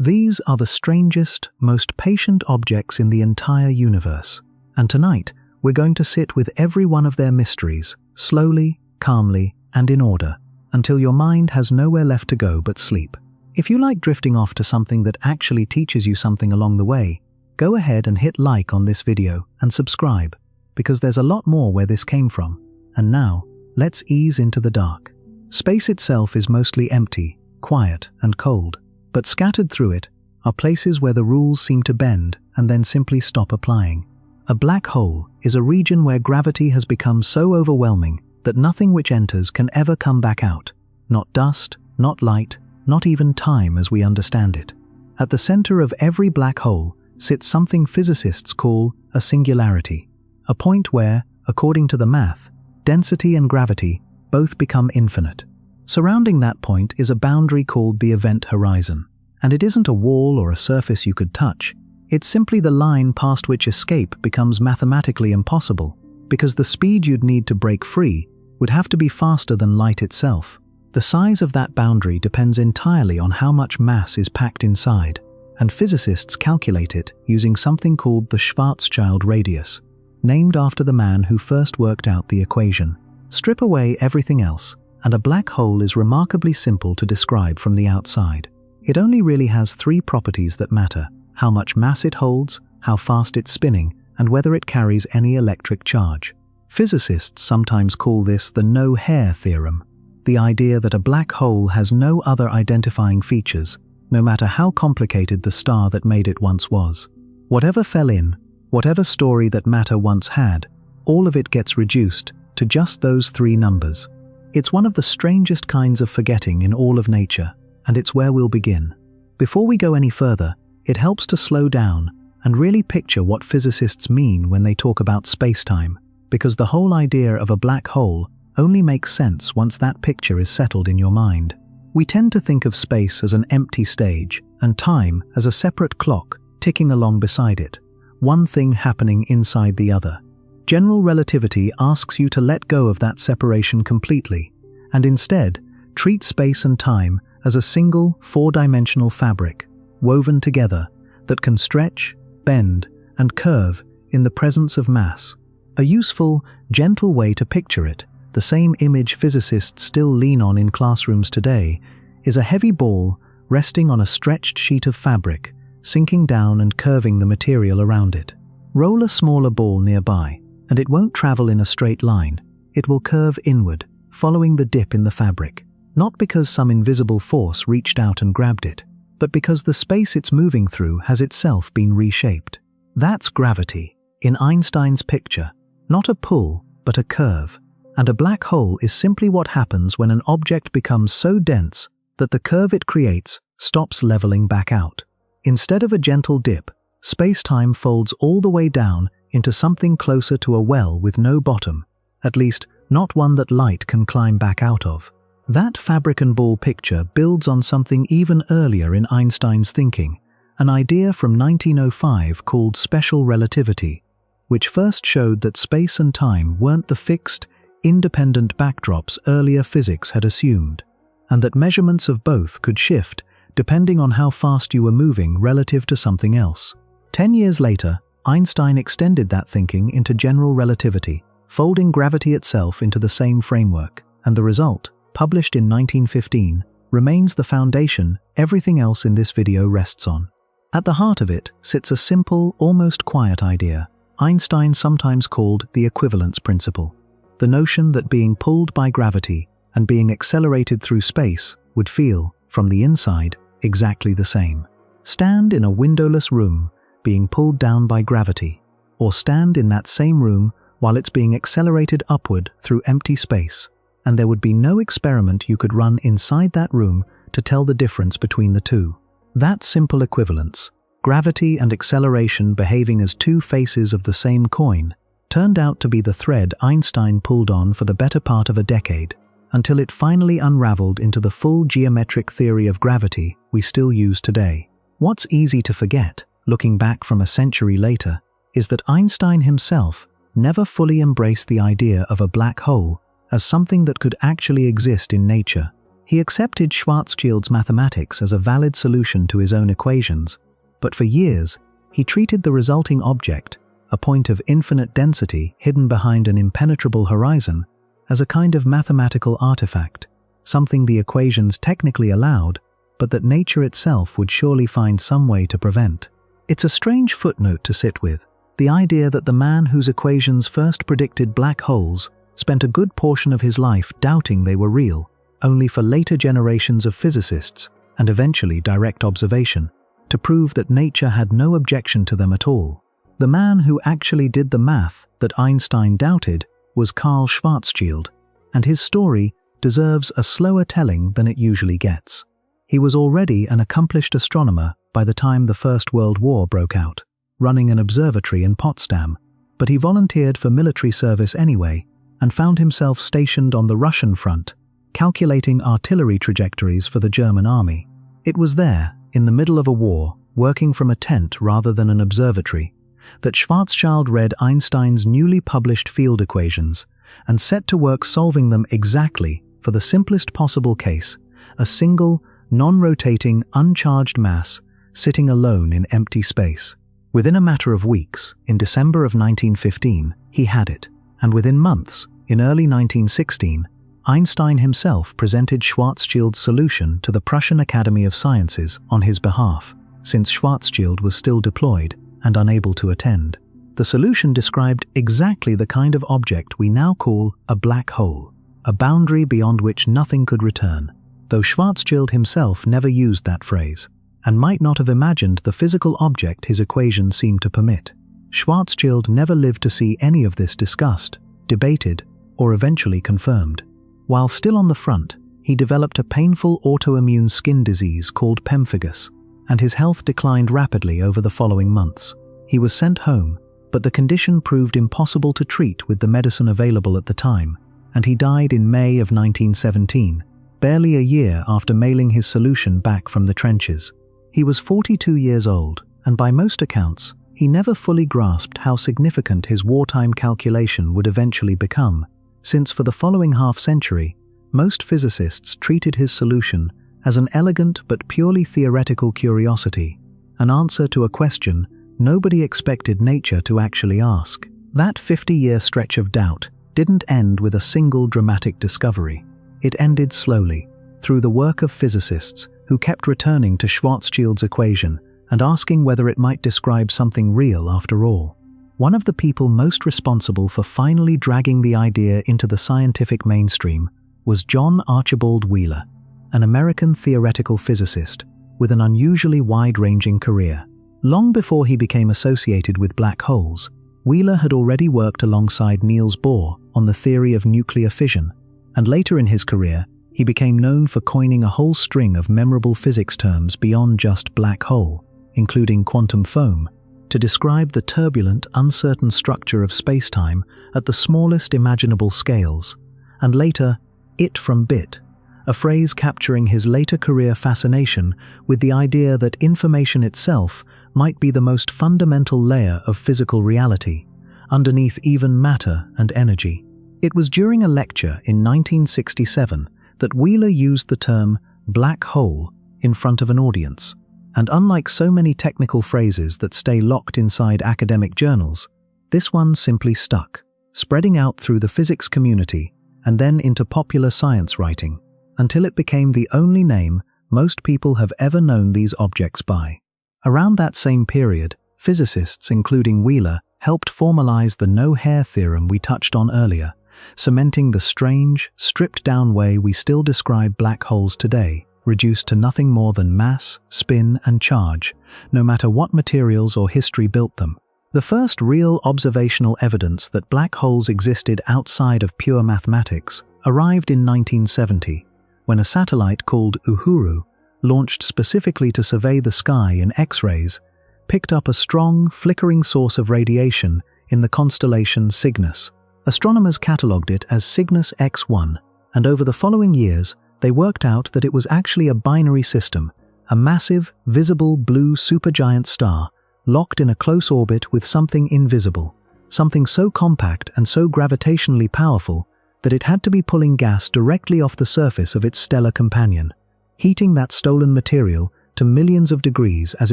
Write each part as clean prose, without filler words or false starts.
These are the strangest, most patient objects in the entire universe. And tonight, we're going to sit with every one of their mysteries, slowly, calmly, and in order, until your mind has nowhere left to go but sleep. If you like drifting off to something that actually teaches you something along the way, go ahead and hit like on this video and subscribe, because there's a lot more where this came from. And now, let's ease into the dark. Space itself is mostly empty, quiet, and cold, but scattered through it are places where the rules seem to bend and then simply stop applying. A black hole is a region where gravity has become so overwhelming that nothing which enters can ever come back out. Not dust, not light, not even time as we understand it. At the center of every black hole sits something physicists call a singularity, a point where, according to the math, density and gravity both become infinite. Surrounding that point is a boundary called the event horizon, and it isn't a wall or a surface you could touch. It's simply the line past which escape becomes mathematically impossible, because the speed you'd need to break free would have to be faster than light itself. The size of that boundary depends entirely on how much mass is packed inside, and physicists calculate it using something called the Schwarzschild radius, named after the man who first worked out the equation. Strip away everything else, and a black hole is remarkably simple to describe from the outside. It only really has three properties that matter: how much mass it holds, how fast it's spinning, and whether it carries any electric charge. Physicists sometimes call this the no-hair theorem, the idea that a black hole has no other identifying features, no matter how complicated the star that made it once was. Whatever fell in, whatever story that matter once had, all of it gets reduced to just those three numbers. It's one of the strangest kinds of forgetting in all of nature, and it's where we'll begin. Before we go any further, it helps to slow down and really picture what physicists mean when they talk about space-time, because the whole idea of a black hole only makes sense once that picture is settled in your mind. We tend to think of space as an empty stage, and time as a separate clock ticking along beside it, one thing happening inside the other. General relativity asks you to let go of that separation completely, and instead treat space and time as a single, four-dimensional fabric, woven together, that can stretch, bend, and curve in the presence of mass. A useful, gentle way to picture it, the same image physicists still lean on in classrooms today, is a heavy ball resting on a stretched sheet of fabric, sinking down and curving the material around it. Roll a smaller ball nearby, and it won't travel in a straight line. It will curve inward, following the dip in the fabric, not because some invisible force reached out and grabbed it, but because the space it's moving through has itself been reshaped. That's gravity, in Einstein's picture, not a pull, but a curve. And a black hole is simply what happens when an object becomes so dense that the curve it creates stops leveling back out. Instead of a gentle dip, space-time folds all the way down into something closer to a well with no bottom, at least not one that light can climb back out of. That fabric and ball picture builds on something even earlier in Einstein's thinking, an idea from 1905 called special relativity, which first showed that space and time weren't the fixed, independent backdrops earlier physics had assumed, and that measurements of both could shift depending on how fast you were moving relative to something else. 10 years later, Einstein extended that thinking into general relativity, folding gravity itself into the same framework, and the result, published in 1915, remains the foundation everything else in this video rests on. At the heart of it sits a simple, almost quiet idea Einstein sometimes called the equivalence principle, the notion that being pulled by gravity and being accelerated through space would feel, from the inside, exactly the same. Stand in a windowless room being pulled down by gravity, or stand in that same room while it's being accelerated upward through empty space, and there would be no experiment you could run inside that room to tell the difference between the two. That simple equivalence, gravity and acceleration behaving as two faces of the same coin, turned out to be the thread Einstein pulled on for the better part of a decade, until it finally unraveled into the full geometric theory of gravity we still use today. What's easy to forget, looking back from a century later, is that Einstein himself never fully embraced the idea of a black hole as something that could actually exist in nature. He accepted Schwarzschild's mathematics as a valid solution to his own equations, but for years he treated the resulting object, a point of infinite density hidden behind an impenetrable horizon, as a kind of mathematical artifact, something the equations technically allowed, but that nature itself would surely find some way to prevent. It's a strange footnote to sit with, the idea that the man whose equations first predicted black holes spent a good portion of his life doubting they were real, only for later generations of physicists, and eventually direct observation, to prove that nature had no objection to them at all. The man who actually did the math that Einstein doubted was Karl Schwarzschild, and his story deserves a slower telling than it usually gets. He was already an accomplished astronomer by the time the First World War broke out, running an observatory in Potsdam, but he volunteered for military service anyway and found himself stationed on the Russian front, calculating artillery trajectories for the German army. It was there, in the middle of a war, working from a tent rather than an observatory, that Schwarzschild read Einstein's newly published field equations and set to work solving them exactly for the simplest possible case, a single, non-rotating, uncharged mass sitting alone in empty space. Within a matter of weeks, in December of 1915, he had it, and within months, in early 1916, Einstein himself presented Schwarzschild's solution to the Prussian Academy of Sciences on his behalf, since Schwarzschild was still deployed and unable to attend. The solution described exactly the kind of object we now call a black hole, a boundary beyond which nothing could return, though Schwarzschild himself never used that phrase, and might not have imagined the physical object his equations seemed to permit. Schwarzschild never lived to see any of this discussed, debated, or eventually confirmed. While still on the front, he developed a painful autoimmune skin disease called pemphigus, and his health declined rapidly over the following months. He was sent home, but the condition proved impossible to treat with the medicine available at the time, and he died in May of 1917, barely a year after mailing his solution back from the trenches. He was 42 years old, and by most accounts, he never fully grasped how significant his wartime calculation would eventually become, since for the following half-century, most physicists treated his solution as an elegant but purely theoretical curiosity, an answer to a question nobody expected nature to actually ask. That 50-year stretch of doubt didn't end with a single dramatic discovery. It ended slowly, through the work of physicists who kept returning to Schwarzschild's equation and asking whether it might describe something real after all. One of the people most responsible for finally dragging the idea into the scientific mainstream was John Archibald Wheeler, an American theoretical physicist with an unusually wide-ranging career. Long before he became associated with black holes, Wheeler had already worked alongside Niels Bohr on the theory of nuclear fission, and later in his career, he became known for coining a whole string of memorable physics terms beyond just black hole, including quantum foam, to describe the turbulent, uncertain structure of spacetime at the smallest imaginable scales, and later, it from bit, a phrase capturing his later career fascination with the idea that information itself might be the most fundamental layer of physical reality, underneath even matter and energy. It was during a lecture in 1967 that Wheeler used the term black hole in front of an audience, and unlike so many technical phrases that stay locked inside academic journals, this one simply stuck, spreading out through the physics community and then into popular science writing, until it became the only name most people have ever known these objects by. Around that same period, physicists, including Wheeler, helped formalize the no-hair theorem we touched on earlier, cementing the strange, stripped-down way we still describe black holes today, reduced to nothing more than mass, spin, and charge, no matter what materials or history built them. The first real observational evidence that black holes existed outside of pure mathematics arrived in 1970, when a satellite called Uhuru, launched specifically to survey the sky in X-rays, picked up a strong, flickering source of radiation in the constellation Cygnus. Astronomers catalogued it as Cygnus X-1, and over the following years, they worked out that it was actually a binary system, a massive, visible blue supergiant star locked in a close orbit with something invisible, something so compact and so gravitationally powerful that it had to be pulling gas directly off the surface of its stellar companion, heating that stolen material to millions of degrees as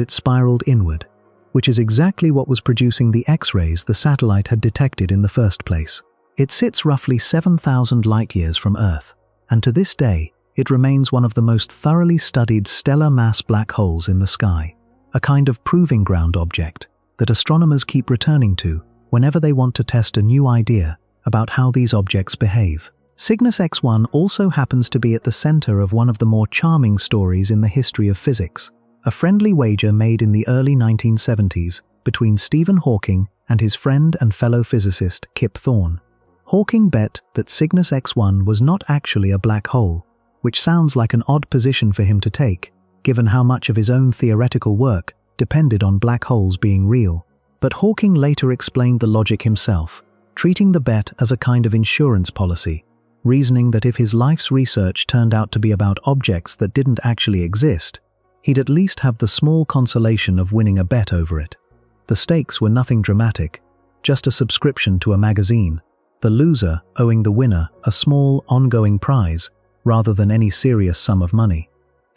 it spiraled inward, which is exactly what was producing the X-rays the satellite had detected in the first place. It sits roughly 7,000 light-years from Earth, and to this day, it remains one of the most thoroughly studied stellar mass black holes in the sky, a kind of proving ground object that astronomers keep returning to whenever they want to test a new idea about how these objects behave. Cygnus X-1 also happens to be at the center of one of the more charming stories in the history of physics, a friendly wager made in the early 1970s between Stephen Hawking and his friend and fellow physicist Kip Thorne. Hawking bet that Cygnus X-1 was not actually a black hole, which sounds like an odd position for him to take, given how much of his own theoretical work depended on black holes being real. But Hawking later explained the logic himself, treating the bet as a kind of insurance policy, reasoning that if his life's research turned out to be about objects that didn't actually exist, he'd at least have the small consolation of winning a bet over it. The stakes were nothing dramatic, just a subscription to a magazine, the loser owing the winner a small, ongoing prize, rather than any serious sum of money.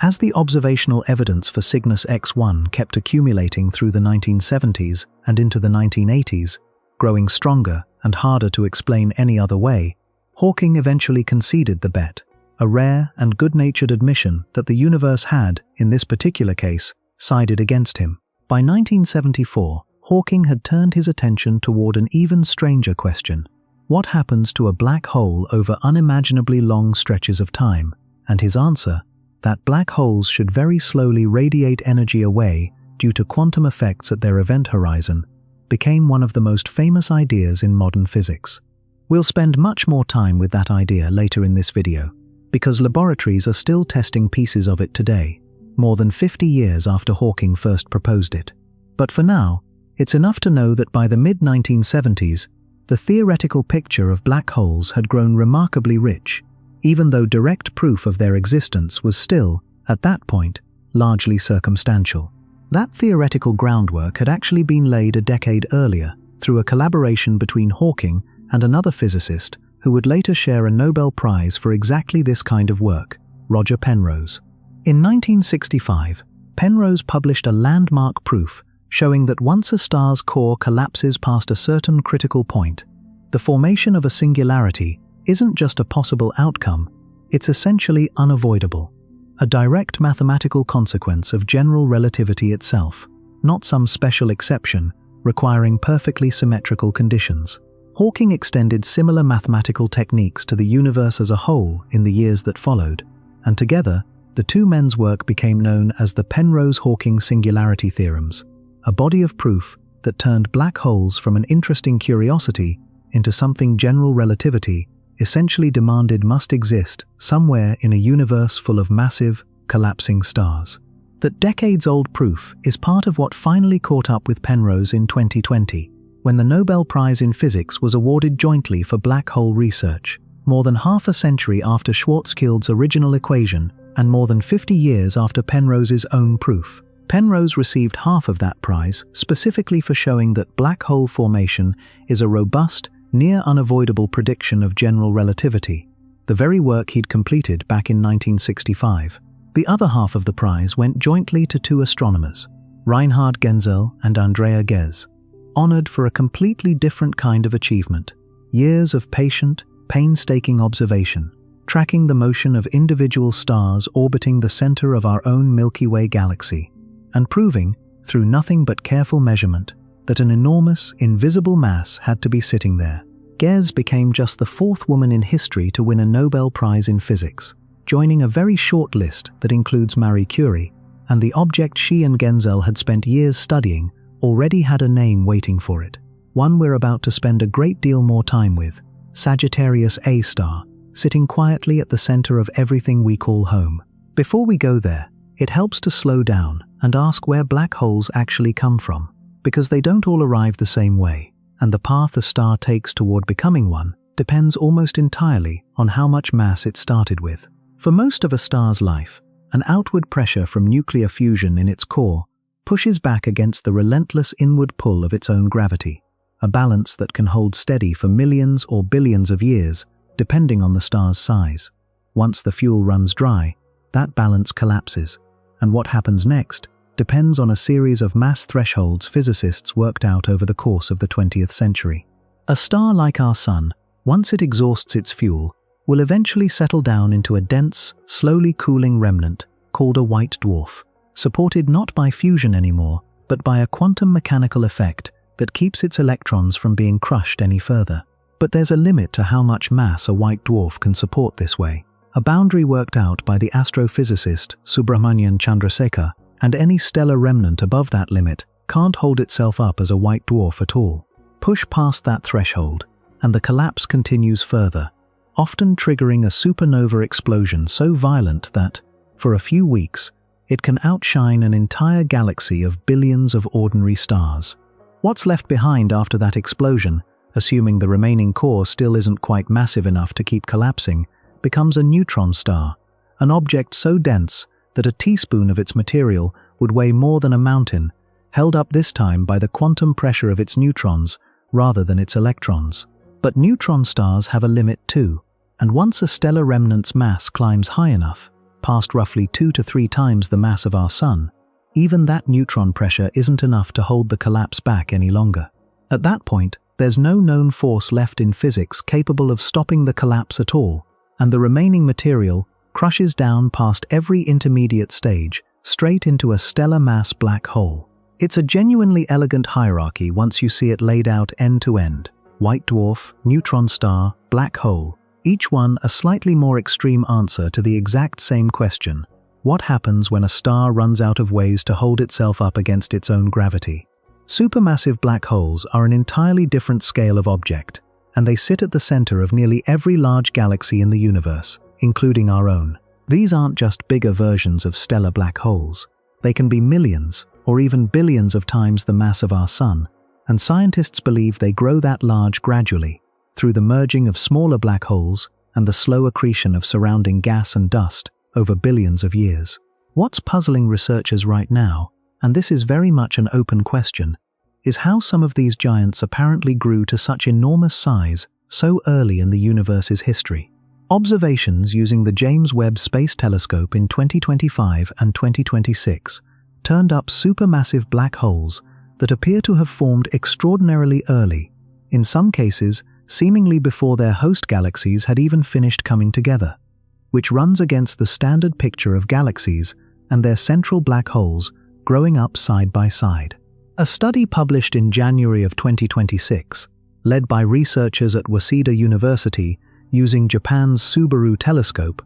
As the observational evidence for Cygnus X-1 kept accumulating through the 1970s and into the 1980s, growing stronger and harder to explain any other way, Hawking eventually conceded the bet, a rare and good-natured admission that the universe had, in this particular case, sided against him. By 1974, Hawking had turned his attention toward an even stranger question. What happens to a black hole over unimaginably long stretches of time? And his answer, that black holes should very slowly radiate energy away due to quantum effects at their event horizon, became one of the most famous ideas in modern physics. We'll spend much more time with that idea later in this video, because laboratories are still testing pieces of it today, more than 50 years after Hawking first proposed it. But for now, it's enough to know that by the mid-1970s, the theoretical picture of black holes had grown remarkably rich, even though direct proof of their existence was still, at that point, largely circumstantial. That theoretical groundwork had actually been laid a decade earlier through a collaboration between Hawking and another physicist who would later share a Nobel Prize for exactly this kind of work, Roger Penrose. In 1965, Penrose published a landmark proof showing that once a star's core collapses past a certain critical point, the formation of a singularity isn't just a possible outcome, it's essentially unavoidable, a direct mathematical consequence of general relativity itself, not some special exception requiring perfectly symmetrical conditions. Hawking extended similar mathematical techniques to the universe as a whole in the years that followed, and together, the two men's work became known as the Penrose-Hawking singularity theorems, a body of proof that turned black holes from an interesting curiosity into something general relativity essentially demanded must exist somewhere in a universe full of massive, collapsing stars. That decades-old proof is part of what finally caught up with Penrose in 2020, when the Nobel Prize in Physics was awarded jointly for black hole research, more than half a century after Schwarzschild's original equation and more than 50 years after Penrose's own proof. Penrose received half of that prize specifically for showing that black hole formation is a robust, near-unavoidable prediction of general relativity, the very work he'd completed back in 1965. The other half of the prize went jointly to two astronomers, Reinhard Genzel and Andrea Ghez, honored for a completely different kind of achievement: years of patient, painstaking observation, tracking the motion of individual stars orbiting the center of our own Milky Way galaxy, and proving, through nothing but careful measurement, that an enormous, invisible mass had to be sitting there. Ghez became just the fourth woman in history to win a Nobel Prize in Physics, joining a very short list that includes Marie Curie, and the object she and Genzel had spent years studying already had a name waiting for it, one we're about to spend a great deal more time with, Sagittarius A star, sitting quietly at the center of everything we call home. Before we go there, it helps to slow down and ask where black holes actually come from, because they don't all arrive the same way, and the path a star takes toward becoming one depends almost entirely on how much mass it started with. For most of a star's life, an outward pressure from nuclear fusion in its core pushes back against the relentless inward pull of its own gravity, a balance that can hold steady for millions or billions of years, depending on the star's size. Once the fuel runs dry, that balance collapses, and what happens next depends on a series of mass thresholds physicists worked out over the course of the 20th century. A star like our Sun, once it exhausts its fuel, will eventually settle down into a dense, slowly cooling remnant called a white dwarf, supported not by fusion anymore, but by a quantum mechanical effect that keeps its electrons from being crushed any further. But there's a limit to how much mass a white dwarf can support this way, a boundary worked out by the astrophysicist Subrahmanyan Chandrasekhar, and any stellar remnant above that limit can't hold itself up as a white dwarf at all. Push past that threshold, and the collapse continues further, often triggering a supernova explosion so violent that, for a few weeks, it can outshine an entire galaxy of billions of ordinary stars. What's left behind after that explosion, assuming the remaining core still isn't quite massive enough to keep collapsing, becomes a neutron star, an object so dense that a teaspoon of its material would weigh more than a mountain, held up this time by the quantum pressure of its neutrons rather than its electrons. But neutron stars have a limit too, and once a stellar remnant's mass climbs high enough, past roughly 2 to 3 times the mass of our Sun, even that neutron pressure isn't enough to hold the collapse back any longer. At that point, there's no known force left in physics capable of stopping the collapse at all, and the remaining material crushes down past every intermediate stage, straight into a stellar mass black hole. It's a genuinely elegant hierarchy once you see it laid out end to end. White dwarf, neutron star, black hole, each one a slightly more extreme answer to the exact same question: what happens when a star runs out of ways to hold itself up against its own gravity? Supermassive black holes are an entirely different scale of object, and they sit at the center of nearly every large galaxy in the universe, including our own. These aren't just bigger versions of stellar black holes. They can be millions, or even billions of times the mass of our Sun, and scientists believe they grow that large gradually, through the merging of smaller black holes and the slow accretion of surrounding gas and dust over billions of years. What's puzzling researchers right now, and this is very much an open question, is how some of these giants apparently grew to such enormous size so early in the universe's history. Observations using the James Webb Space Telescope in 2025 and 2026 turned up supermassive black holes that appear to have formed extraordinarily early, in some cases seemingly before their host galaxies had even finished coming together, which runs against the standard picture of galaxies and their central black holes growing up side by side. A study published in January of 2026, led by researchers at Waseda University using Japan's Subaru telescope,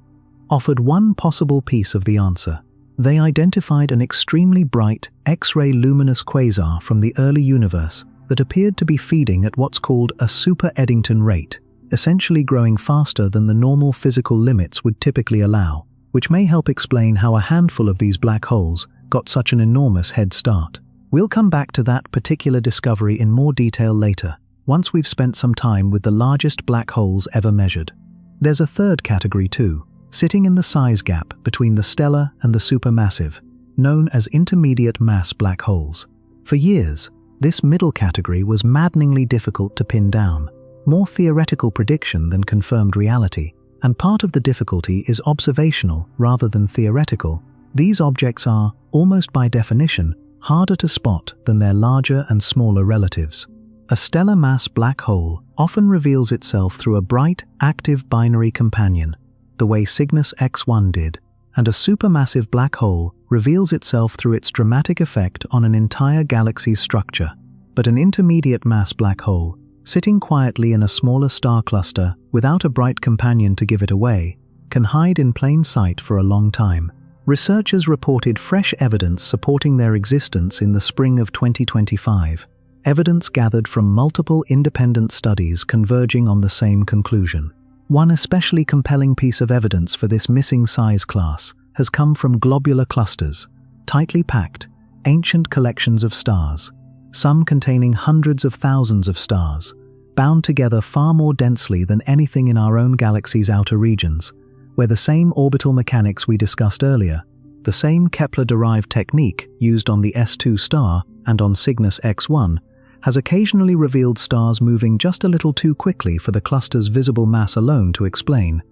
offered one possible piece of the answer. They identified an extremely bright X-ray luminous quasar from the early universe that appeared to be feeding at what's called a super-Eddington rate, essentially growing faster than the normal physical limits would typically allow, which may help explain how a handful of these black holes got such an enormous head start. We'll come back to that particular discovery in more detail later, once we've spent some time with the largest black holes ever measured. There's a third category too, sitting in the size gap between the stellar and the supermassive, known as intermediate mass black holes. For years, this middle category was maddeningly difficult to pin down, more theoretical prediction than confirmed reality, and part of the difficulty is observational rather than theoretical. These objects are, almost by definition, harder to spot than their larger and smaller relatives. A stellar mass black hole often reveals itself through a bright, active binary companion, the way Cygnus X-1 did, and a supermassive black hole reveals itself through its dramatic effect on an entire galaxy's structure. But an intermediate mass black hole, sitting quietly in a smaller star cluster without a bright companion to give it away, can hide in plain sight for a long time. Researchers reported fresh evidence supporting their existence in the spring of 2025, evidence gathered from multiple independent studies converging on the same conclusion. One especially compelling piece of evidence for this missing size class has come from globular clusters, tightly packed, ancient collections of stars, some containing hundreds of thousands of stars, bound together far more densely than anything in our own galaxy's outer regions, where the same orbital mechanics we discussed earlier, the same Kepler-derived technique used on the S2 star and on Cygnus X-1, has occasionally revealed stars moving just a little too quickly for the cluster's visible mass alone to explain,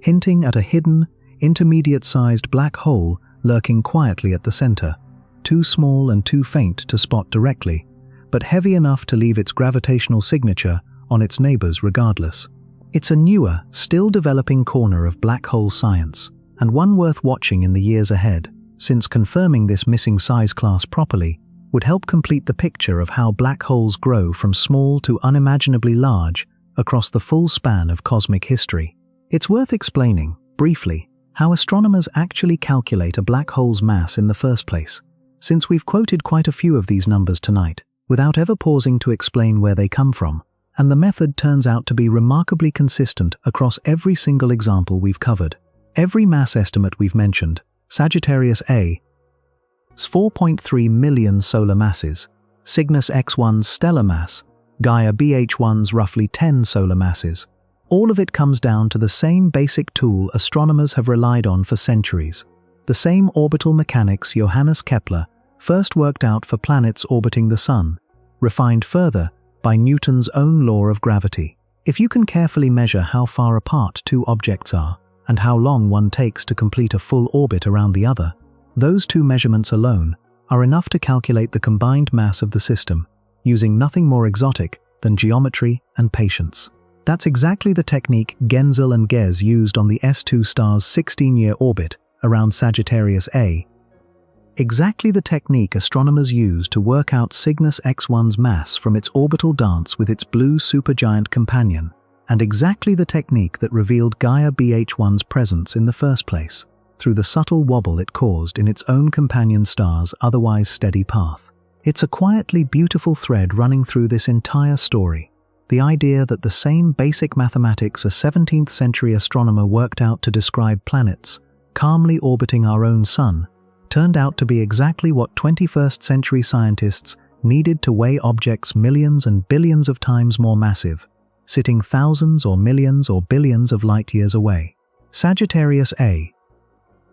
hinting at a hidden, intermediate-sized black hole lurking quietly at the center, too small and too faint to spot directly, but heavy enough to leave its gravitational signature on its neighbors regardless. It's a newer, still developing corner of black hole science, and one worth watching in the years ahead, since confirming this missing size class properly would help complete the picture of how black holes grow from small to unimaginably large across the full span of cosmic history. It's worth explaining, briefly, how astronomers actually calculate a black hole's mass in the first place, since we've quoted quite a few of these numbers tonight, without ever pausing to explain where they come from, and the method turns out to be remarkably consistent across every single example we've covered. Every mass estimate we've mentioned, Sagittarius A, 4.3 million solar masses, Cygnus X-1's stellar mass, Gaia BH1's roughly 10 solar masses. All of it comes down to the same basic tool astronomers have relied on for centuries, the same orbital mechanics Johannes Kepler first worked out for planets orbiting the Sun, refined further by Newton's own law of gravity. If you can carefully measure how far apart two objects are, and how long one takes to complete a full orbit around the other, those two measurements alone are enough to calculate the combined mass of the system, using nothing more exotic than geometry and patience. That's exactly the technique Genzel and Gez used on the S2 star's 16-year orbit around Sagittarius A. Exactly the technique astronomers used to work out Cygnus X-1's mass from its orbital dance with its blue supergiant companion, and exactly the technique that revealed Gaia BH1's presence in the first place, through the subtle wobble it caused in its own companion star's otherwise steady path. It's a quietly beautiful thread running through this entire story, the idea that the same basic mathematics a 17th century astronomer worked out to describe planets, calmly orbiting our own sun, turned out to be exactly what 21st century scientists needed to weigh objects millions and billions of times more massive, sitting thousands or millions or billions of light years away. Sagittarius A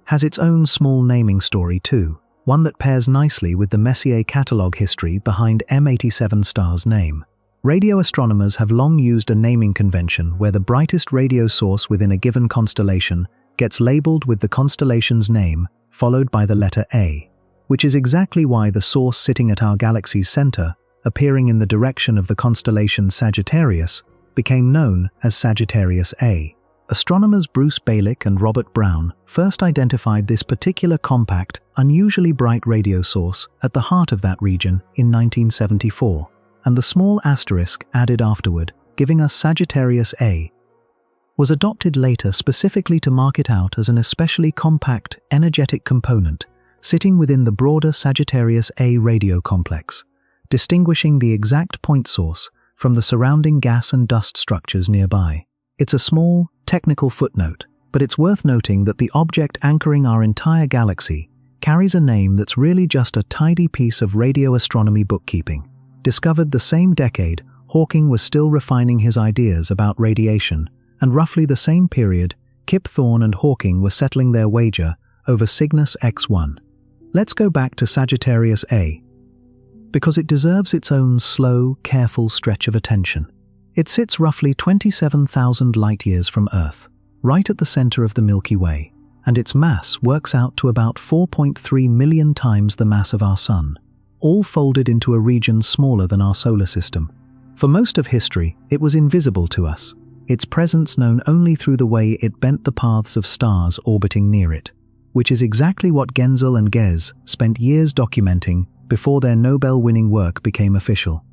has its own small naming story too, one that pairs nicely with the Messier catalogue history behind M87 star's name. Radio astronomers have long used a naming convention where the brightest radio source within a given constellation gets labeled with the constellation's name followed by the letter A, which is exactly why the source sitting at our galaxy's center, appearing in the direction of the constellation Sagittarius, became known as Sagittarius A. Astronomers Bruce Balick and Robert Brown first identified this particular compact, unusually bright radio source at the heart of that region in 1974, and the small asterisk added afterward, giving us Sagittarius A, was adopted later specifically to mark it out as an especially compact, energetic component sitting within the broader Sagittarius A radio complex, distinguishing the exact point source from the surrounding gas and dust structures nearby. It's a small, technical footnote, but it's worth noting that the object anchoring our entire galaxy carries a name that's really just a tidy piece of radio astronomy bookkeeping. Discovered the same decade Hawking was still refining his ideas about radiation, and roughly the same period, Kip Thorne and Hawking were settling their wager over Cygnus X-1. Let's go back to Sagittarius A, because it deserves its own slow, careful stretch of attention. It sits roughly 27,000 light-years from Earth, right at the center of the Milky Way, and its mass works out to about 4.3 million times the mass of our Sun, all folded into a region smaller than our solar system. For most of history, it was invisible to us, its presence known only through the way it bent the paths of stars orbiting near it, which is exactly what Genzel and Gez spent years documenting before their Nobel-winning work became official.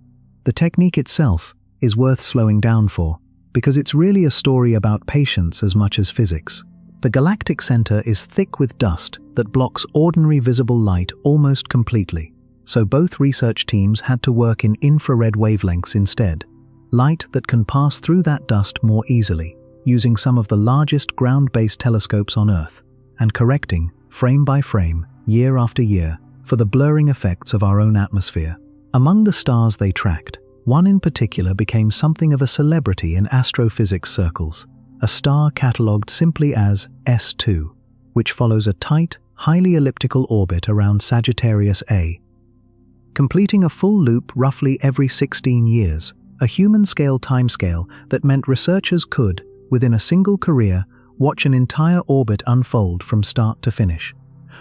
The technique itself is worth slowing down for, because it's really a story about patience as much as physics. The galactic center is thick with dust that blocks ordinary visible light almost completely, so both research teams had to work in infrared wavelengths instead, light that can pass through that dust more easily, using some of the largest ground-based telescopes on Earth, and correcting, frame by frame, year after year, for the blurring effects of our own atmosphere. Among the stars they tracked, one in particular became something of a celebrity in astrophysics circles, a star catalogued simply as S2, which follows a tight, highly elliptical orbit around Sagittarius A. completing a full loop roughly every 16 years, a human-scale timescale that meant researchers could, within a single career, watch an entire orbit unfold from start to finish.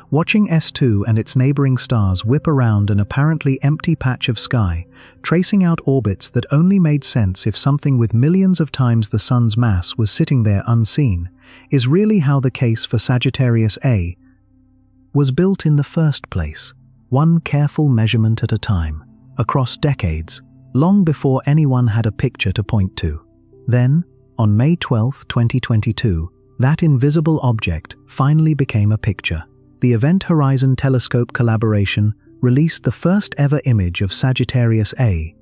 Watching S2 and its neighboring stars whip around an apparently empty patch of sky, tracing out orbits that only made sense if something with millions of times the Sun's mass was sitting there unseen, is really how the case for Sagittarius A was built in the first place, one careful measurement at a time, across decades, long before anyone had a picture to point to. Then, on May 12, 2022, that invisible object finally became a picture. The Event Horizon Telescope collaboration released the first ever image of Sagittarius A,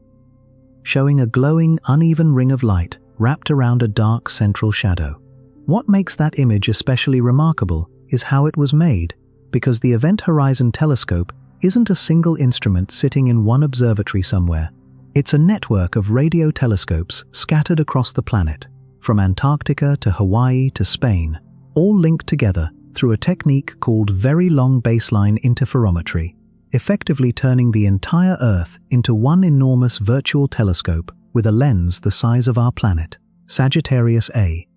showing a glowing, uneven ring of light wrapped around a dark central shadow. What makes that image especially remarkable is how it was made, because the Event Horizon Telescope isn't a single instrument sitting in one observatory somewhere. It's a network of radio telescopes scattered across the planet, from Antarctica to Hawaii to Spain, all linked together through a technique called very long baseline interferometry, effectively turning the entire Earth into one enormous virtual telescope with a lens the size of our planet. Sagittarius A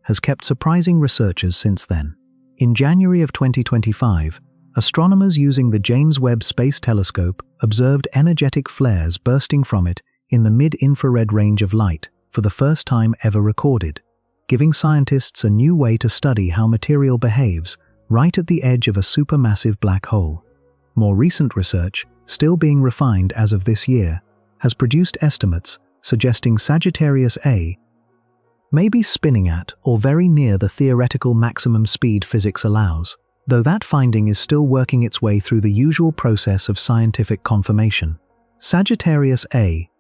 has kept surprising researchers since then. In January of 2025, astronomers using the James Webb Space Telescope observed energetic flares bursting from it in the mid-infrared range of light for the first time ever recorded, giving scientists a new way to study how material behaves right at the edge of a supermassive black hole. More recent research, still being refined as of this year, has produced estimates suggesting Sagittarius A may be spinning at or very near the theoretical maximum speed physics allows, though that finding is still working its way through the usual process of scientific confirmation. Sagittarius A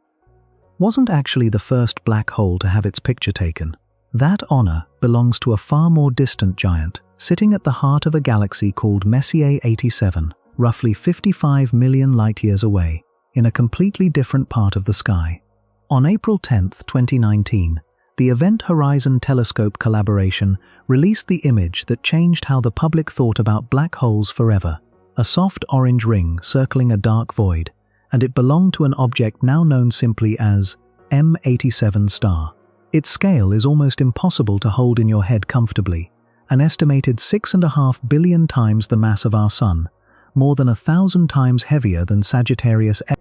wasn't actually the first black hole to have its picture taken. That honor belongs to a far more distant giant, sitting at the heart of a galaxy called Messier 87, roughly 55 million light-years away, in a completely different part of the sky. On April 10, 2019, the Event Horizon Telescope collaboration released the image that changed how the public thought about black holes forever, a soft orange ring circling a dark void, and it belonged to an object now known simply as M87 star. Its scale is almost impossible to hold in your head comfortably, an estimated 6.5 billion times the mass of our Sun, more than 1,000 times heavier than Sagittarius A,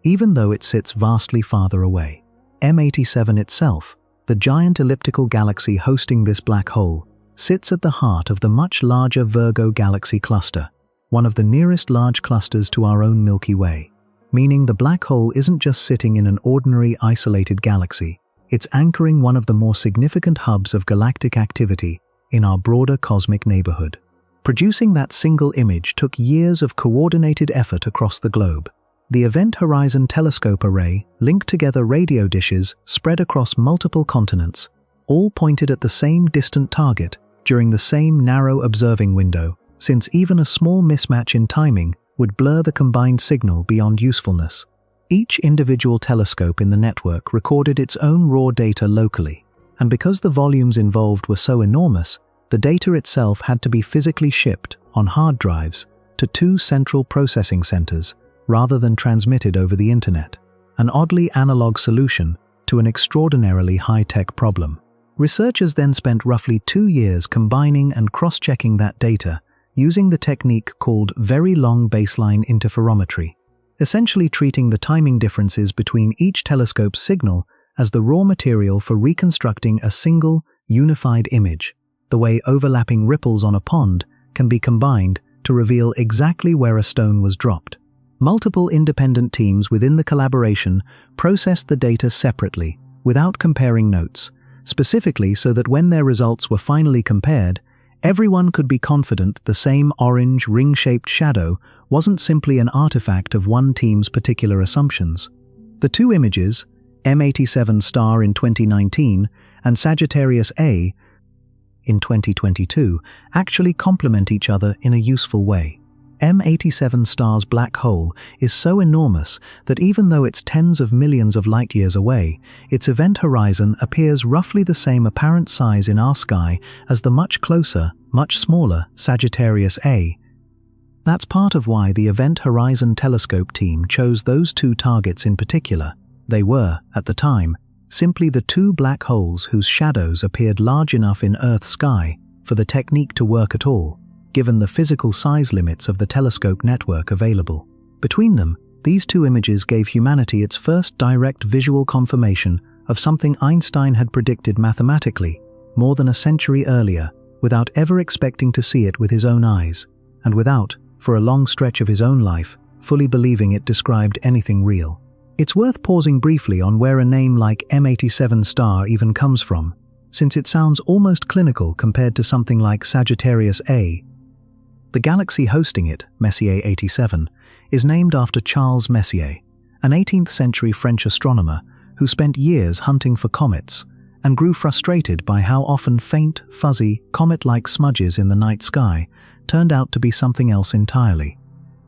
even though it sits vastly farther away. M87 itself, the giant elliptical galaxy hosting this black hole, sits at the heart of the much larger Virgo galaxy cluster, one of the nearest large clusters to our own Milky Way, meaning the black hole isn't just sitting in an ordinary isolated galaxy, it's anchoring one of the more significant hubs of galactic activity in our broader cosmic neighborhood. Producing that single image took years of coordinated effort across the globe. The Event Horizon Telescope Array linked together radio dishes spread across multiple continents, all pointed at the same distant target during the same narrow observing window, since even a small mismatch in timing would blur the combined signal beyond usefulness. Each individual telescope in the network recorded its own raw data locally, and because the volumes involved were so enormous, the data itself had to be physically shipped on hard drives to two central processing centers rather than transmitted over the internet, an oddly analog solution to an extraordinarily high-tech problem. Researchers then spent roughly 2 years combining and cross-checking that data using the technique called very long baseline interferometry, essentially treating the timing differences between each telescope's signal as the raw material for reconstructing a single, unified image, the way overlapping ripples on a pond can be combined to reveal exactly where a stone was dropped. Multiple independent teams within the collaboration processed the data separately, without comparing notes, specifically so that when their results were finally compared, everyone could be confident the same orange, ring-shaped shadow wasn't simply an artifact of one team's particular assumptions. The two images, M87 star in 2019 and Sagittarius A in 2022, actually complement each other in a useful way. M87 star's black hole is so enormous that even though it's tens of millions of light-years away, its event horizon appears roughly the same apparent size in our sky as the much closer, much smaller Sagittarius A. That's part of why the Event Horizon Telescope team chose those two targets in particular. They were, at the time, simply the two black holes whose shadows appeared large enough in Earth's sky for the technique to work at all, given the physical size limits of the telescope network available. Between them, these two images gave humanity its first direct visual confirmation of something Einstein had predicted mathematically more than a century earlier, without ever expecting to see it with his own eyes, and without, for a long stretch of his own life, fully believing it described anything real. It's worth pausing briefly on where a name like M87 star even comes from, since it sounds almost clinical compared to something like Sagittarius A. The galaxy hosting it, Messier 87, is named after Charles Messier, an 18th century French astronomer who spent years hunting for comets and grew frustrated by how often faint, fuzzy, comet-like smudges in the night sky turned out to be something else entirely,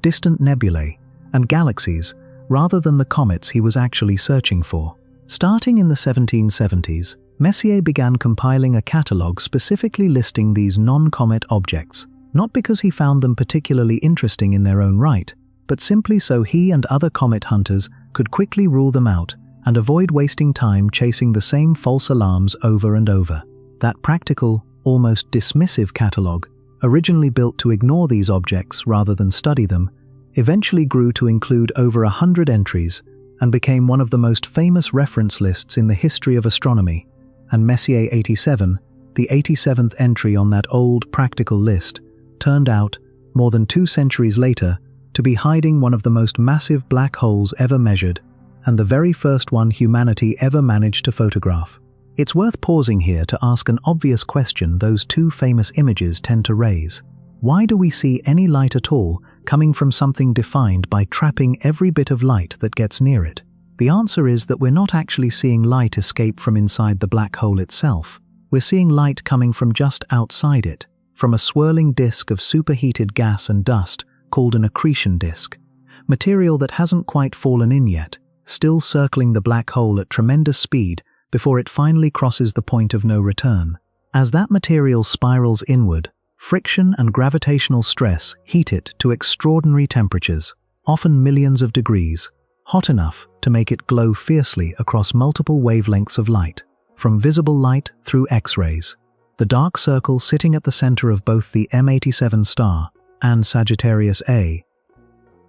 distant nebulae and galaxies rather than the comets he was actually searching for. Starting in the 1770s, Messier began compiling a catalogue specifically listing these non-comet objects, not because he found them particularly interesting in their own right, but simply so he and other comet hunters could quickly rule them out and avoid wasting time chasing the same false alarms over and over. That practical, almost dismissive catalogue, originally built to ignore these objects rather than study them, eventually grew to include over 100 entries and became one of the most famous reference lists in the history of astronomy. And Messier 87, the 87th entry on that old practical list, turned out, more than 2 centuries later, to be hiding one of the most massive black holes ever measured, and the very first one humanity ever managed to photograph. It's worth pausing here to ask an obvious question those two famous images tend to raise. Why do we see any light at all coming from something defined by trapping every bit of light that gets near it? The answer is that we're not actually seeing light escape from inside the black hole itself. We're seeing light coming from just outside it, from a swirling disk of superheated gas and dust called an accretion disk, material that hasn't quite fallen in yet, still circling the black hole at tremendous speed before it finally crosses the point of no return. As that material spirals inward, friction and gravitational stress heat it to extraordinary temperatures, often millions of degrees, hot enough to make it glow fiercely across multiple wavelengths of light, from visible light through X-rays. The dark circle sitting at the center of both the M87 star and Sagittarius A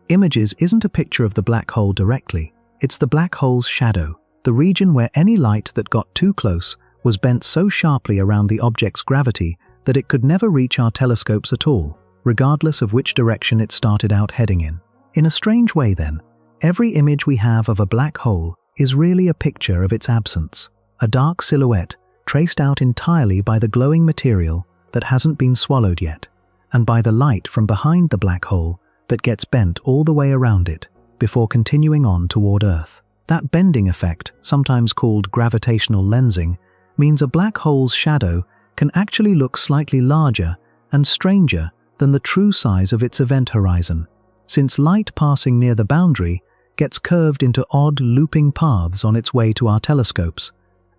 images isn't a picture of the black hole directly, it's the black hole's shadow, the region where any light that got too close was bent so sharply around the object's gravity that it could never reach our telescopes at all, regardless of which direction it started out heading in. In a strange way then, every image we have of a black hole is really a picture of its absence, a dark silhouette traced out entirely by the glowing material that hasn't been swallowed yet, and by the light from behind the black hole that gets bent all the way around it before continuing on toward Earth. That bending effect, sometimes called gravitational lensing, means a black hole's shadow can actually look slightly larger and stranger than the true size of its event horizon, since light passing near the boundary gets curved into odd looping paths on its way to our telescopes,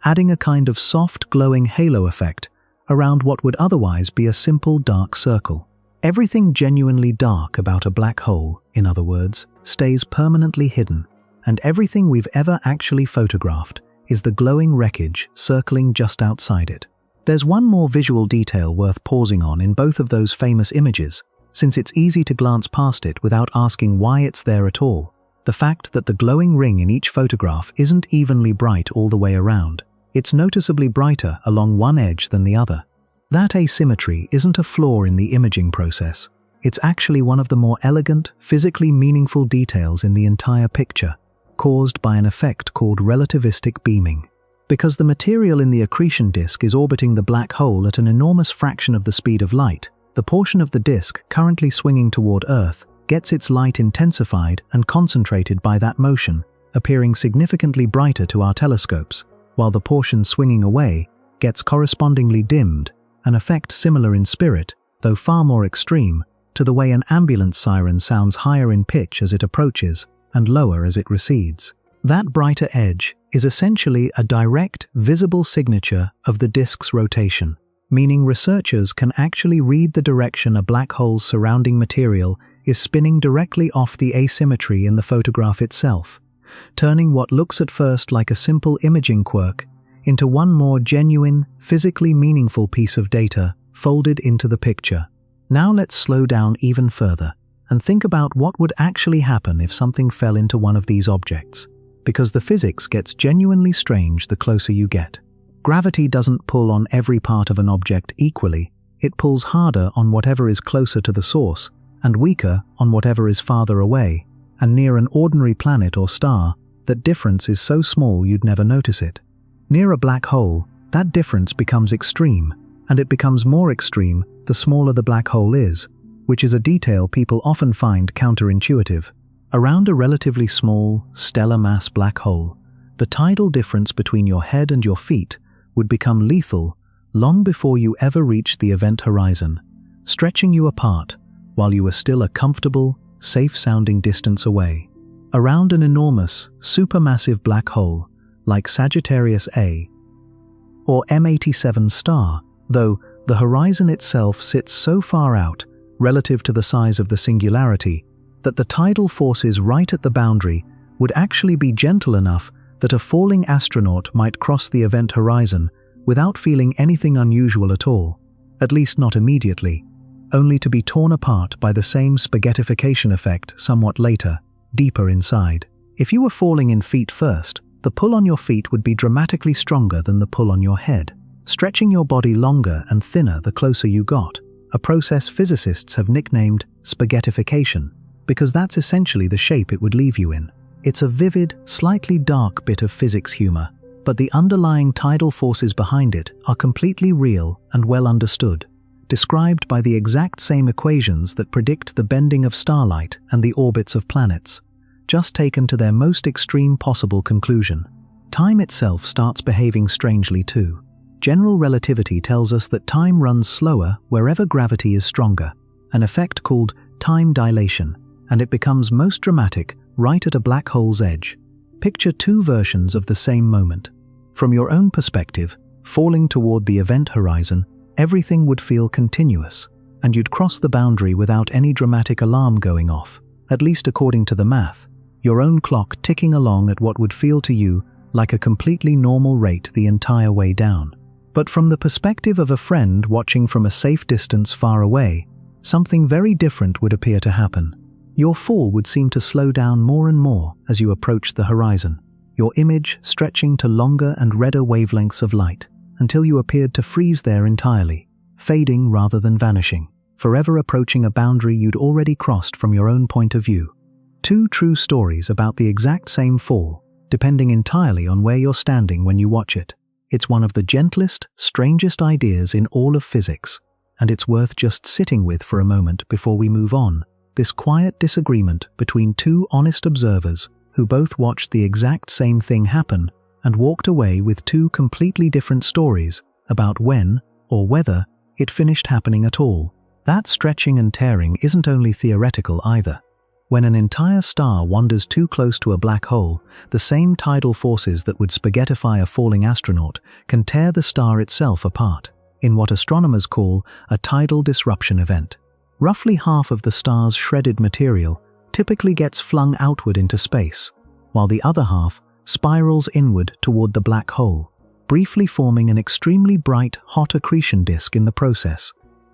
adding a kind of soft glowing halo effect around what would otherwise be a simple dark circle. Everything genuinely dark about a black hole, in other words, stays permanently hidden, and everything we've ever actually photographed is the glowing wreckage circling just outside it. There's one more visual detail worth pausing on in both of those famous images, since it's easy to glance past it without asking why it's there at all. The fact that the glowing ring in each photograph isn't evenly bright all the way around. It's noticeably brighter along one edge than the other. That asymmetry isn't a flaw in the imaging process. It's actually one of the more elegant, physically meaningful details in the entire picture, caused by an effect called relativistic beaming. Because the material in the accretion disk is orbiting the black hole at an enormous fraction of the speed of light, the portion of the disk currently swinging toward Earth gets its light intensified and concentrated by that motion, appearing significantly brighter to our telescopes, while the portion swinging away gets correspondingly dimmed, an effect similar in spirit, though far more extreme, to the way an ambulance siren sounds higher in pitch as it approaches and lower as it recedes. That brighter edge is essentially a direct, visible signature of the disk's rotation, meaning researchers can actually read the direction a black hole's surrounding material is spinning directly off the asymmetry in the photograph itself, turning what looks at first like a simple imaging quirk into one more genuine, physically meaningful piece of data folded into the picture. Now let's slow down even further and think about what would actually happen if something fell into one of these objects, because the physics gets genuinely strange the closer you get. Gravity doesn't pull on every part of an object equally. It pulls harder on whatever is closer to the source, and weaker on whatever is farther away, and near an ordinary planet or star, that difference is so small you'd never notice it. Near a black hole, that difference becomes extreme, and it becomes more extreme the smaller the black hole is, which is a detail people often find counterintuitive. Around a relatively small, stellar mass black hole, the tidal difference between your head and your feet would become lethal long before you ever reach the event horizon, stretching you apart while you are still a comfortable, safe-sounding distance away. Around an enormous, supermassive black hole like Sagittarius A or M87 star, though the horizon itself sits so far out relative to the size of the singularity that the tidal forces right at the boundary would actually be gentle enough that a falling astronaut might cross the event horizon without feeling anything unusual at all, at least not immediately, only to be torn apart by the same spaghettification effect somewhat later, deeper inside. If you were falling in feet first, the pull on your feet would be dramatically stronger than the pull on your head, stretching your body longer and thinner the closer you got, a process physicists have nicknamed spaghettification, because that's essentially the shape it would leave you in. It's a vivid, slightly dark bit of physics humor, but the underlying tidal forces behind it are completely real and well understood, described by the exact same equations that predict the bending of starlight and the orbits of planets, just taken to their most extreme possible conclusion. Time itself starts behaving strangely too. General relativity tells us that time runs slower wherever gravity is stronger, an effect called time dilation, and it becomes most dramatic right at a black hole's edge. Picture two versions of the same moment. From your own perspective, falling toward the event horizon, everything would feel continuous, and you'd cross the boundary without any dramatic alarm going off, at least according to the math, your own clock ticking along at what would feel to you like a completely normal rate the entire way down. But from the perspective of a friend watching from a safe distance far away, something very different would appear to happen. Your fall would seem to slow down more and more as you approach the horizon, your image stretching to longer and redder wavelengths of light, until you appeared to freeze there entirely, fading rather than vanishing, forever approaching a boundary you'd already crossed from your own point of view. Two true stories about the exact same fall, depending entirely on where you're standing when you watch it. It's one of the gentlest, strangest ideas in all of physics, and it's worth just sitting with for a moment before we move on. This quiet disagreement between two honest observers who both watched the exact same thing happen and walked away with two completely different stories about when, or whether, it finished happening at all. That stretching and tearing isn't only theoretical either. When an entire star wanders too close to a black hole, the same tidal forces that would spaghettify a falling astronaut can tear the star itself apart, in what astronomers call a tidal disruption event. Roughly half of the star's shredded material typically gets flung outward into space, while the other half spirals inward toward the black hole, briefly forming an extremely bright, hot accretion disk in the process,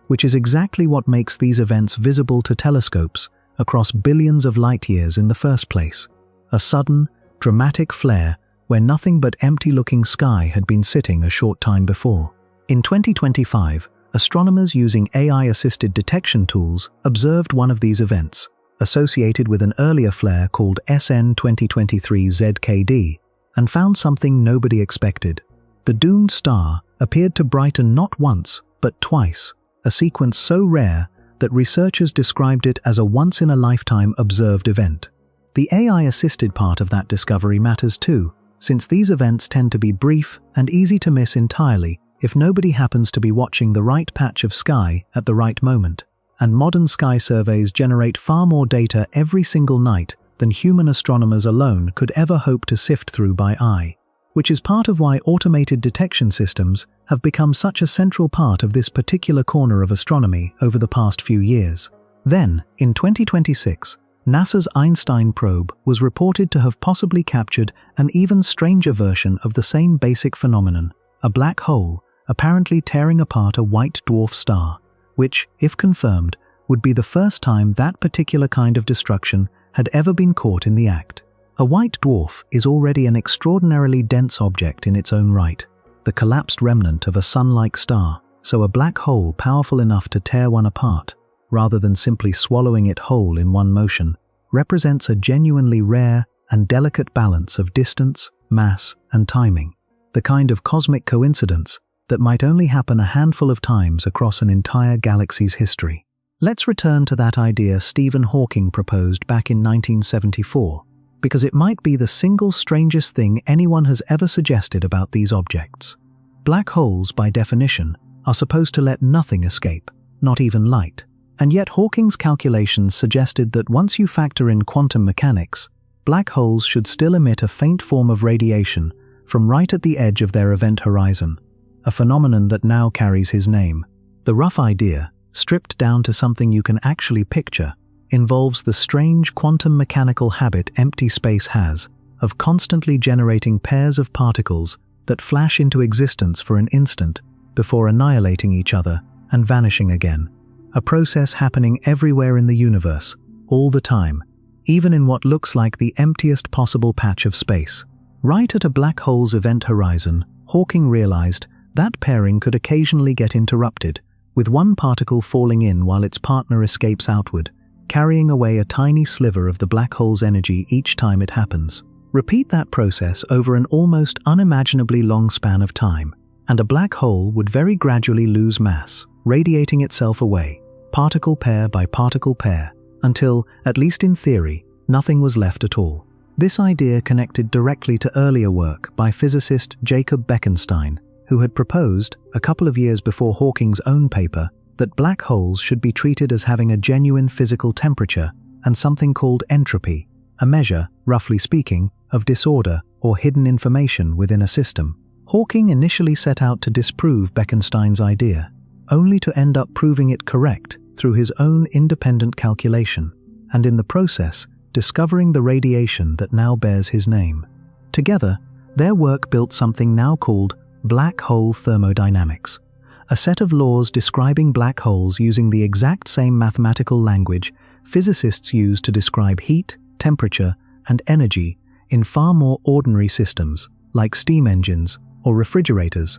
which is exactly what makes these events visible to telescopes across billions of light-years in the first place. A sudden, dramatic flare where nothing but empty-looking sky had been sitting a short time before. In 2025, astronomers using AI-assisted detection tools observed one of these events, associated with an earlier flare called SN 2023-ZKD, and found something nobody expected. The doomed star appeared to brighten not once, but twice, a sequence so rare that researchers described it as a once-in-a-lifetime observed event. The AI-assisted part of that discovery matters too, since these events tend to be brief and easy to miss entirely if nobody happens to be watching the right patch of sky at the right moment. And modern sky surveys generate far more data every single night than human astronomers alone could ever hope to sift through by eye, which is part of why automated detection systems have become such a central part of this particular corner of astronomy over the past few years. Then, in 2026, NASA's Einstein probe was reported to have possibly captured an even stranger version of the same basic phenomenon, a black hole apparently tearing apart a white dwarf star, which, if confirmed, would be the first time that particular kind of destruction had ever been caught in the act. A white dwarf is already an extraordinarily dense object in its own right, the collapsed remnant of a sun-like star, so a black hole powerful enough to tear one apart, rather than simply swallowing it whole in one motion, represents a genuinely rare and delicate balance of distance, mass, and timing, the kind of cosmic coincidence that might only happen a handful of times across an entire galaxy's history. Let's return to that idea Stephen Hawking proposed back in 1974, because it might be the single strangest thing anyone has ever suggested about these objects. Black holes, by definition, are supposed to let nothing escape, not even light. And yet Hawking's calculations suggested that once you factor in quantum mechanics, black holes should still emit a faint form of radiation from right at the edge of their event horizon, a phenomenon that now carries his name. The rough idea, stripped down to something you can actually picture, involves the strange quantum mechanical habit empty space has of constantly generating pairs of particles that flash into existence for an instant before annihilating each other and vanishing again. A process happening everywhere in the universe, all the time, even in what looks like the emptiest possible patch of space. Right at a black hole's event horizon, Hawking realized that pairing could occasionally get interrupted, with one particle falling in while its partner escapes outward, carrying away a tiny sliver of the black hole's energy each time it happens. Repeat that process over an almost unimaginably long span of time, and a black hole would very gradually lose mass, radiating itself away, particle pair by particle pair, until, at least in theory, nothing was left at all. This idea connected directly to earlier work by physicist Jacob Bekenstein, who had proposed, a couple of years before Hawking's own paper, that black holes should be treated as having a genuine physical temperature and something called entropy, a measure, roughly speaking, of disorder or hidden information within a system. Hawking initially set out to disprove Bekenstein's idea, only to end up proving it correct through his own independent calculation, and in the process, discovering the radiation that now bears his name. Together, their work built something now called black hole thermodynamics, a set of laws describing black holes using the exact same mathematical language physicists use to describe heat, temperature, and energy in far more ordinary systems, like steam engines or refrigerators,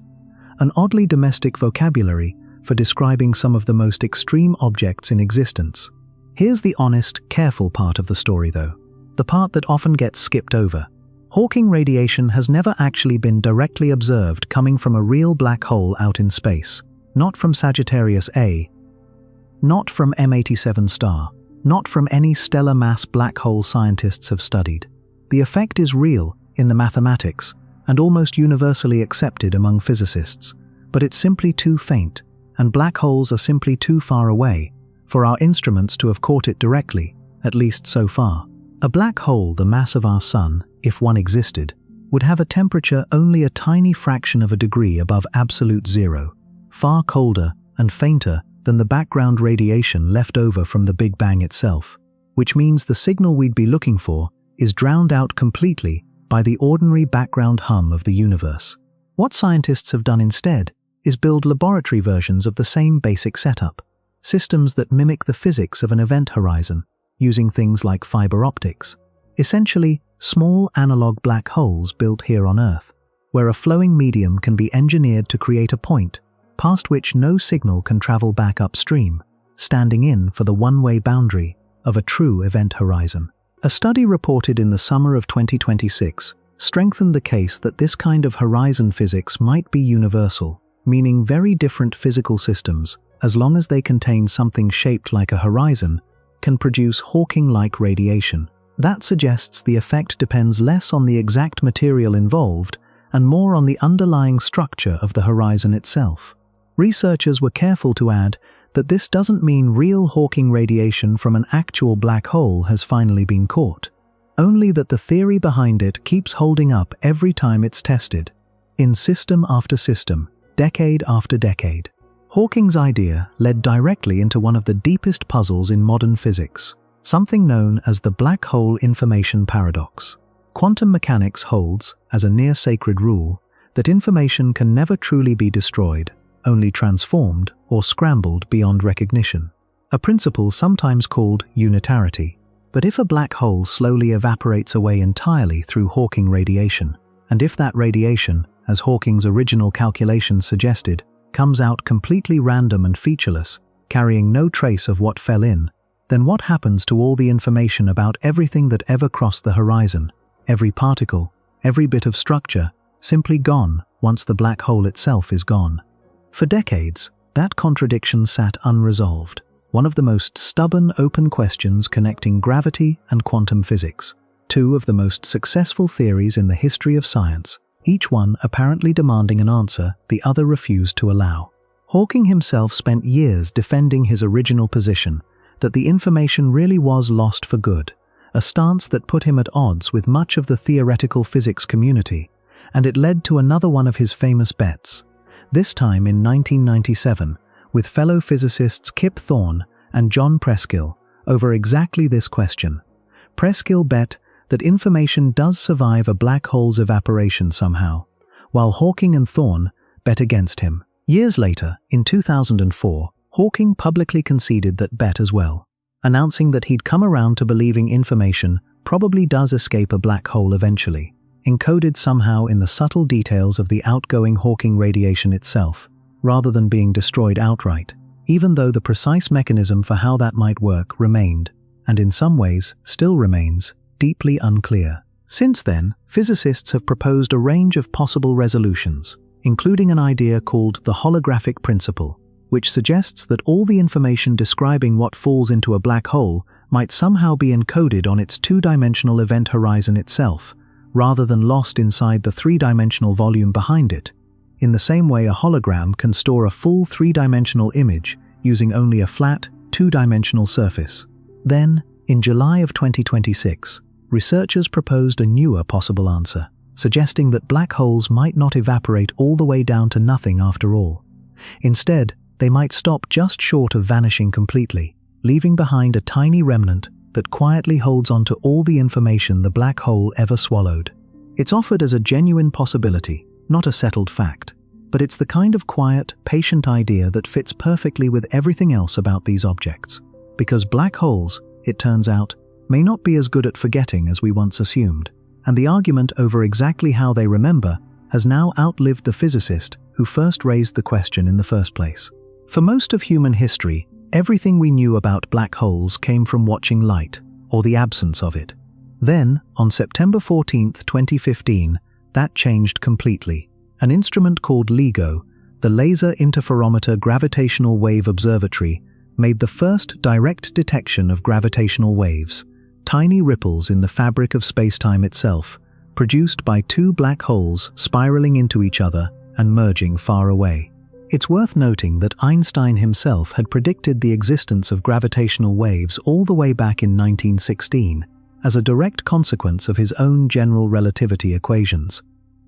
an oddly domestic vocabulary for describing some of the most extreme objects in existence. Here's the honest, careful part of the story though, the part that often gets skipped over. Hawking radiation has never actually been directly observed coming from a real black hole out in space, not from Sagittarius A, not from M87 star, not from any stellar mass black hole scientists have studied. The effect is real in the mathematics and almost universally accepted among physicists, but it's simply too faint, and black holes are simply too far away for our instruments to have caught it directly, at least so far. A black hole the mass of our Sun, if one existed, would have a temperature only a tiny fraction of a degree above absolute zero, far colder and fainter than the background radiation left over from the Big Bang itself, which means the signal we'd be looking for is drowned out completely by the ordinary background hum of the universe. What scientists have done instead is build laboratory versions of the same basic setup, systems that mimic the physics of an event horizon, using things like fiber optics, essentially small analog black holes built here on Earth, where a flowing medium can be engineered to create a point past which no signal can travel back upstream, standing in for the one-way boundary of a true event horizon. A study reported in the summer of 2026 strengthened the case that this kind of horizon physics might be universal, meaning very different physical systems, as long as they contain something shaped like a horizon, can produce Hawking-like radiation. That suggests the effect depends less on the exact material involved and more on the underlying structure of the horizon itself. Researchers were careful to add that this doesn't mean real Hawking radiation from an actual black hole has finally been caught, only that the theory behind it keeps holding up every time it's tested, in system after system, decade after decade. Hawking's idea led directly into one of the deepest puzzles in modern physics, something known as the black hole information paradox. Quantum mechanics holds, as a near-sacred rule, that information can never truly be destroyed, only transformed or scrambled beyond recognition, a principle sometimes called unitarity. But if a black hole slowly evaporates away entirely through Hawking radiation, and if that radiation, as Hawking's original calculations suggested, comes out completely random and featureless, carrying no trace of what fell in, then what happens to all the information about everything that ever crossed the horizon? Every particle, every bit of structure, simply gone once the black hole itself is gone. For decades, that contradiction sat unresolved, one of the most stubborn open questions connecting gravity and quantum physics, two of the most successful theories in the history of science, each one apparently demanding an answer the other refused to allow. Hawking himself spent years defending his original position, that the information really was lost for good, a stance that put him at odds with much of the theoretical physics community, and it led to another one of his famous bets, this time in 1997, with fellow physicists Kip Thorne and John Preskill, over exactly this question. Preskill bet that information does survive a black hole's evaporation somehow, while Hawking and Thorne bet against him. Years later, in 2004, Hawking publicly conceded that bet as well, announcing that he'd come around to believing information probably does escape a black hole eventually, encoded somehow in the subtle details of the outgoing Hawking radiation itself, rather than being destroyed outright, even though the precise mechanism for how that might work remained, and in some ways still remains, deeply unclear. Since then, physicists have proposed a range of possible resolutions, including an idea called the holographic principle, which suggests that all the information describing what falls into a black hole might somehow be encoded on its two-dimensional event horizon itself, rather than lost inside the three-dimensional volume behind it, in the same way a hologram can store a full three-dimensional image using only a flat, two-dimensional surface. Then, in July of 2026, researchers proposed a newer possible answer, suggesting that black holes might not evaporate all the way down to nothing after all. Instead, they might stop just short of vanishing completely, leaving behind a tiny remnant that quietly holds on to all the information the black hole ever swallowed. It's offered as a genuine possibility, not a settled fact, but it's the kind of quiet, patient idea that fits perfectly with everything else about these objects. Because black holes, it turns out, may not be as good at forgetting as we once assumed, and the argument over exactly how they remember has now outlived the physicist who first raised the question in the first place. For most of human history, everything we knew about black holes came from watching light, or the absence of it. Then, on September 14, 2015, that changed completely. An instrument called LIGO, the Laser Interferometer Gravitational Wave Observatory, made the first direct detection of gravitational waves, tiny ripples in the fabric of spacetime itself, produced by two black holes spiraling into each other and merging far away. It's worth noting that Einstein himself had predicted the existence of gravitational waves all the way back in 1916, as a direct consequence of his own general relativity equations.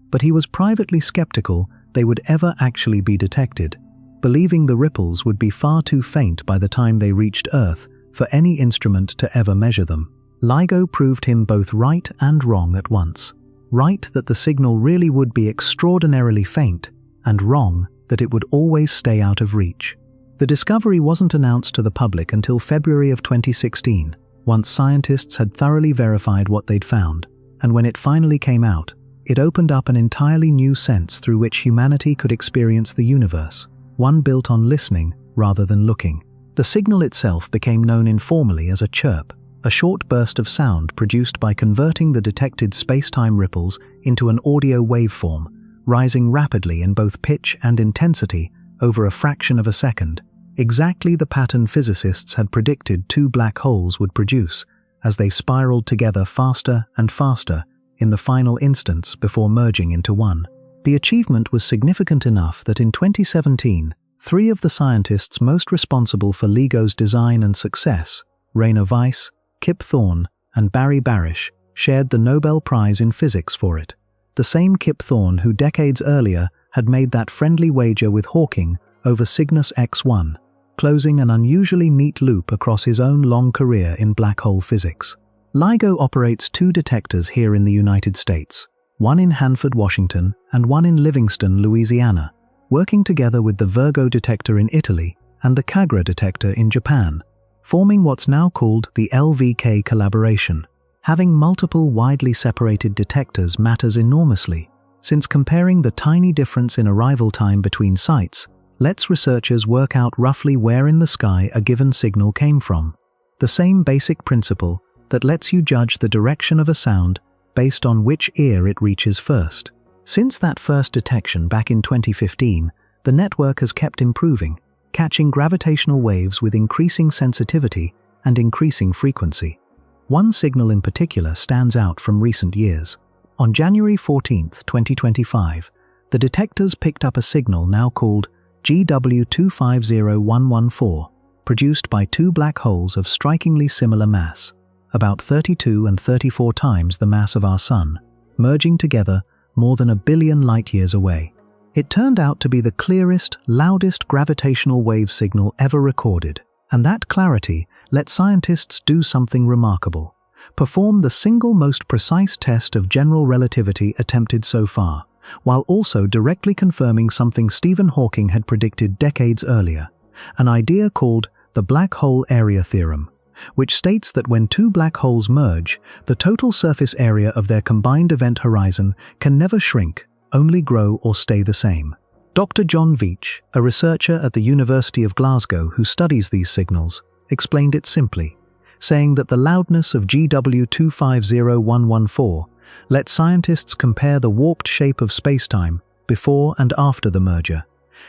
But he was privately skeptical they would ever actually be detected, believing the ripples would be far too faint by the time they reached Earth for any instrument to ever measure them. LIGO proved him both right and wrong at once. Right that the signal really would be extraordinarily faint, and wrong that it would always stay out of reach. The discovery wasn't announced to the public until February of 2016, once scientists had thoroughly verified what they'd found, and when it finally came out, it opened up an entirely new sense through which humanity could experience the universe, one built on listening rather than looking. The signal itself became known informally as a chirp, a short burst of sound produced by converting the detected space-time ripples into an audio waveform, rising rapidly in both pitch and intensity over a fraction of a second, exactly the pattern physicists had predicted two black holes would produce as they spiraled together faster and faster in the final instance before merging into one. The achievement was significant enough that in 2017, three of the scientists most responsible for LIGO's design and success, Rainer Weiss, Kip Thorne, and Barry Barish, shared the Nobel Prize in Physics for it. The same Kip Thorne who decades earlier had made that friendly wager with Hawking over Cygnus X-1, closing an unusually neat loop across his own long career in black hole physics. LIGO operates 2 detectors here in the United States, one in Hanford, Washington, and one in Livingston, Louisiana, working together with the Virgo detector in Italy and the Kagra detector in Japan, forming what's now called the LVK collaboration. Having multiple widely separated detectors matters enormously, since comparing the tiny difference in arrival time between sites lets researchers work out roughly where in the sky a given signal came from. The same basic principle that lets you judge the direction of a sound based on which ear it reaches first. Since that first detection back in 2015, the network has kept improving, catching gravitational waves with increasing sensitivity and increasing frequency. One signal in particular stands out from recent years. On January 14, 2025, the detectors picked up a signal now called GW250114, produced by 2 black holes of strikingly similar mass, about 32 and 34 times the mass of our Sun, merging together more than 1 billion light-years away. It turned out to be the clearest, loudest gravitational wave signal ever recorded, and that clarity let scientists do something remarkable: perform the single most precise test of general relativity attempted so far, while also directly confirming something Stephen Hawking had predicted decades earlier, an idea called the black hole area theorem, which states that when 2 black holes merge, the total surface area of their combined event horizon can never shrink, only grow or stay the same. Dr. John Veitch, a researcher at the University of Glasgow who studies these signals, explained it simply, saying that the loudness of GW250114 let scientists compare the warped shape of spacetime before and after the merger,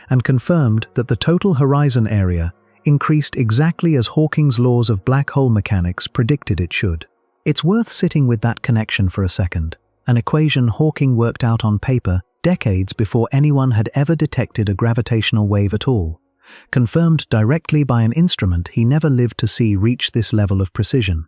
and confirmed that the total horizon area increased exactly as Hawking's laws of black hole mechanics predicted it should. It's worth sitting with that connection for a second, an equation Hawking worked out on paper decades before anyone had ever detected a gravitational wave at all, confirmed directly by an instrument he never lived to see reach this level of precision,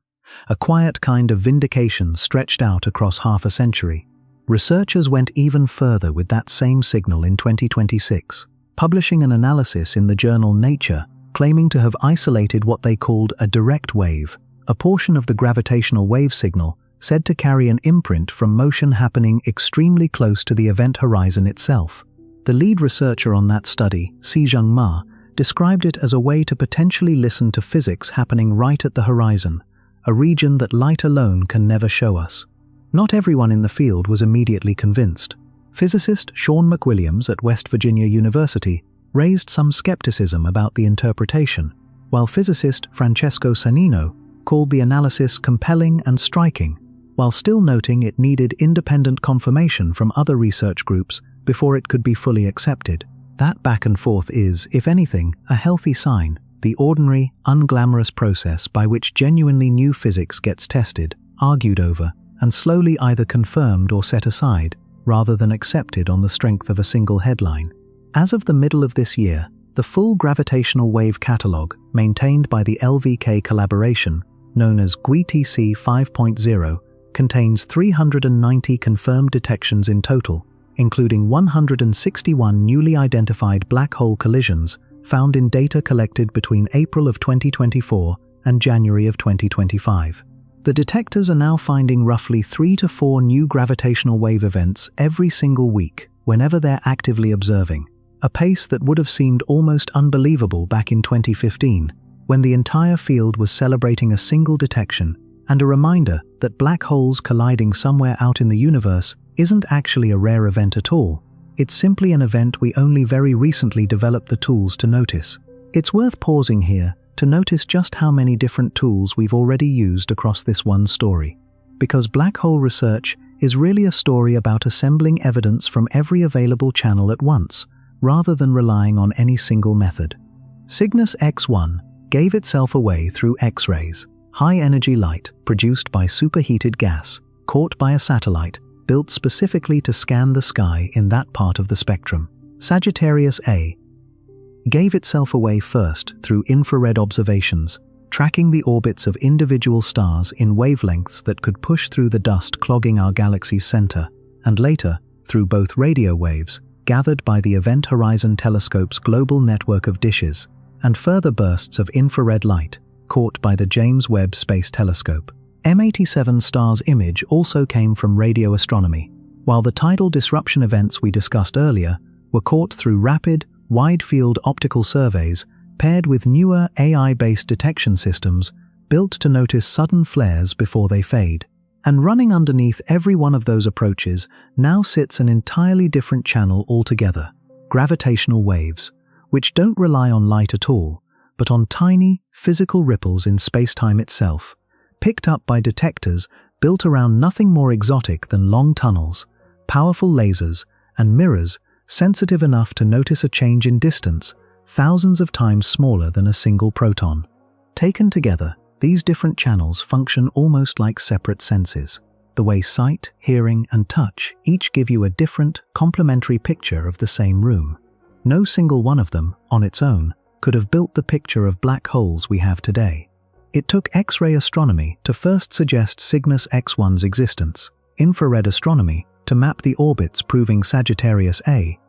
a quiet kind of vindication stretched out across half a century. Researchers went even further with that same signal in 2026, publishing an analysis in the journal Nature claiming to have isolated what they called a direct wave, a portion of the gravitational wave signal said to carry an imprint from motion happening extremely close to the event horizon itself. The lead researcher on that study, Sijung Ma, described it as a way to potentially listen to physics happening right at the horizon, a region that light alone can never show us. Not everyone in the field was immediately convinced. Physicist Sean McWilliams at West Virginia University raised some skepticism about the interpretation, while physicist Francesco Sanino called the analysis compelling and striking, while still noting it needed independent confirmation from other research groups before it could be fully accepted. That back and forth is, if anything, a healthy sign, the ordinary, unglamorous process by which genuinely new physics gets tested, argued over, and slowly either confirmed or set aside, rather than accepted on the strength of a single headline. As of the middle of this year, the full gravitational wave catalogue, maintained by the LVK collaboration, known as GWTC 5.0, contains 390 confirmed detections in total, including 161 newly identified black hole collisions found in data collected between April of 2024 and January of 2025. The detectors are now finding roughly 3 to 4 new gravitational wave events every single week, whenever they're actively observing, a pace that would have seemed almost unbelievable back in 2015, when the entire field was celebrating a single detection, and a reminder that black holes colliding somewhere out in the universe isn't actually a rare event at all. It's simply an event we only very recently developed the tools to notice. It's worth pausing here to notice just how many different tools we've already used across this one story, because black hole research is really a story about assembling evidence from every available channel at once, rather than relying on any single method. Cygnus X-1 gave itself away through X-rays, high-energy light produced by superheated gas, caught by a satellite built specifically to scan the sky in that part of the spectrum. Sagittarius A gave itself away first through infrared observations, tracking the orbits of individual stars in wavelengths that could push through the dust clogging our galaxy's center, and later, through both radio waves, gathered by the Event Horizon Telescope's global network of dishes, and further bursts of infrared light caught by the James Webb Space Telescope. M87 star's image also came from radio astronomy, while the tidal disruption events we discussed earlier were caught through rapid, wide-field optical surveys paired with newer AI-based detection systems built to notice sudden flares before they fade. And running underneath every one of those approaches now sits an entirely different channel altogether: gravitational waves, which don't rely on light at all, but on tiny, physical ripples in space-time itself, picked up by detectors built around nothing more exotic than long tunnels, powerful lasers, and mirrors sensitive enough to notice a change in distance thousands of times smaller than a single proton. Taken together, these different channels function almost like separate senses. The way sight, hearing, and touch each give you a different, complementary picture of the same room. No single one of them, on its own, could have built the picture of black holes we have today. It took X-ray astronomy to first suggest Cygnus X-1's existence, infrared astronomy to map the orbits proving Sagittarius A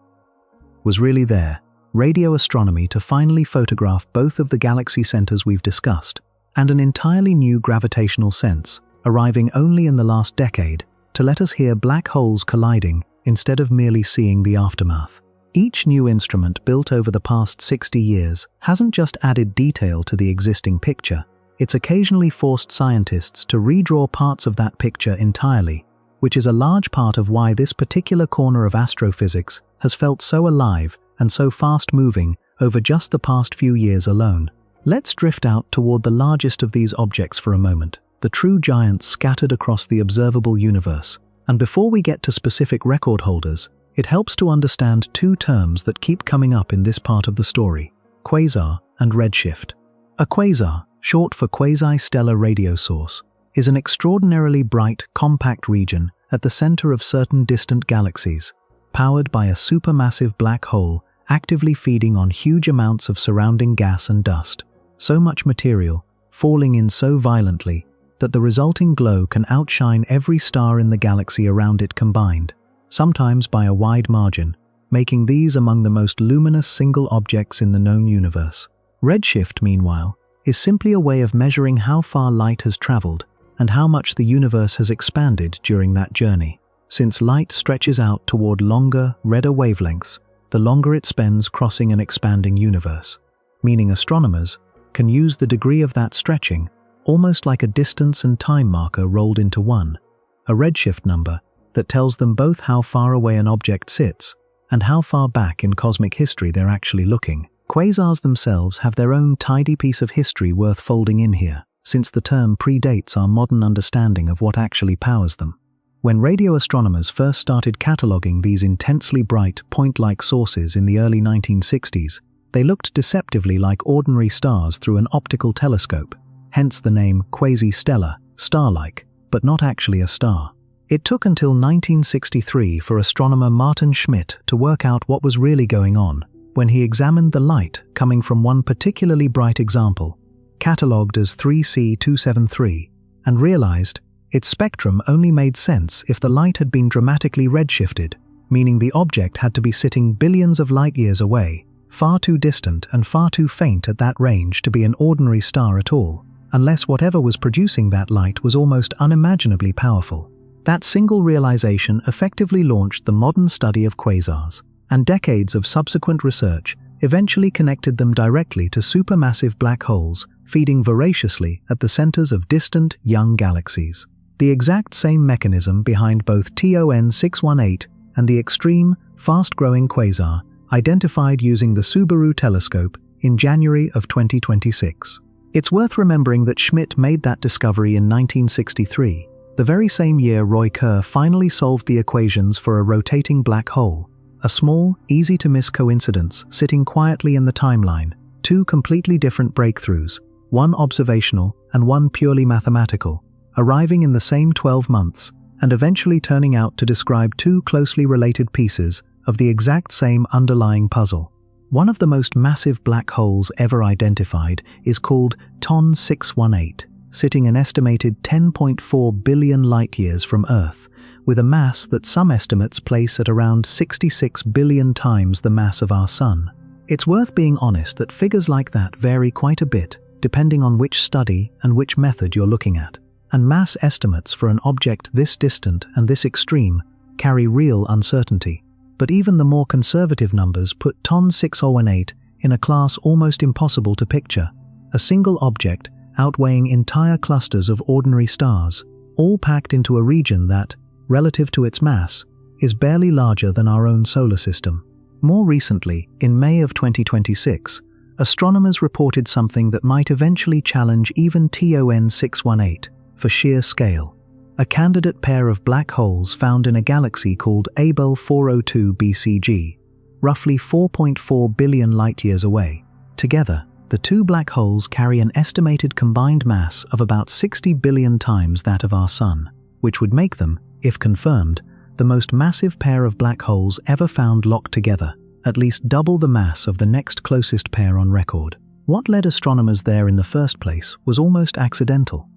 was really there, radio astronomy to finally photograph both of the galaxy centers we've discussed, and an entirely new gravitational sense, arriving only in the last decade, to let us hear black holes colliding instead of merely seeing the aftermath. Each new instrument built over the past 60 years hasn't just added detail to the existing picture, it's occasionally forced scientists to redraw parts of that picture entirely, which is a large part of why this particular corner of astrophysics has felt so alive and so fast-moving over just the past few years alone. Let's drift out toward the largest of these objects for a moment, the true giants scattered across the observable universe. And before we get to specific record holders, it helps to understand two terms that keep coming up in this part of the story: quasar and redshift. A quasar, short for quasi-stellar radio source, is an extraordinarily bright, compact region at the center of certain distant galaxies, powered by a supermassive black hole actively feeding on huge amounts of surrounding gas and dust. So much material, falling in so violently, that the resulting glow can outshine every star in the galaxy around it combined, sometimes by a wide margin, making these among the most luminous single objects in the known universe. Redshift, meanwhile, is simply a way of measuring how far light has traveled and how much the universe has expanded during that journey. Since light stretches out toward longer, redder wavelengths, the longer it spends crossing an expanding universe, meaning astronomers can use the degree of that stretching almost like a distance and time marker rolled into one, a redshift number that tells them both how far away an object sits and how far back in cosmic history they're actually looking. Quasars themselves have their own tidy piece of history worth folding in here, since the term predates our modern understanding of what actually powers them. When radio astronomers first started cataloging these intensely bright, point-like sources in the early 1960s, they looked deceptively like ordinary stars through an optical telescope, hence the name quasi-stellar, star-like, but not actually a star. It took until 1963 for astronomer Martin Schmidt to work out what was really going on when he examined the light coming from one particularly bright example, catalogued as 3C273, and realized its spectrum only made sense if the light had been dramatically redshifted, meaning the object had to be sitting billions of light-years away, far too distant and far too faint at that range to be an ordinary star at all, unless whatever was producing that light was almost unimaginably powerful. That single realization effectively launched the modern study of quasars, and decades of subsequent research eventually connected them directly to supermassive black holes feeding voraciously at the centers of distant, young galaxies. The exact same mechanism behind both TON 618 and the extreme, fast-growing quasar identified using the Subaru telescope in January of 2026. It's worth remembering that Schmidt made that discovery in 1963, the very same year Roy Kerr finally solved the equations for a rotating black hole, a small, easy-to-miss coincidence sitting quietly in the timeline, two completely different breakthroughs, one observational and one purely mathematical, arriving in the same 12 months and eventually turning out to describe two closely related pieces of the exact same underlying puzzle. One of the most massive black holes ever identified is called TON 618, sitting an estimated 10.4 billion light-years from Earth, with a mass that some estimates place at around 66 billion times the mass of our Sun. It's worth being honest that figures like that vary quite a bit, depending on which study and which method you're looking at. And mass estimates for an object this distant and this extreme carry real uncertainty. But even the more conservative numbers put TON 6018 in a class almost impossible to picture. A single object outweighing entire clusters of ordinary stars, all packed into a region that, relative to its mass, is barely larger than our own solar system. More recently, in May of 2026, astronomers reported something that might eventually challenge even TON 618 for sheer scale. A candidate pair of black holes found in a galaxy called Abell 402 BCG, roughly 4.4 billion light-years away. Together, the two black holes carry an estimated combined mass of about 60 billion times that of our Sun, which would make them, if confirmed, the most massive pair of black holes ever found locked together, at least double the mass of the next closest pair on record. What led astronomers there in the first place was almost accidental.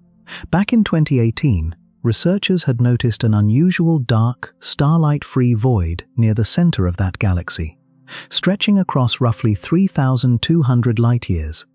Back in 2018, researchers had noticed an unusual dark, starlight-free void near the center of that galaxy, stretching across roughly 3,200 light-years,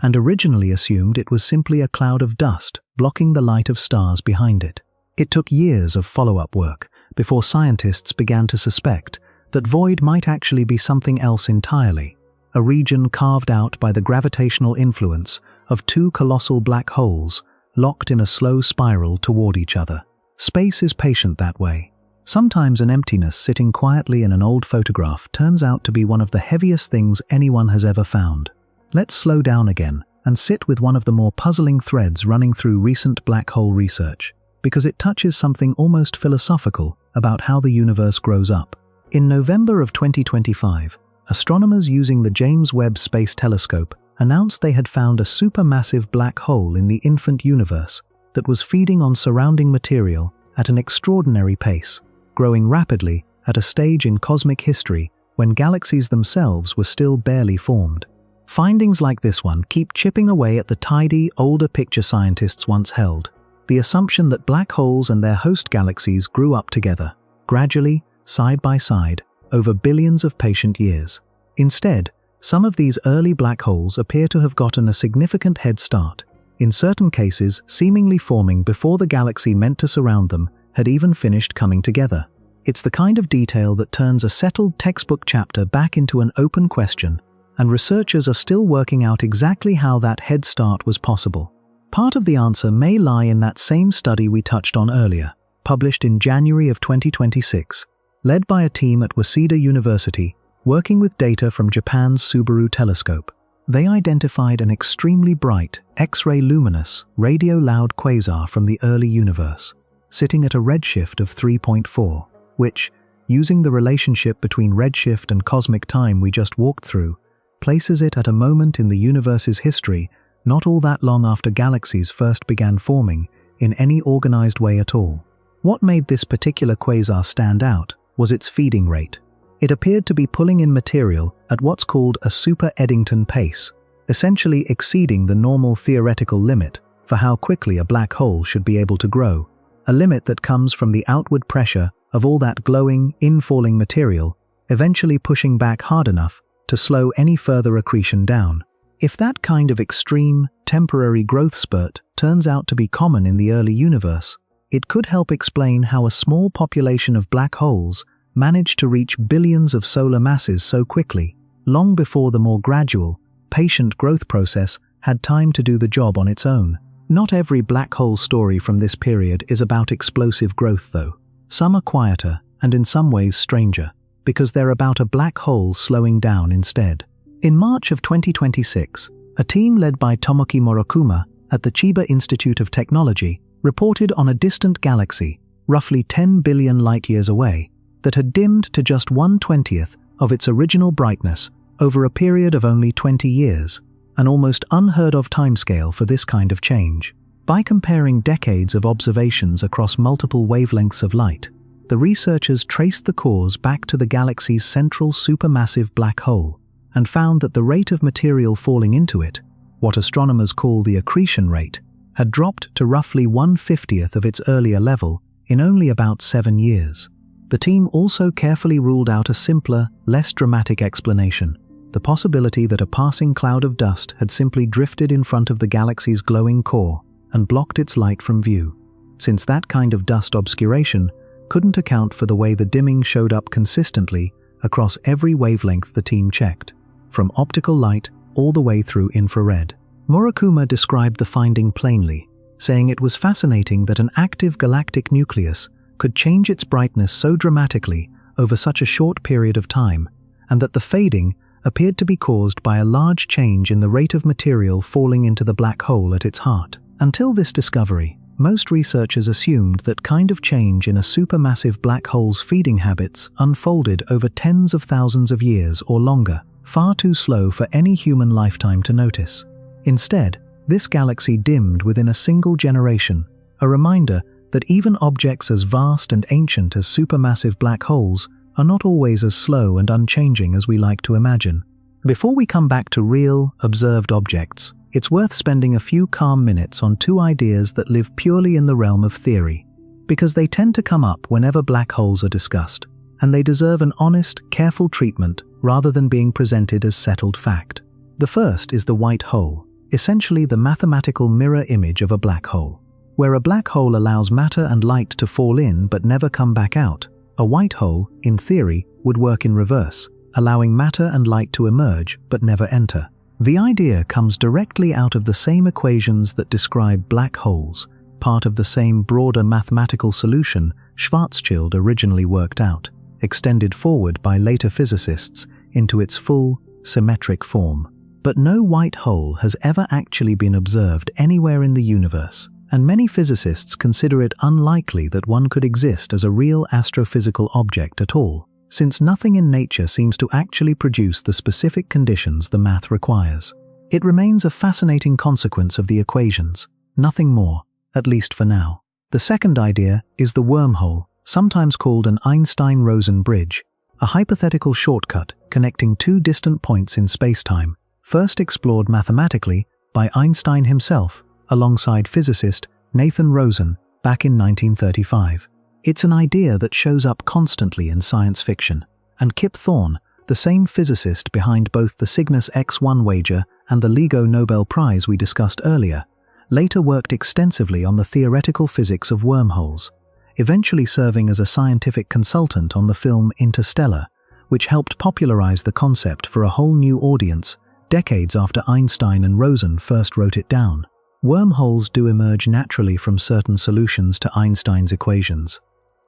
and originally assumed it was simply a cloud of dust blocking the light of stars behind it. It took years of follow-up work before scientists began to suspect that void might actually be something else entirely, a region carved out by the gravitational influence of two colossal black holes locked in a slow spiral toward each other. Space is patient that way. Sometimes an emptiness sitting quietly in an old photograph turns out to be one of the heaviest things anyone has ever found. Let's slow down again and sit with one of the more puzzling threads running through recent black hole research, because it touches something almost philosophical about how the universe grows up. In November of 2025, astronomers using the James Webb Space Telescope announced they had found a supermassive black hole in the infant universe that was feeding on surrounding material at an extraordinary pace, growing rapidly at a stage in cosmic history when galaxies themselves were still barely formed. Findings like this one keep chipping away at the tidy, older picture scientists once held, the assumption that black holes and their host galaxies grew up together, gradually, side by side, over billions of patient years. Instead, some of these early black holes appear to have gotten a significant head start, in certain cases seemingly forming before the galaxy meant to surround them had even finished coming together. It's the kind of detail that turns a settled textbook chapter back into an open question, and researchers are still working out exactly how that head start was possible. Part of the answer may lie in that same study we touched on earlier, published in January of 2026, led by a team at Waseda University, working with data from Japan's Subaru telescope. They identified an extremely bright, X-ray luminous, radio-loud quasar from the early universe, sitting at a redshift of 3.4, which, using the relationship between redshift and cosmic time we just walked through, places it at a moment in the universe's history not all that long after galaxies first began forming in any organized way at all. What made this particular quasar stand out was its feeding rate. It appeared to be pulling in material at what's called a super-Eddington pace, essentially exceeding the normal theoretical limit for how quickly a black hole should be able to grow, a limit that comes from the outward pressure of all that glowing, infalling material, eventually pushing back hard enough to slow any further accretion down. If that kind of extreme, temporary growth spurt turns out to be common in the early universe, it could help explain how a small population of black holes managed to reach billions of solar masses so quickly, long before the more gradual, patient growth process had time to do the job on its own. Not every black hole story from this period is about explosive growth, though. Some are quieter and in some ways stranger, because they're about a black hole slowing down instead. In March of 2026, a team led by Tomoki Morikuma at the Chiba Institute of Technology reported on a distant galaxy, roughly 10 billion light-years away, that had dimmed to just 1/20th of its original brightness over a period of only 20 years, an almost unheard-of timescale for this kind of change. By comparing decades of observations across multiple wavelengths of light, the researchers traced the cause back to the galaxy's central supermassive black hole, and found that the rate of material falling into it, what astronomers call the accretion rate, had dropped to roughly 1/50th of its earlier level in only about 7 years. The team also carefully ruled out a simpler, less dramatic explanation: the possibility that a passing cloud of dust had simply drifted in front of the galaxy's glowing core and blocked its light from view, since that kind of dust obscuration couldn't account for the way the dimming showed up consistently across every wavelength the team checked, from optical light all the way through infrared. Murakuma described the finding plainly, saying it was fascinating that an active galactic nucleus could change its brightness so dramatically over such a short period of time, and that the fading appeared to be caused by a large change in the rate of material falling into the black hole at its heart. Until this discovery, most researchers assumed that kind of change in a supermassive black hole's feeding habits unfolded over tens of thousands of years or longer, far too slow for any human lifetime to notice. Instead, this galaxy dimmed within a single generation, a reminder that even objects as vast and ancient as supermassive black holes are not always as slow and unchanging as we like to imagine. Before we come back to real, observed objects, it's worth spending a few calm minutes on two ideas that live purely in the realm of theory, because they tend to come up whenever black holes are discussed, and they deserve an honest, careful treatment rather than being presented as settled fact. The first is the white hole, essentially the mathematical mirror image of a black hole. Where a black hole allows matter and light to fall in but never come back out, a white hole, in theory, would work in reverse, allowing matter and light to emerge but never enter. The idea comes directly out of the same equations that describe black holes, part of the same broader mathematical solution Schwarzschild originally worked out, extended forward by later physicists into its full, symmetric form. But no white hole has ever actually been observed anywhere in the universe, and many physicists consider it unlikely that one could exist as a real astrophysical object at all, since nothing in nature seems to actually produce the specific conditions the math requires. It remains a fascinating consequence of the equations, nothing more, at least for now. The second idea is the wormhole, sometimes called an Einstein-Rosen bridge, a hypothetical shortcut connecting two distant points in spacetime, first explored mathematically by Einstein himself, alongside physicist Nathan Rosen back in 1935. It's an idea that shows up constantly in science fiction, and Kip Thorne, the same physicist behind both the Cygnus X-1 wager and the LIGO Nobel Prize we discussed earlier, later worked extensively on the theoretical physics of wormholes, eventually serving as a scientific consultant on the film Interstellar, which helped popularize the concept for a whole new audience decades after Einstein and Rosen first wrote it down. Wormholes do emerge naturally from certain solutions to Einstein's equations.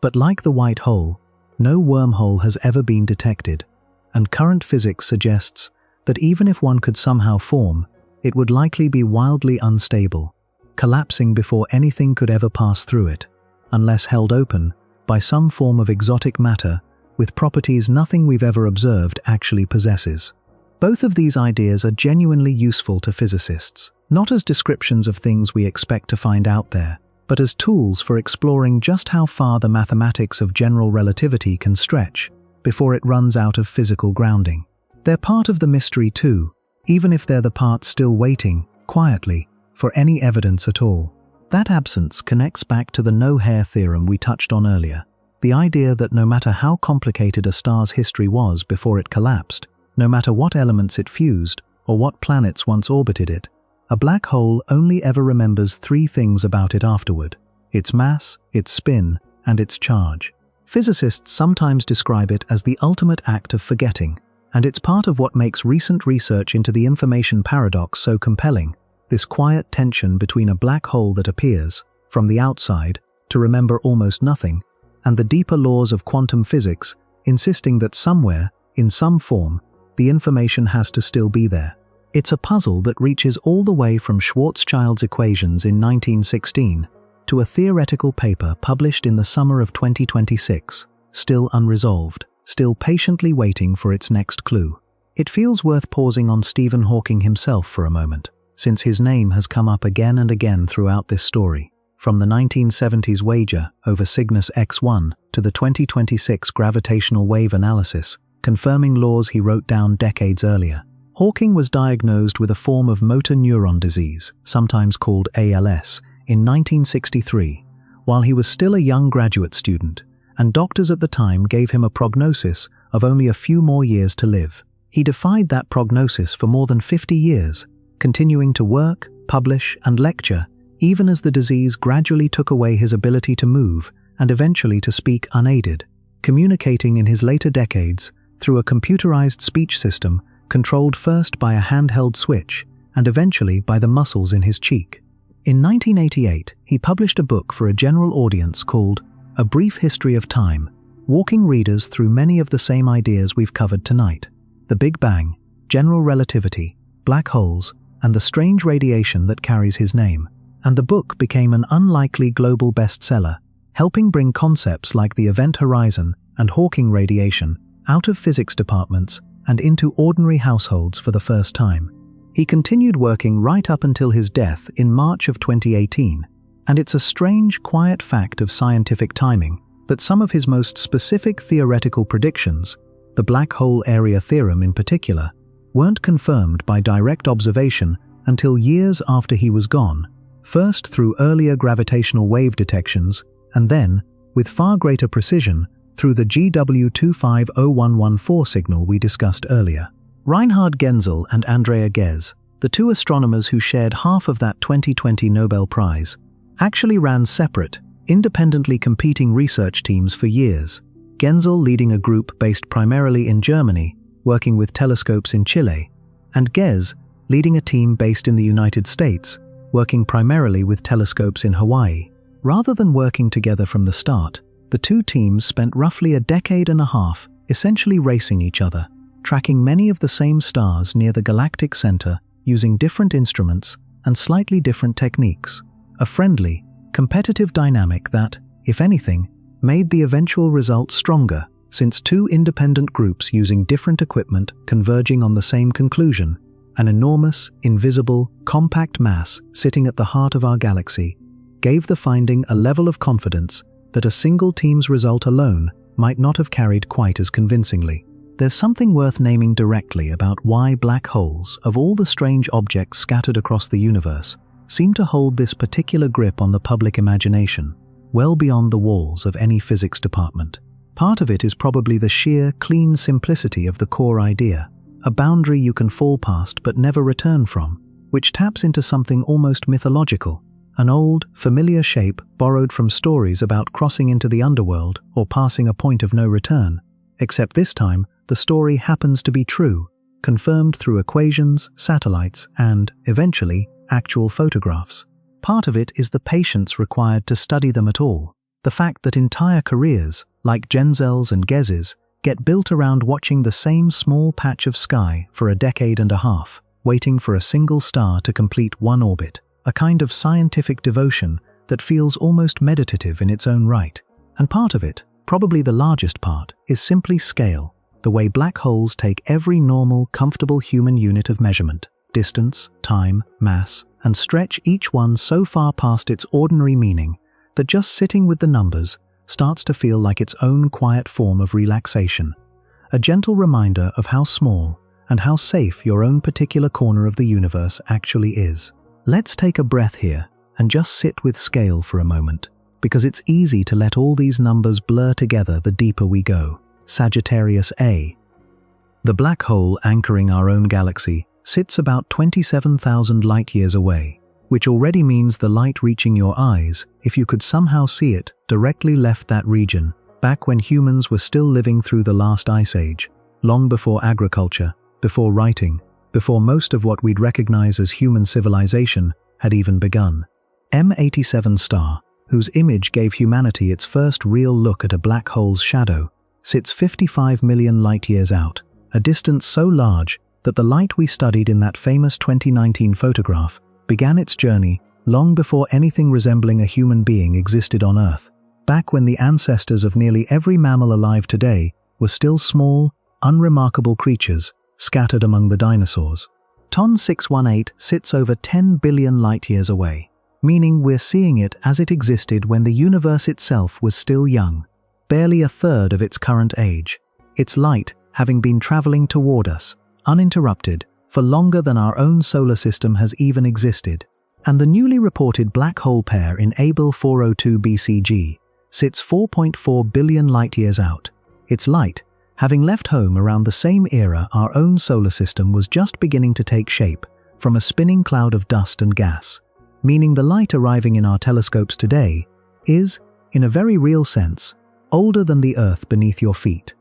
But like the white hole, no wormhole has ever been detected, and current physics suggests that even if one could somehow form, it would likely be wildly unstable, collapsing before anything could ever pass through it, unless held open by some form of exotic matter with properties nothing we've ever observed actually possesses. Both of these ideas are genuinely useful to physicists, not as descriptions of things we expect to find out there, but as tools for exploring just how far the mathematics of general relativity can stretch before it runs out of physical grounding. They're part of the mystery too, even if they're the part still waiting, quietly, for any evidence at all. That absence connects back to the no-hair theorem we touched on earlier, the idea that no matter how complicated a star's history was before it collapsed, no matter what elements it fused or what planets once orbited it, a black hole only ever remembers three things about it afterward: its mass, its spin, and its charge. Physicists sometimes describe it as the ultimate act of forgetting, and it's part of what makes recent research into the information paradox so compelling, this quiet tension between a black hole that appears, from the outside, to remember almost nothing, and the deeper laws of quantum physics insisting that somewhere, in some form, the information has to still be there. It's a puzzle that reaches all the way from Schwarzschild's equations in 1916 to a theoretical paper published in the summer of 2026, still unresolved, still patiently waiting for its next clue. It feels worth pausing on Stephen Hawking himself for a moment, since his name has come up again and again throughout this story, from the 1970s wager over Cygnus X-1 to the 2026 gravitational wave analysis, confirming laws he wrote down decades earlier. Hawking was diagnosed with a form of motor neuron disease, sometimes called ALS, in 1963, while he was still a young graduate student, and doctors at the time gave him a prognosis of only a few more years to live. He defied that prognosis for more than 50 years, continuing to work, publish, and lecture, even as the disease gradually took away his ability to move and eventually to speak unaided, communicating in his later decades through a computerized speech system controlled first by a handheld switch and eventually by the muscles in his cheek. In 1988, he published a book for a general audience called A Brief History of Time, walking readers through many of the same ideas we've covered tonight: the Big Bang, general relativity, black holes, and the strange radiation that carries his name. And the book became an unlikely global bestseller, helping bring concepts like the event horizon and Hawking radiation out of physics departments and into ordinary households for the first time. He continued working right up until his death in March of 2018, and it's a strange, quiet fact of scientific timing that some of his most specific theoretical predictions, the black hole area theorem in particular, weren't confirmed by direct observation until years after he was gone, first through earlier gravitational wave detections, and then, with far greater precision, through the GW250114 signal we discussed earlier. Reinhard Genzel and Andrea Ghez, the two astronomers who shared half of that 2020 Nobel Prize, actually ran separate, independently competing research teams for years, Genzel leading a group based primarily in Germany, working with telescopes in Chile, and Ghez leading a team based in the United States, working primarily with telescopes in Hawaii. Rather than working together from the start, the two teams spent roughly a decade and a half essentially racing each other, tracking many of the same stars near the galactic center using different instruments and slightly different techniques. A friendly, competitive dynamic that, if anything, made the eventual result stronger, since two independent groups using different equipment converging on the same conclusion: an enormous, invisible, compact mass sitting at the heart of our galaxy, gave the finding a level of confidence that a single team's result alone might not have carried quite as convincingly. There's something worth naming directly about why black holes, of all the strange objects scattered across the universe, seem to hold this particular grip on the public imagination, well beyond the walls of any physics department. Part of it is probably the sheer, clean simplicity of the core idea, a boundary you can fall past but never return from, which taps into something almost mythological, an old, familiar shape borrowed from stories about crossing into the underworld or passing a point of no return, except this time the story happens to be true, confirmed through equations, satellites, and, eventually, actual photographs. Part of it is the patience required to study them at all, the fact that entire careers, like Genzel's and Gez's, get built around watching the same small patch of sky for a decade and a half, waiting for a single star to complete one orbit, a kind of scientific devotion that feels almost meditative in its own right. And part of it, probably the largest part, is simply scale, the way black holes take every normal, comfortable human unit of measurement, distance, time, mass, and stretch each one so far past its ordinary meaning that just sitting with the numbers starts to feel like its own quiet form of relaxation, a gentle reminder of how small and how safe your own particular corner of the universe actually is. Let's take a breath here and just sit with scale for a moment, because it's easy to let all these numbers blur together the deeper we go. Sagittarius A. The black hole anchoring our own galaxy sits about 27,000 light-years away, which already means the light reaching your eyes, if you could somehow see it, directly left that region, back when humans were still living through the last ice age, long before agriculture, before writing, before most of what we'd recognize as human civilization had even begun. M87 star, whose image gave humanity its first real look at a black hole's shadow, sits 55 million light-years out, a distance so large that the light we studied in that famous 2019 photograph began its journey long before anything resembling a human being existed on Earth, back when the ancestors of nearly every mammal alive today were still small, unremarkable creatures scattered among the dinosaurs. TON 618 sits over 10 billion light-years away, meaning we're seeing it as it existed when the universe itself was still young, barely a third of its current age, its light having been traveling toward us, uninterrupted, for longer than our own solar system has even existed. And the newly reported black hole pair in Abell 402 BCG sits 4.4 billion light-years out. Its light, having left home around the same era our own solar system was just beginning to take shape from a spinning cloud of dust and gas, meaning the light arriving in our telescopes today is, in a very real sense, older than the Earth beneath your feet.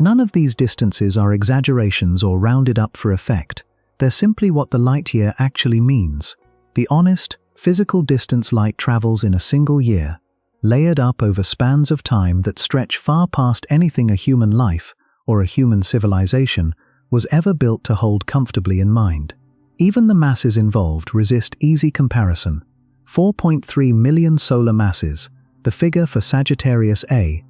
None of these distances are exaggerations or rounded up for effect. They're simply what the light year actually means. The honest, physical distance light travels in a single year, layered up over spans of time that stretch far past anything a human life or a human civilization was ever built to hold comfortably in mind. Even the masses involved resist easy comparison. 4.3 million solar masses, the figure for Sagittarius A,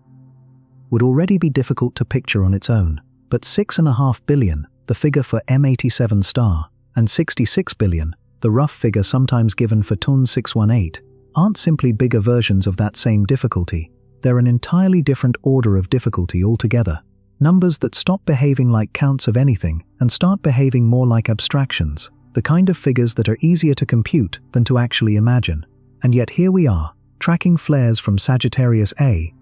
would already be difficult to picture on its own, but 6.5 billion, the figure for M87 star, and 66 billion, the rough figure sometimes given for Cygnus X-1, aren't simply bigger versions of that same difficulty. They're an entirely different order of difficulty altogether. Numbers that stop behaving like counts of anything and start behaving more like abstractions, the kind of figures that are easier to compute than to actually imagine. And yet here we are, tracking flares from Sagittarius A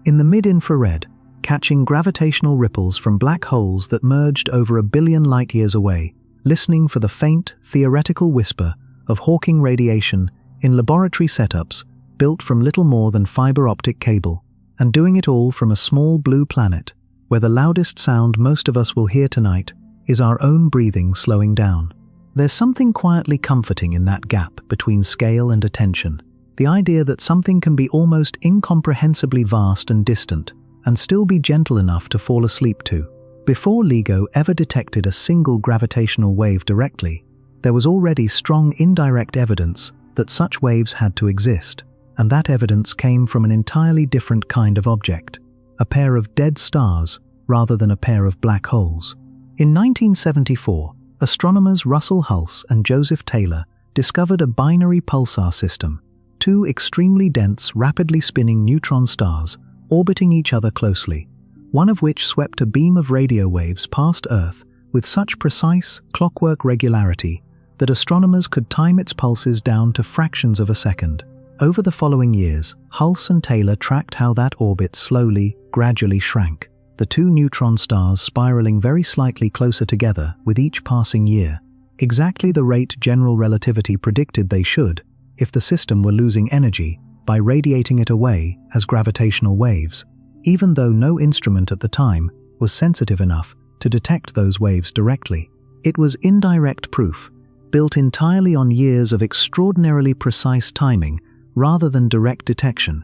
in the mid-infrared, catching gravitational ripples from black holes that merged over 1 billion light-years away, listening for the faint, theoretical whisper of Hawking radiation in laboratory setups built from little more than fiber optic cable, and doing it all from a small blue planet, where the loudest sound most of us will hear tonight is our own breathing slowing down. There's something quietly comforting in that gap between scale and attention, the idea that something can be almost incomprehensibly vast and distant, and still be gentle enough to fall asleep to. Before LIGO ever detected a single gravitational wave directly, there was already strong indirect evidence that such waves had to exist, and that evidence came from an entirely different kind of object, a pair of dead stars rather than a pair of black holes. In 1974, astronomers Russell Hulse and Joseph Taylor discovered a binary pulsar system, two extremely dense, rapidly spinning neutron stars orbiting each other closely, one of which swept a beam of radio waves past Earth with such precise, clockwork regularity that astronomers could time its pulses down to fractions of a second. Over the following years, Hulse and Taylor tracked how that orbit slowly, gradually shrank, the two neutron stars spiraling very slightly closer together with each passing year, exactly the rate general relativity predicted they should if the system were losing energy by radiating it away as gravitational waves, even though no instrument at the time was sensitive enough to detect those waves directly. It was indirect proof, built entirely on years of extraordinarily precise timing rather than direct detection,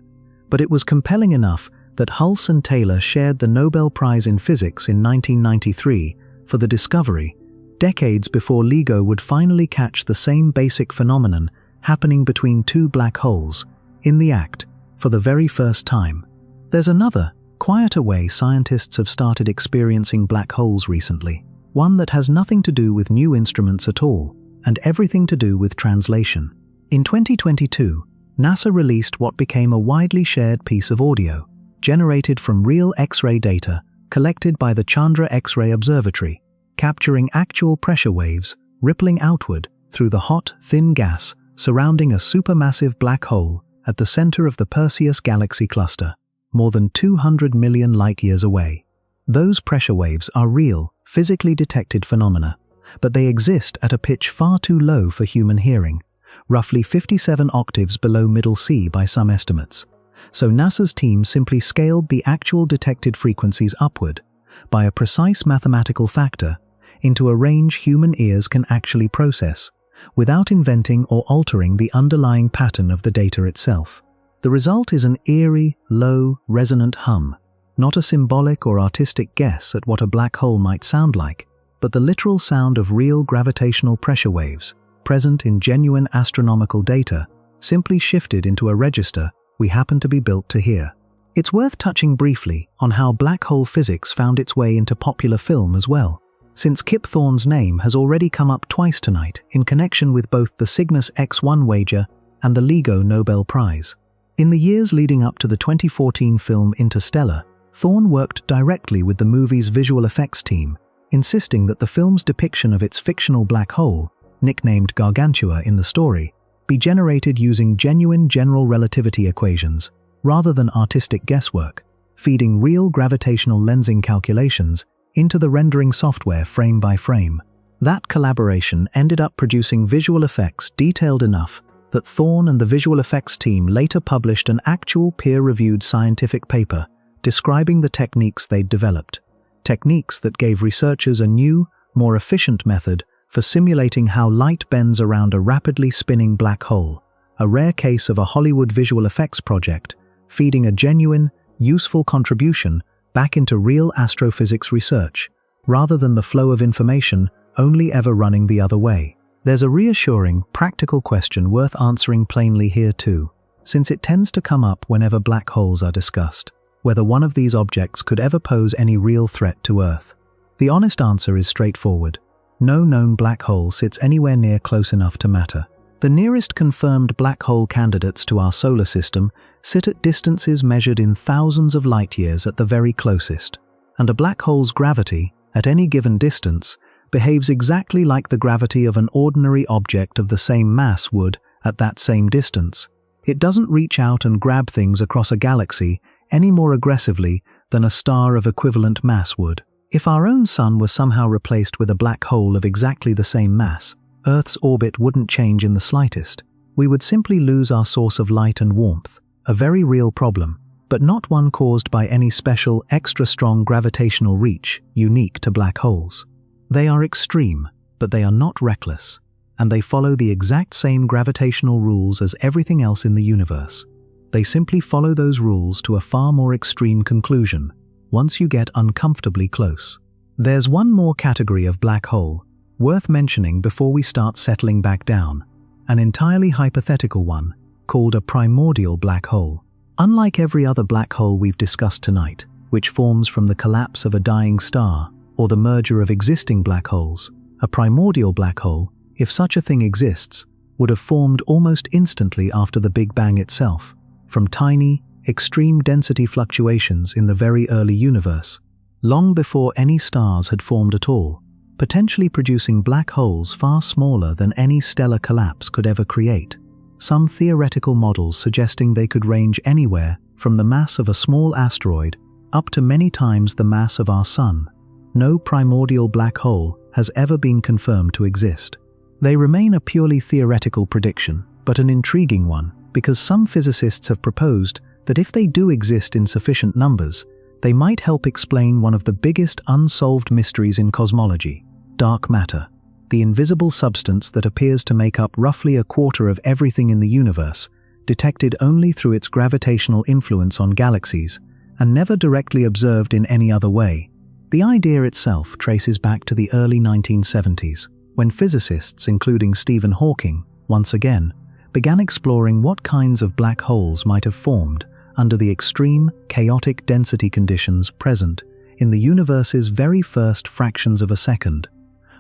but it was compelling enough that Hulse and Taylor shared the Nobel Prize in Physics in 1993 for the discovery, decades before LIGO would finally catch the same basic phenomenon happening between two black holes, in the act, for the very first time. There's another, quieter way scientists have started experiencing black holes recently, one that has nothing to do with new instruments at all, and everything to do with translation. In 2022, NASA released what became a widely shared piece of audio, generated from real X-ray data collected by the Chandra X-ray Observatory, capturing actual pressure waves rippling outward through the hot, thin gas surrounding a supermassive black hole at the center of the Perseus galaxy cluster, more than 200 million light-years away. Those pressure waves are real, physically detected phenomena, but they exist at a pitch far too low for human hearing, roughly 57 octaves below middle C by some estimates. So NASA's team simply scaled the actual detected frequencies upward, by a precise mathematical factor, into a range human ears can actually process, without inventing or altering the underlying pattern of the data itself. The result is an eerie, low, resonant hum, not a symbolic or artistic guess at what a black hole might sound like, but the literal sound of real gravitational pressure waves, present in genuine astronomical data, simply shifted into a register we happen to be built to hear. It's worth touching briefly on how black hole physics found its way into popular film as well, since Kip Thorne's name has already come up twice tonight in connection with both the Cygnus X-1 wager and the LIGO Nobel Prize. In the years leading up to the 2014 film Interstellar, Thorne worked directly with the movie's visual effects team, insisting that the film's depiction of its fictional black hole, nicknamed Gargantua in the story, be generated using genuine general relativity equations, rather than artistic guesswork, feeding real gravitational lensing calculations into the rendering software frame by frame. That collaboration ended up producing visual effects detailed enough that Thorne and the visual effects team later published an actual peer-reviewed scientific paper describing the techniques they'd developed. Techniques that gave researchers a new, more efficient method for simulating how light bends around a rapidly spinning black hole, a rare case of a Hollywood visual effects project, feeding a genuine, useful contribution back into real astrophysics research, rather than the flow of information only ever running the other way. There's a reassuring, practical question worth answering plainly here too, since it tends to come up whenever black holes are discussed, whether one of these objects could ever pose any real threat to Earth. The honest answer is straightforward. No known black hole sits anywhere near close enough to matter. The nearest confirmed black hole candidates to our solar system sit at distances measured in thousands of light-years at the very closest, and a black hole's gravity, at any given distance, behaves exactly like the gravity of an ordinary object of the same mass would at that same distance. It doesn't reach out and grab things across a galaxy any more aggressively than a star of equivalent mass would. If our own sun were somehow replaced with a black hole of exactly the same mass, Earth's orbit wouldn't change in the slightest. We would simply lose our source of light and warmth, a very real problem, but not one caused by any special, extra-strong gravitational reach unique to black holes. They are extreme, but they are not reckless, and they follow the exact same gravitational rules as everything else in the universe. They simply follow those rules to a far more extreme conclusion, once you get uncomfortably close. There's one more category of black hole worth mentioning before we start settling back down, an entirely hypothetical one, called a primordial black hole. Unlike every other black hole we've discussed tonight, which forms from the collapse of a dying star or the merger of existing black holes, a primordial black hole, if such a thing exists, would have formed almost instantly after the Big Bang itself, from tiny, extreme density fluctuations in the very early universe, long before any stars had formed at all, potentially producing black holes far smaller than any stellar collapse could ever create. Some theoretical models suggesting they could range anywhere from the mass of a small asteroid up to many times the mass of our Sun. No primordial black hole has ever been confirmed to exist. They remain a purely theoretical prediction, but an intriguing one, because some physicists have proposed that if they do exist in sufficient numbers, they might help explain one of the biggest unsolved mysteries in cosmology: dark matter, the invisible substance that appears to make up roughly a quarter of everything in the universe, detected only through its gravitational influence on galaxies, and never directly observed in any other way. The idea itself traces back to the early 1970s, when physicists, including Stephen Hawking, once again, began exploring what kinds of black holes might have formed under the extreme, chaotic density conditions present in the universe's very first fractions of a second,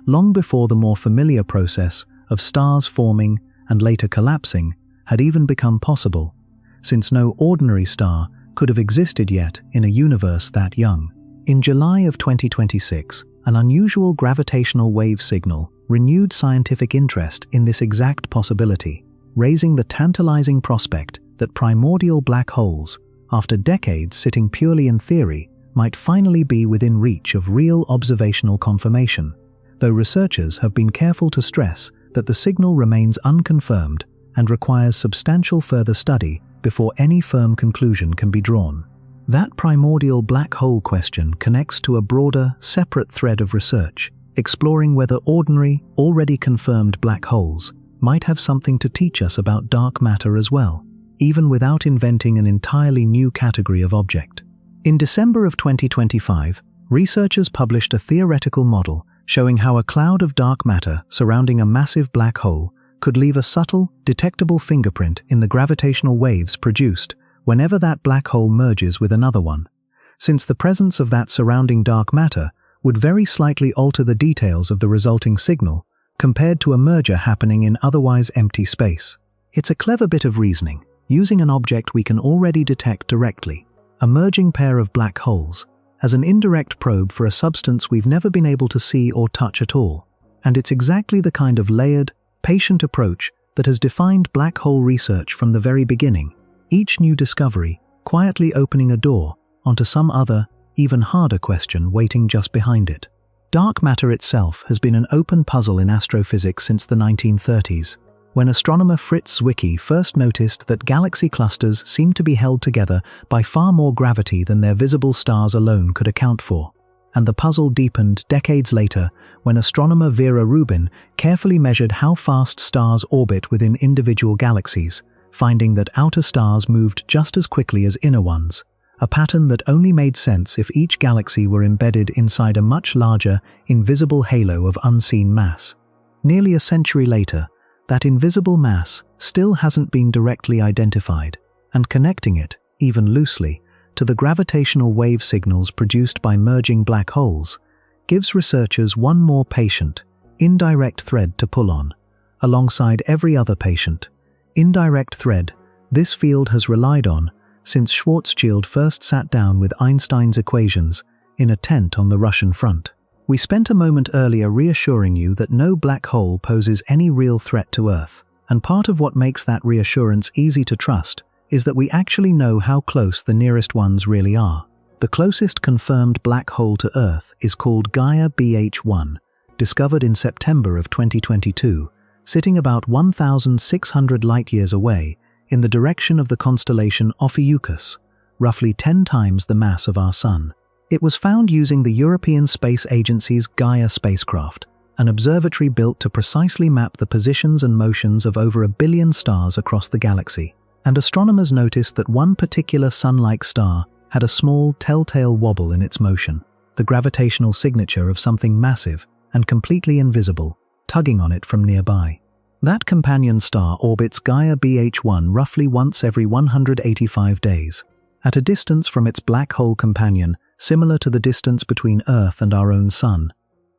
long before the more familiar process of stars forming and later collapsing had even become possible, since no ordinary star could have existed yet in a universe that young. In July of 2026, an unusual gravitational wave signal renewed scientific interest in this exact possibility, raising the tantalizing prospect that primordial black holes, after decades sitting purely in theory, might finally be within reach of real observational confirmation, though researchers have been careful to stress that the signal remains unconfirmed and requires substantial further study before any firm conclusion can be drawn. That primordial black hole question connects to a broader, separate thread of research, exploring whether ordinary, already confirmed black holes might have something to teach us about dark matter as well, even without inventing an entirely new category of object. In December of 2025, researchers published a theoretical model showing how a cloud of dark matter surrounding a massive black hole could leave a subtle, detectable fingerprint in the gravitational waves produced whenever that black hole merges with another one, since the presence of that surrounding dark matter would very slightly alter the details of the resulting signal compared to a merger happening in otherwise empty space. It's a clever bit of reasoning, using an object we can already detect directly, a merging pair of black holes, as an indirect probe for a substance we've never been able to see or touch at all. And it's exactly the kind of layered, patient approach that has defined black hole research from the very beginning, each new discovery quietly opening a door onto some other, even harder question waiting just behind it. Dark matter itself has been an open puzzle in astrophysics since the 1930s, when astronomer Fritz Zwicky first noticed that galaxy clusters seemed to be held together by far more gravity than their visible stars alone could account for. And the puzzle deepened decades later when astronomer Vera Rubin carefully measured how fast stars orbit within individual galaxies, finding that outer stars moved just as quickly as inner ones, a pattern that only made sense if each galaxy were embedded inside a much larger, invisible halo of unseen mass. Nearly a century later, that invisible mass still hasn't been directly identified, and connecting it, even loosely, to the gravitational wave signals produced by merging black holes gives researchers one more patient, indirect thread to pull on. Alongside every other patient, indirect thread this field has relied on since Schwarzschild first sat down with Einstein's equations in a tent on the Russian front. We spent a moment earlier reassuring you that no black hole poses any real threat to Earth, and part of what makes that reassurance easy to trust is that we actually know how close the nearest ones really are. The closest confirmed black hole to Earth is called Gaia BH1, discovered in September of 2022, sitting about 1,600 light-years away in the direction of the constellation Ophiuchus, roughly 10 times the mass of our Sun. It was found using the European Space Agency's Gaia spacecraft, an observatory built to precisely map the positions and motions of over 1 billion stars across the galaxy. And astronomers noticed that one particular Sun-like star had a small, telltale wobble in its motion, the gravitational signature of something massive and completely invisible, tugging on it from nearby. That companion star orbits Gaia BH1 roughly once every 185 days, at a distance from its black hole companion similar to the distance between Earth and our own Sun.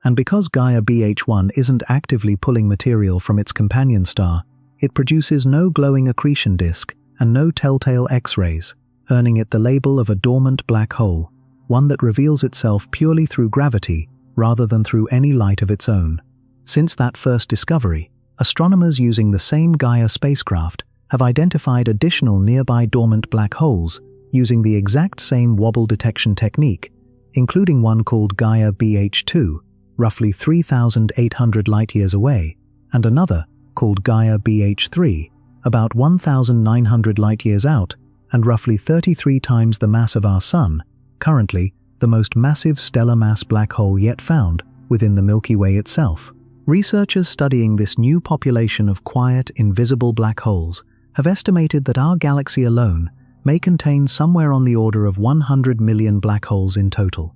And because Gaia BH1 isn't actively pulling material from its companion star, it produces no glowing accretion disk and no telltale X-rays, earning it the label of a dormant black hole, one that reveals itself purely through gravity rather than through any light of its own. Since that first discovery, astronomers using the same Gaia spacecraft have identified additional nearby dormant black holes using the exact same wobble detection technique, including one called Gaia BH2, roughly 3,800 light-years away, and another called Gaia BH3, about 1,900 light-years out and roughly 33 times the mass of our Sun, currently the most massive stellar mass black hole yet found within the Milky Way itself. Researchers studying this new population of quiet, invisible black holes have estimated that our galaxy alone may contain somewhere on the order of 100 million black holes in total,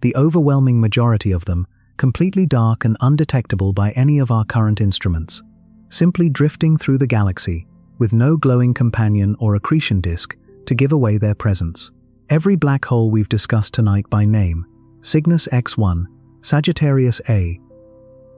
the overwhelming majority of them completely dark and undetectable by any of our current instruments, simply drifting through the galaxy with no glowing companion or accretion disk to give away their presence. Every black hole we've discussed tonight by name, Cygnus X-1, Sagittarius A,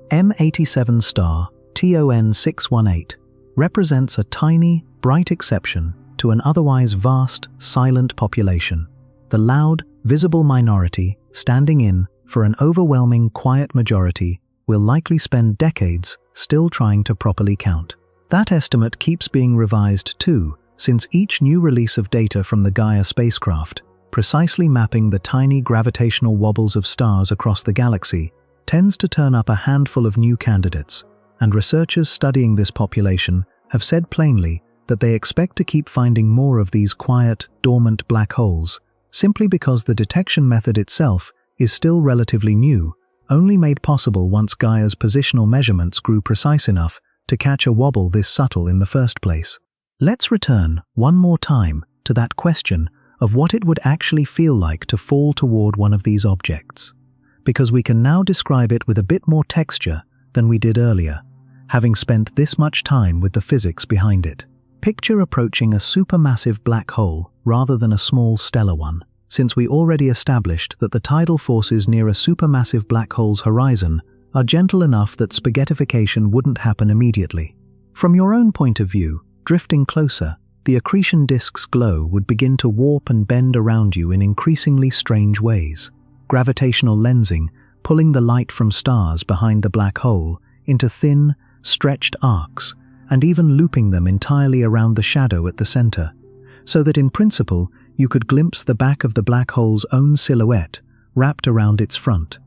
M87 star, TON 618, represents a tiny, bright exception to an otherwise vast, silent population, the loud, visible minority standing in for an overwhelming, quiet majority will likely spend decades still trying to properly count. That estimate keeps being revised too, since each new release of data from the Gaia spacecraft, precisely mapping the tiny gravitational wobbles of stars across the galaxy, tends to turn up a handful of new candidates, and researchers studying this population have said plainly that they expect to keep finding more of these quiet, dormant black holes, simply because the detection method itself is still relatively new, only made possible once Gaia's positional measurements grew precise enough to catch a wobble this subtle in the first place. Let's return one more time to that question of what it would actually feel like to fall toward one of these objects, because we can now describe it with a bit more texture than we did earlier, having spent this much time with the physics behind it. Picture approaching a supermassive black hole rather than a small stellar one, since we already established that the tidal forces near a supermassive black hole's horizon are gentle enough that spaghettification wouldn't happen immediately. From your own point of view, drifting closer, the accretion disk's glow would begin to warp and bend around you in increasingly strange ways. Gravitational lensing, pulling the light from stars behind the black hole into thin, stretched arcs, and even looping them entirely around the shadow at the center, so that in principle you could glimpse the back of the black hole's own silhouette wrapped around its front,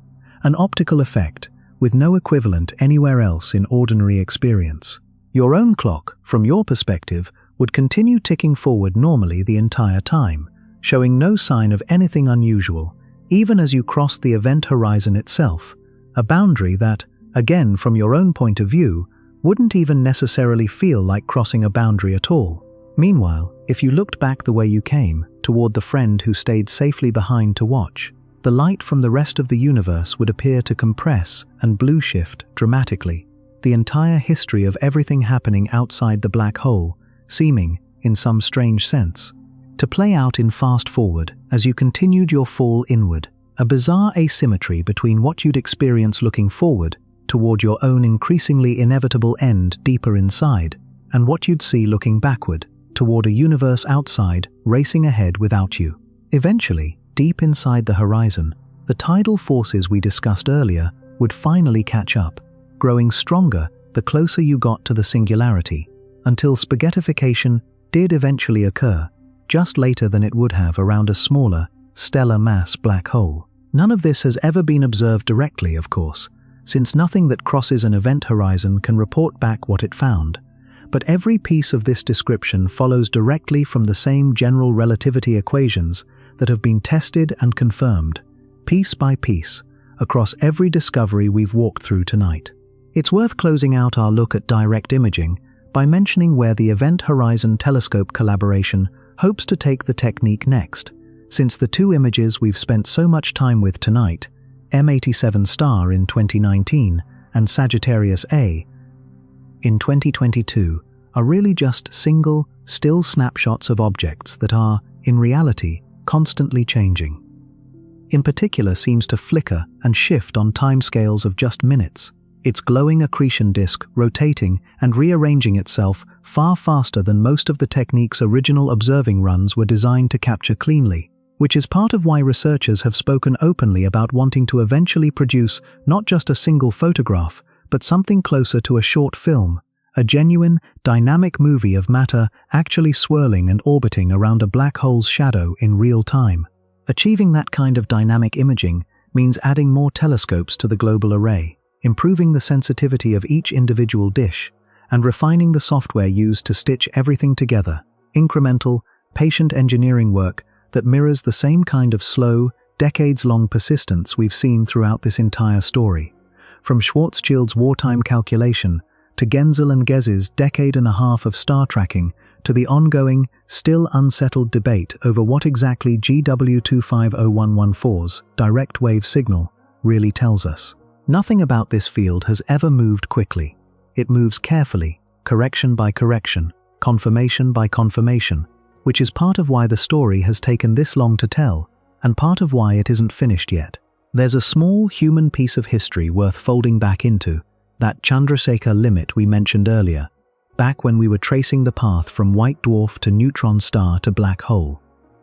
an optical effect with no equivalent anywhere else in ordinary experience. Your own clock, from your perspective, would continue ticking forward normally the entire time, showing no sign of anything unusual, even as you crossed the event horizon itself, a boundary that, again from your own point of view, wouldn't even necessarily feel like crossing a boundary at all. Meanwhile, if you looked back the way you came, toward the friend who stayed safely behind to watch, the light from the rest of the universe would appear to compress and blue shift dramatically, the entire history of everything happening outside the black hole seeming, in some strange sense, to play out in fast forward as you continued your fall inward, a bizarre asymmetry between what you'd experience looking forward toward your own increasingly inevitable end deeper inside, and what you'd see looking backward toward a universe outside racing ahead without you. Eventually, deep inside the horizon, the tidal forces we discussed earlier would finally catch up, growing stronger the closer you got to the singularity, until spaghettification did eventually occur, just later than it would have around a smaller, stellar mass black hole. None of this has ever been observed directly, of course, since nothing that crosses an event horizon can report back what it found. But every piece of this description follows directly from the same general relativity equations that have been tested and confirmed, piece by piece, across every discovery we've walked through tonight. It's worth closing out our look at direct imaging by mentioning where the Event Horizon Telescope collaboration hopes to take the technique next, since the two images we've spent so much time with tonight, M87 Star in 2019 and Sagittarius A in 2022, are really just single, still snapshots of objects that are, in reality, constantly changing. In particular seems to flicker and shift on timescales of just minutes, its glowing accretion disk rotating and rearranging itself far faster than most of the technique's original observing runs were designed to capture cleanly, which is part of why researchers have spoken openly about wanting to eventually produce not just a single photograph, but something closer to a short film, a genuine, dynamic movie of matter actually swirling and orbiting around a black hole's shadow in real time. Achieving that kind of dynamic imaging means adding more telescopes to the global array, improving the sensitivity of each individual dish, and refining the software used to stitch everything together, incremental, patient engineering work that mirrors the same kind of slow, decades-long persistence we've seen throughout this entire story. From Schwarzschild's wartime calculation, to Genzel and Gez's decade-and-a-half of star tracking, to the ongoing, still unsettled debate over what exactly GW250114's direct wave signal really tells us. Nothing about this field has ever moved quickly. It moves carefully, correction by correction, confirmation by confirmation, which is part of why the story has taken this long to tell, and part of why it isn't finished yet. There's a small human piece of history worth folding back into, that Chandrasekhar limit we mentioned earlier, back when we were tracing the path from white dwarf to neutron star to black hole,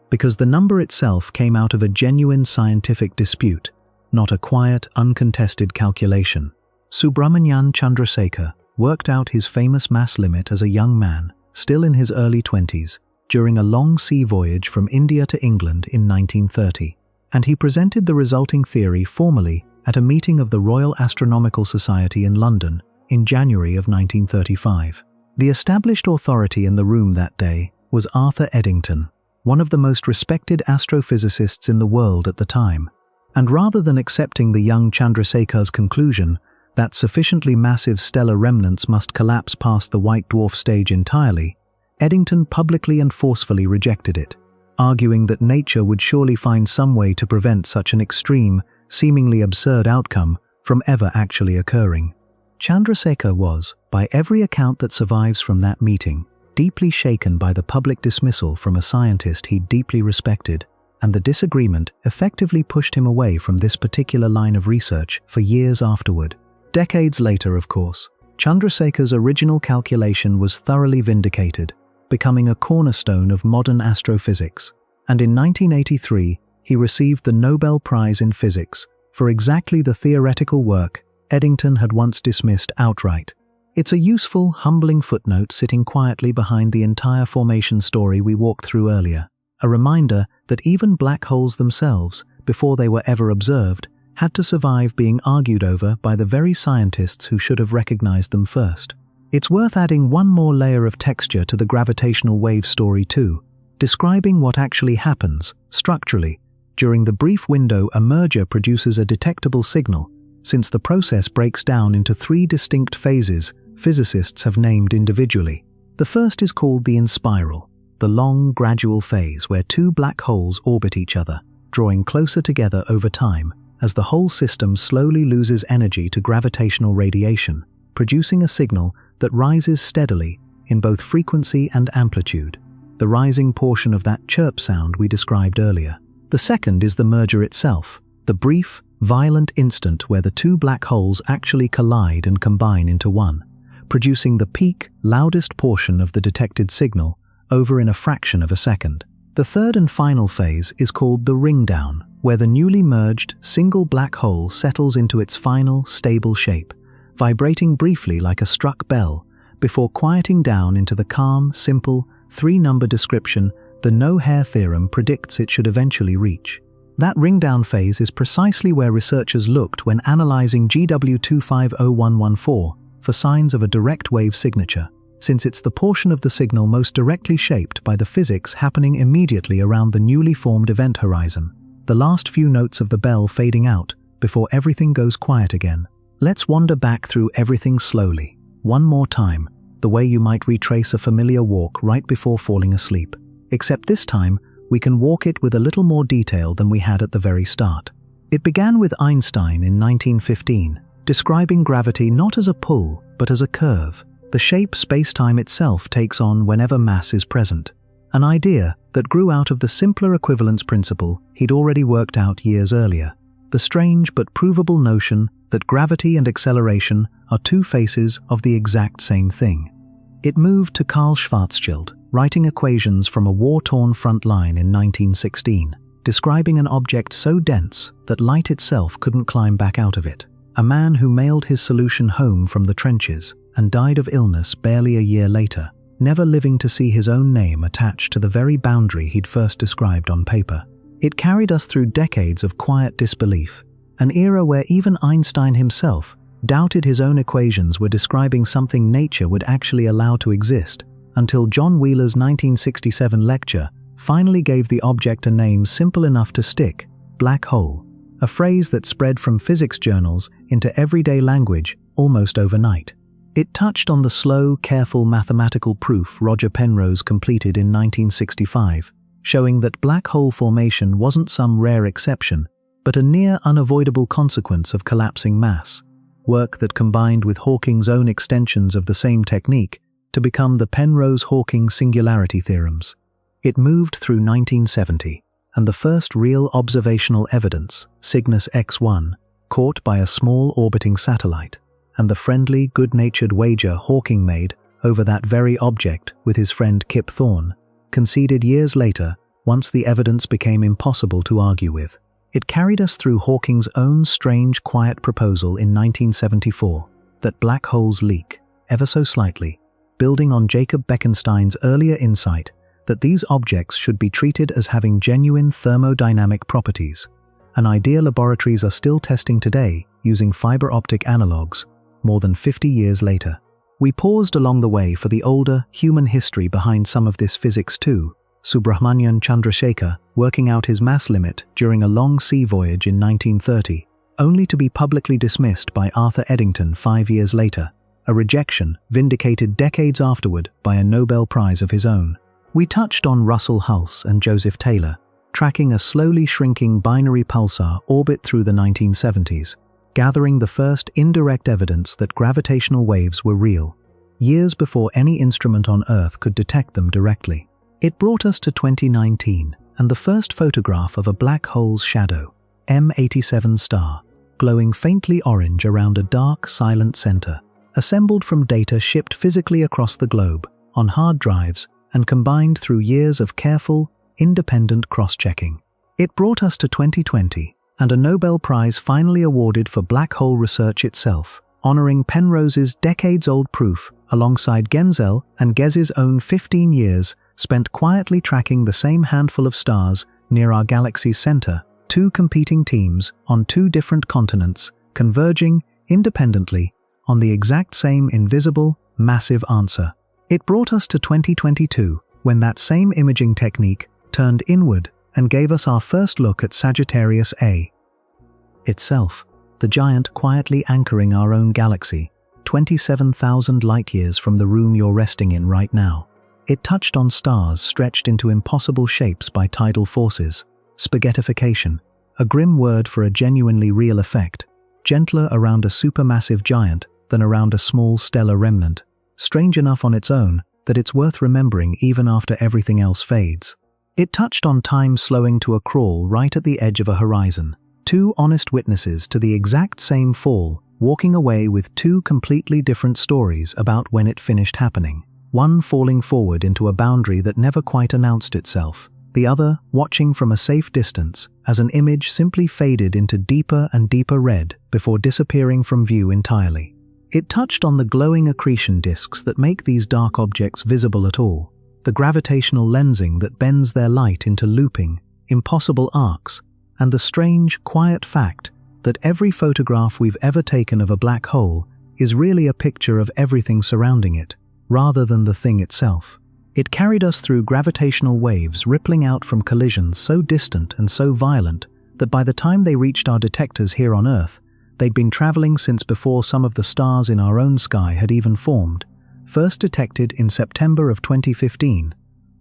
because the number itself came out of a genuine scientific dispute, not a quiet, uncontested calculation. Subramanian Chandrasekhar worked out his famous mass limit as a young man, still in his early 20s, during a long sea voyage from India to England in 1930, and he presented the resulting theory formally at a meeting of the Royal Astronomical Society in London in January of 1935. The established authority in the room that day was Arthur Eddington, one of the most respected astrophysicists in the world at the time, and rather than accepting the young Chandrasekhar's conclusion that sufficiently massive stellar remnants must collapse past the white dwarf stage entirely, Eddington publicly and forcefully rejected it, arguing that nature would surely find some way to prevent such an extreme, seemingly absurd outcome from ever actually occurring. Chandrasekhar was, by every account that survives from that meeting, deeply shaken by the public dismissal from a scientist he deeply respected, and the disagreement effectively pushed him away from this particular line of research for years afterward. Decades later, of course, Chandrasekhar's original calculation was thoroughly vindicated, becoming a cornerstone of modern astrophysics, and in 1983 he received the Nobel Prize in Physics for exactly the theoretical work Eddington had once dismissed outright. It's a useful, humbling footnote sitting quietly behind the entire formation story we walked through earlier, a reminder that even black holes themselves, before they were ever observed, had to survive being argued over by the very scientists who should have recognized them first. It's worth adding one more layer of texture to the gravitational wave story too, describing what actually happens, structurally, during the brief window a merger produces a detectable signal. Since the process breaks down into three distinct phases physicists have named individually. The first is called the inspiral, the long, gradual phase where two black holes orbit each other, drawing closer together over time as the whole system slowly loses energy to gravitational radiation, producing a signal that rises steadily in both frequency and amplitude, the rising portion of that chirp sound we described earlier. The second is the merger itself, the brief, violent instant where the two black holes actually collide and combine into one, producing the peak, loudest portion of the detected signal over in a fraction of a second. The third and final phase is called the ring-down, where the newly merged, single black hole settles into its final, stable shape, vibrating briefly like a struck bell, before quieting down into the calm, simple, three-number description the no-hair theorem predicts it should eventually reach. That ring-down phase is precisely where researchers looked when analyzing GW250114 for signs of a direct wave signature, since it's the portion of the signal most directly shaped by the physics happening immediately around the newly formed event horizon, the last few notes of the bell fading out before everything goes quiet again. Let's wander back through everything slowly, one more time, the way you might retrace a familiar walk right before falling asleep. Except this time, we can walk it with a little more detail than we had at the very start. It began with Einstein in 1915, describing gravity not as a pull, but as a curve, the shape space-time itself takes on whenever mass is present, an idea that grew out of the simpler equivalence principle he'd already worked out years earlier, the strange but provable notion that gravity and acceleration are two faces of the exact same thing. It moved to Karl Schwarzschild, writing equations from a war-torn front line in 1916, describing an object so dense that light itself couldn't climb back out of it. A man who mailed his solution home from the trenches and died of illness barely a year later, never living to see his own name attached to the very boundary he'd first described on paper. It carried us through decades of quiet disbelief, an era where even Einstein himself doubted his own equations were describing something nature would actually allow to exist, until John Wheeler's 1967 lecture finally gave the object a name simple enough to stick: black hole, a phrase that spread from physics journals into everyday language almost overnight. It touched on the slow, careful mathematical proof Roger Penrose completed in 1965, showing that black hole formation wasn't some rare exception, but a near unavoidable consequence of collapsing mass, work that combined with Hawking's own extensions of the same technique to become the Penrose-Hawking singularity theorems. It moved through 1970, and the first real observational evidence, Cygnus X-1, caught by a small orbiting satellite, and the friendly, good-natured wager Hawking made over that very object with his friend Kip Thorne, conceded years later once the evidence became impossible to argue with. It carried us through Hawking's own strange, quiet proposal in 1974 that black holes leak, ever so slightly, building on Jacob Bekenstein's earlier insight that these objects should be treated as having genuine thermodynamic properties, an idea laboratories are still testing today using fiber optic analogs more than 50 years later. We paused along the way for the older, human history behind some of this physics too, Subrahmanyan Chandrasekhar working out his mass limit during a long sea voyage in 1930, only to be publicly dismissed by Arthur Eddington 5 years later, a rejection vindicated decades afterward by a Nobel Prize of his own. We touched on Russell Hulse and Joseph Taylor, tracking a slowly shrinking binary pulsar orbit through the 1970s, gathering the first indirect evidence that gravitational waves were real, years before any instrument on Earth could detect them directly. It brought us to 2019 and the first photograph of a black hole's shadow, M87 star, glowing faintly orange around a dark, silent center, assembled from data shipped physically across the globe, on hard drives, and combined through years of careful, independent cross-checking. It brought us to 2020, and a Nobel Prize finally awarded for black hole research itself, honoring Penrose's decades-old proof alongside Genzel and Gez's own 15 years spent quietly tracking the same handful of stars near our galaxy's center, two competing teams on two different continents, converging independently on the exact same invisible, massive answer. It brought us to 2022, when that same imaging technique turned inward and gave us our first look at Sagittarius A itself, the giant quietly anchoring our own galaxy, 27,000 light-years from the room you're resting in right now. It touched on stars stretched into impossible shapes by tidal forces, spaghettification, a grim word for a genuinely real effect, gentler around a supermassive giant than around a small stellar remnant, strange enough on its own that it's worth remembering even after everything else fades. It touched on time slowing to a crawl right at the edge of a horizon, two honest witnesses to the exact same fall, walking away with two completely different stories about when it finished happening. One falling forward into a boundary that never quite announced itself, the other watching from a safe distance as an image simply faded into deeper and deeper red before disappearing from view entirely. It touched on the glowing accretion disks that make these dark objects visible at all, the gravitational lensing that bends their light into looping, impossible arcs, and the strange, quiet fact that every photograph we've ever taken of a black hole is really a picture of everything surrounding it, rather than the thing itself. It carried us through gravitational waves rippling out from collisions so distant and so violent that by the time they reached our detectors here on Earth, they'd been traveling since before some of the stars in our own sky had even formed, first detected in September of 2015,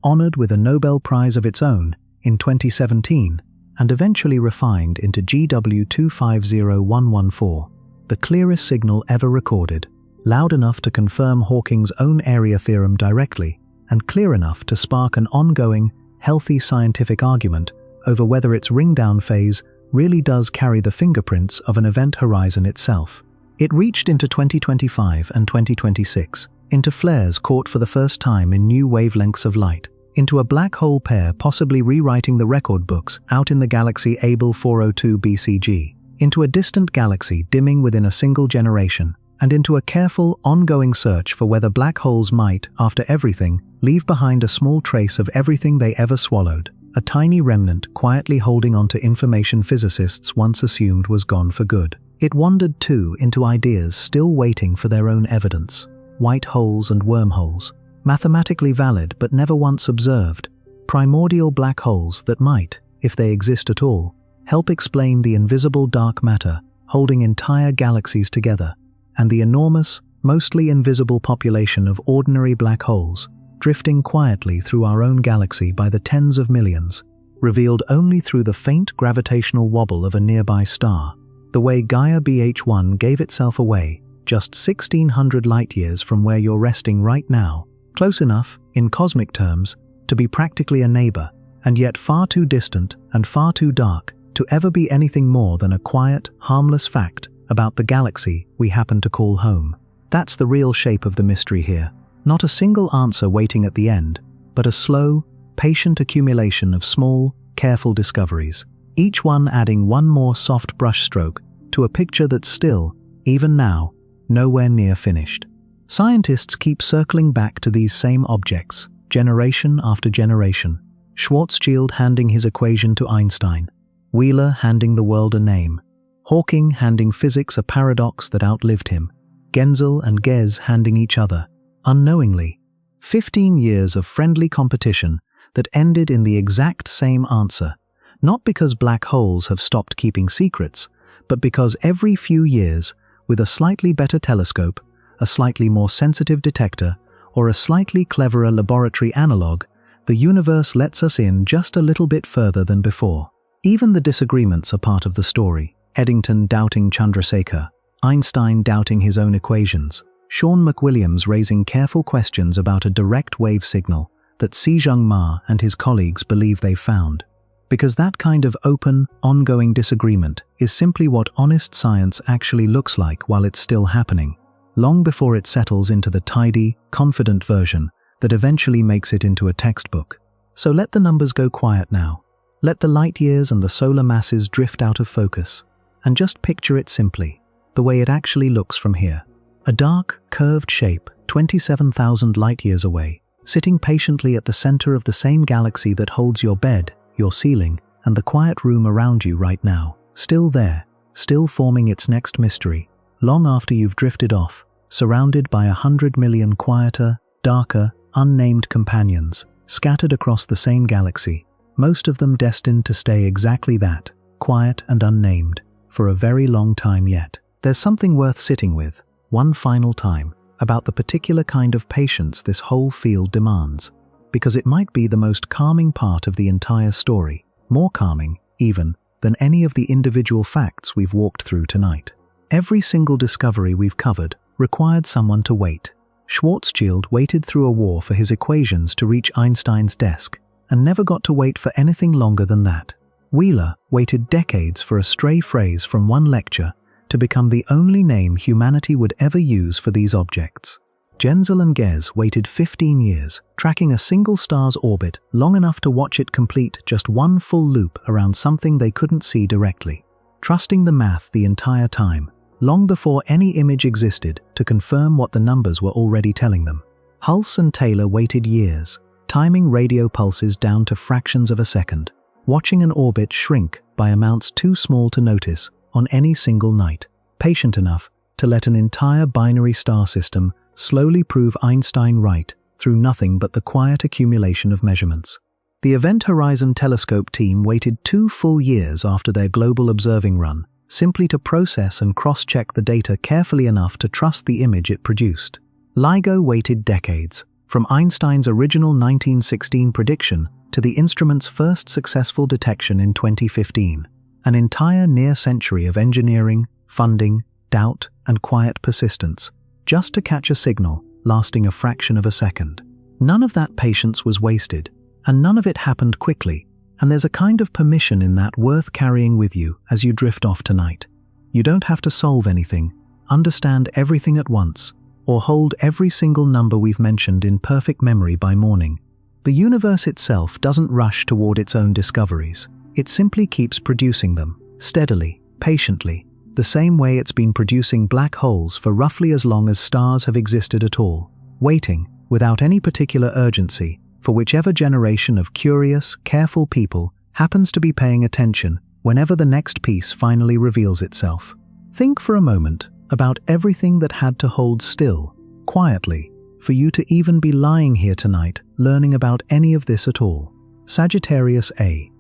honored with a Nobel Prize of its own in 2017, and eventually refined into GW 250114, the clearest signal ever recorded, loud enough to confirm Hawking's own area theorem directly, and clear enough to spark an ongoing, healthy scientific argument over whether its ring-down phase really does carry the fingerprints of an event horizon itself. It reached into 2025 and 2026, into flares caught for the first time in new wavelengths of light, into a black hole pair possibly rewriting the record books out in the galaxy Abell 402 BCG, into a distant galaxy dimming within a single generation, and into a careful, ongoing search for whether black holes might, after everything, leave behind a small trace of everything they ever swallowed, a tiny remnant quietly holding on to information physicists once assumed was gone for good. It wandered too into ideas still waiting for their own evidence, white holes and wormholes, mathematically valid but never once observed, primordial black holes that might, if they exist at all, help explain the invisible dark matter holding entire galaxies together, and the enormous, mostly invisible population of ordinary black holes drifting quietly through our own galaxy by the tens of millions, revealed only through the faint gravitational wobble of a nearby star, the way Gaia BH1 gave itself away just 1,600 light-years from where you're resting right now, close enough, in cosmic terms, to be practically a neighbor, and yet far too distant and far too dark to ever be anything more than a quiet, harmless fact about the galaxy we happen to call home. That's the real shape of the mystery here. Not a single answer waiting at the end, but a slow, patient accumulation of small, careful discoveries, each one adding one more soft brushstroke to a picture that's still, even now, nowhere near finished. Scientists keep circling back to these same objects, generation after generation, Schwarzschild handing his equation to Einstein, Wheeler handing the world a name, Hawking handing physics a paradox that outlived him, Genzel and Gez handing each other, unknowingly, 15 years of friendly competition that ended in the exact same answer, not because black holes have stopped keeping secrets, but because every few years, with a slightly better telescope, a slightly more sensitive detector, or a slightly cleverer laboratory analog, the universe lets us in just a little bit further than before. Even the disagreements are part of the story. Eddington doubting Chandrasekhar, Einstein doubting his own equations, Sean McWilliams raising careful questions about a direct wave signal that Sijung Ma and his colleagues believe they've found. Because that kind of open, ongoing disagreement is simply what honest science actually looks like while it's still happening, long before it settles into the tidy, confident version that eventually makes it into a textbook. So let the numbers go quiet now. Let the light years and the solar masses drift out of focus. And just picture it simply. the way it actually looks from here. A dark, curved shape, 27,000 light-years away, sitting patiently at the center of the same galaxy that holds your bed, your ceiling, and the quiet room around you right now. Still there, still forming its next mystery, long after you've drifted off, surrounded by 100 million quieter, darker, unnamed companions, scattered across the same galaxy, most of them destined to stay exactly that, quiet and unnamed, for a very long time yet. There's something worth sitting with, one final time, about the particular kind of patience this whole field demands, because it might be the most calming part of the entire story, more calming, even, than any of the individual facts we've walked through tonight. Every single discovery we've covered required someone to wait. Schwarzschild waited through a war for his equations to reach Einstein's desk, and never got to wait for anything longer than that. Wheeler waited decades for a stray phrase from one lecture to become the only name humanity would ever use for these objects. Genzel and Ghez waited 15 years, tracking a single star's orbit long enough to watch it complete just one full loop around something they couldn't see directly, trusting the math the entire time, long before any image existed to confirm what the numbers were already telling them. Hulse and Taylor waited years, timing radio pulses down to fractions of a second, watching an orbit shrink by amounts too small to notice on any single night, patient enough to let an entire binary star system slowly prove Einstein right through nothing but the quiet accumulation of measurements. The Event Horizon Telescope team waited 2 full years after their global observing run, simply to process and cross-check the data carefully enough to trust the image it produced. LIGO waited decades, from Einstein's original 1916 prediction to the instrument's first successful detection in 2015. An entire near-century of engineering, funding, doubt, and quiet persistence, just to catch a signal lasting a fraction of a second. None of that patience was wasted, and none of it happened quickly, and there's a kind of permission in that worth carrying with you as you drift off tonight. You don't have to solve anything, understand everything at once, or hold every single number we've mentioned in perfect memory by morning. The universe itself doesn't rush toward its own discoveries. It simply keeps producing them, steadily, patiently, the same way it's been producing black holes for roughly as long as stars have existed at all, waiting, without any particular urgency, for whichever generation of curious, careful people happens to be paying attention whenever the next piece finally reveals itself. Think for a moment about everything that had to hold still, quietly, for you to even be lying here tonight learning about any of this at all. Sagittarius A.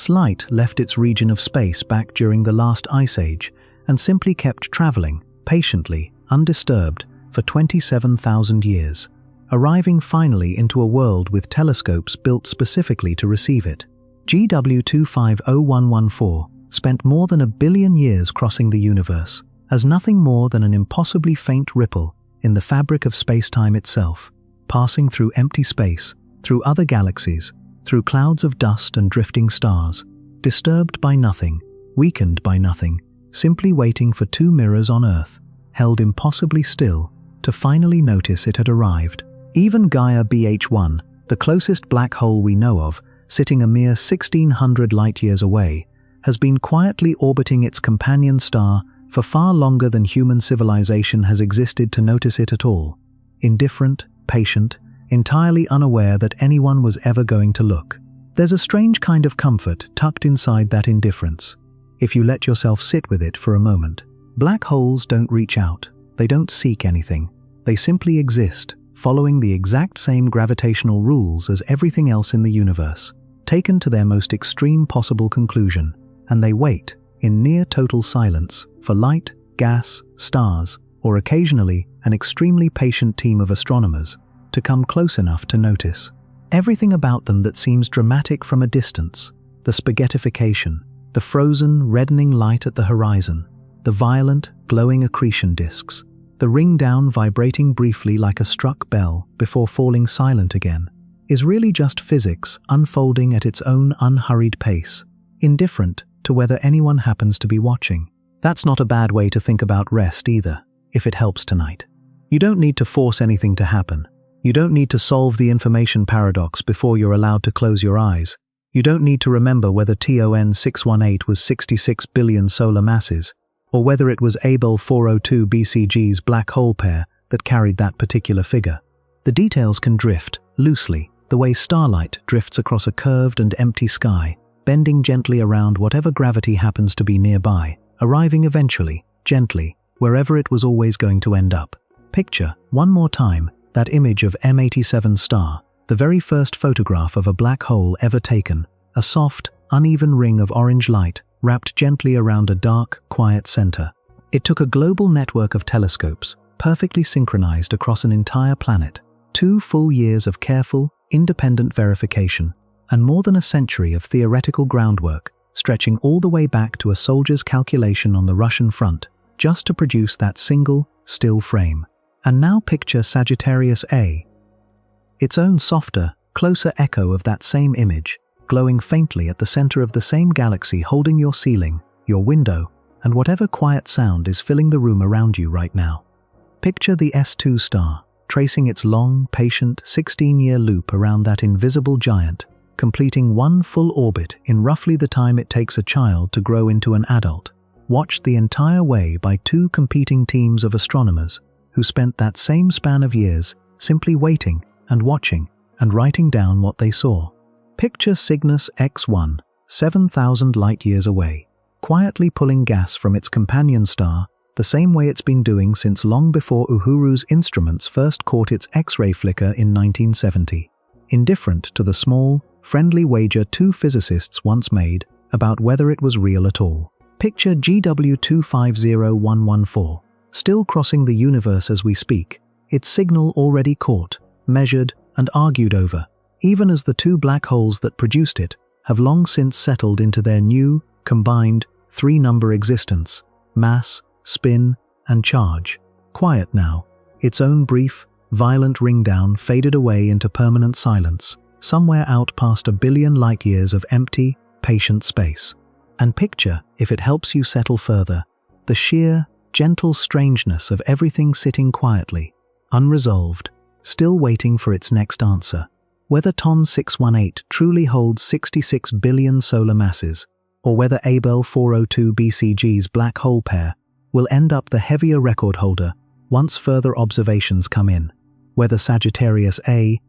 Light left its region of space back during the last ice age and simply kept traveling, patiently, undisturbed, for 27,000 years, arriving finally into a world with telescopes built specifically to receive it. GW 250114 spent more than 1 billion years crossing the universe, as nothing more than an impossibly faint ripple in the fabric of space-time itself, passing through empty space, through other galaxies, through clouds of dust and drifting stars, disturbed by nothing, weakened by nothing, simply waiting for 2 mirrors on Earth, held impossibly still, to finally notice it had arrived. Even Gaia BH1, the closest black hole we know of, sitting a mere 1,600 light-years away, has been quietly orbiting its companion star for far longer than human civilization has existed to notice it at all. Indifferent, patient, entirely unaware that anyone was ever going to look. There's a strange kind of comfort tucked inside that indifference, if you let yourself sit with it for a moment. Black holes don't reach out, they don't seek anything, they simply exist, following the exact same gravitational rules as everything else in the universe, taken to their most extreme possible conclusion, and they wait, in near total silence, for light, gas, stars, or occasionally an extremely patient team of astronomers to come close enough to notice. Everything about them that seems dramatic from a distance, the spaghettification, the frozen, reddening light at the horizon, the violent, glowing accretion disks, the ring-down vibrating briefly like a struck bell before falling silent again, is really just physics unfolding at its own unhurried pace, indifferent to whether anyone happens to be watching. That's not a bad way to think about rest either, if it helps tonight. You don't need to force anything to happen. You don't need to solve the information paradox before you're allowed to close your eyes. You don't need to remember whether TON 618 was 66 billion solar masses. or whether it was Abel 402 BCG's black hole pair that carried that particular figure. The details can drift, loosely, the way starlight drifts across a curved and empty sky, bending gently around whatever gravity happens to be nearby, arriving eventually, gently, wherever it was always going to end up. Picture, one more time, that image of M87 star, the very first photograph of a black hole ever taken, a soft, uneven ring of orange light wrapped gently around a dark, quiet center. It took a global network of telescopes, perfectly synchronized across an entire planet, 2 full years of careful, independent verification, and more than a century of theoretical groundwork, stretching all the way back to a soldier's calculation on the Russian front, just to produce that single, still frame. And now picture Sagittarius A, its own softer, closer echo of that same image, glowing faintly at the center of the same galaxy, holding your ceiling, your window, and whatever quiet sound is filling the room around you right now. Picture the S2 star, tracing its long, patient 16-year loop around that invisible giant, completing one full orbit in roughly the time it takes a child to grow into an adult, watched the entire way by 2 competing teams of astronomers who spent that same span of years simply waiting and watching and writing down what they saw. Picture Cygnus X-1, 7,000 light-years away, quietly pulling gas from its companion star the same way it's been doing since long before Uhuru's instruments first caught its X-ray flicker in 1970, indifferent to the small, friendly wager 2 physicists once made about whether it was real at all. Picture GW250114, still crossing the universe as we speak, its signal already caught, measured, and argued over, even as the 2 black holes that produced it have long since settled into their new, combined, 3-number existence: mass, spin, and charge. Quiet now, its own brief, violent ring-down faded away into permanent silence, somewhere out past 1 billion light-years of empty, patient space. And picture, if it helps you settle further, the sheer, gentle strangeness of everything sitting quietly, unresolved, still waiting for its next answer. Whether TON 618 truly holds 66 billion solar masses, or whether Abel 402 BCG's black hole pair will end up the heavier record holder once further observations come in, whether Sagittarius A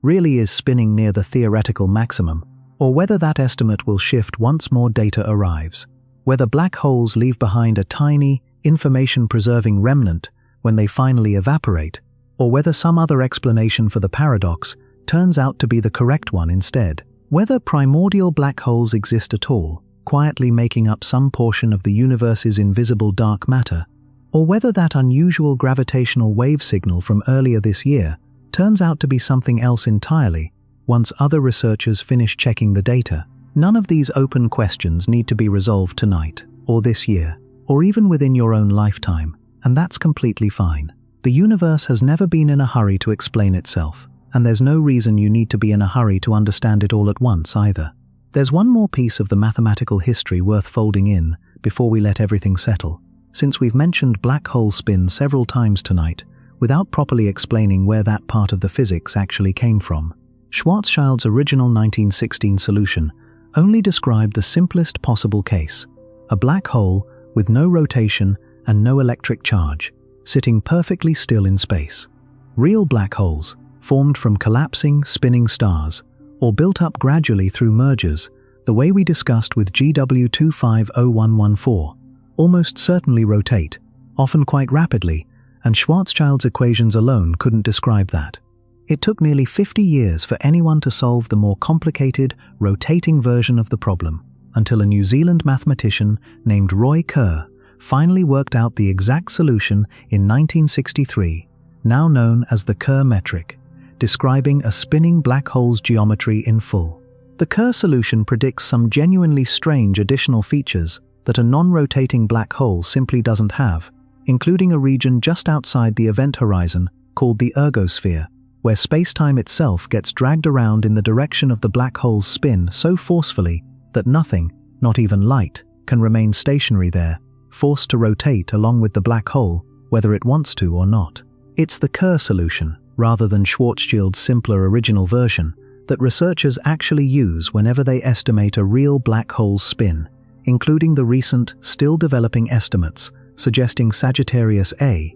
really is spinning near the theoretical maximum, or whether that estimate will shift once more data arrives, whether black holes leave behind a tiny, information-preserving remnant when they finally evaporate, or whether some other explanation for the paradox turns out to be the correct one instead, whether primordial black holes exist at all, quietly making up some portion of the universe's invisible dark matter, or whether that unusual gravitational wave signal from earlier this year turns out to be something else entirely once other researchers finish checking the data. None of these open questions need to be resolved tonight, or this year, or even within your own lifetime, and that's completely fine. The universe has never been in a hurry to explain itself, and there's no reason you need to be in a hurry to understand it all at once either. There's one more piece of the mathematical history worth folding in before we let everything settle, since we've mentioned black hole spin several times tonight without properly explaining where that part of the physics actually came from. Schwarzschild's original 1916 solution only described the simplest possible case: a black hole with no rotation and no electric charge, sitting perfectly still in space. Real black holes, formed from collapsing, spinning stars, or built up gradually through mergers, the way we discussed with GW250114, almost certainly rotate, often quite rapidly, and Schwarzschild's equations alone couldn't describe that. It took nearly 50 years for anyone to solve the more complicated, rotating version of the problem, until a New Zealand mathematician named Roy Kerr finally worked out the exact solution in 1963, now known as the Kerr metric, describing a spinning black hole's geometry in full. The Kerr solution predicts some genuinely strange additional features that a non-rotating black hole simply doesn't have, including a region just outside the event horizon called the ergosphere, where space-time itself gets dragged around in the direction of the black hole's spin so forcefully that nothing, not even light, can remain stationary there, forced to rotate along with the black hole, whether it wants to or not. It's the Kerr solution, rather than Schwarzschild's simpler original version, that researchers actually use whenever they estimate a real black hole's spin, including the recent, still-developing estimates suggesting Sagittarius A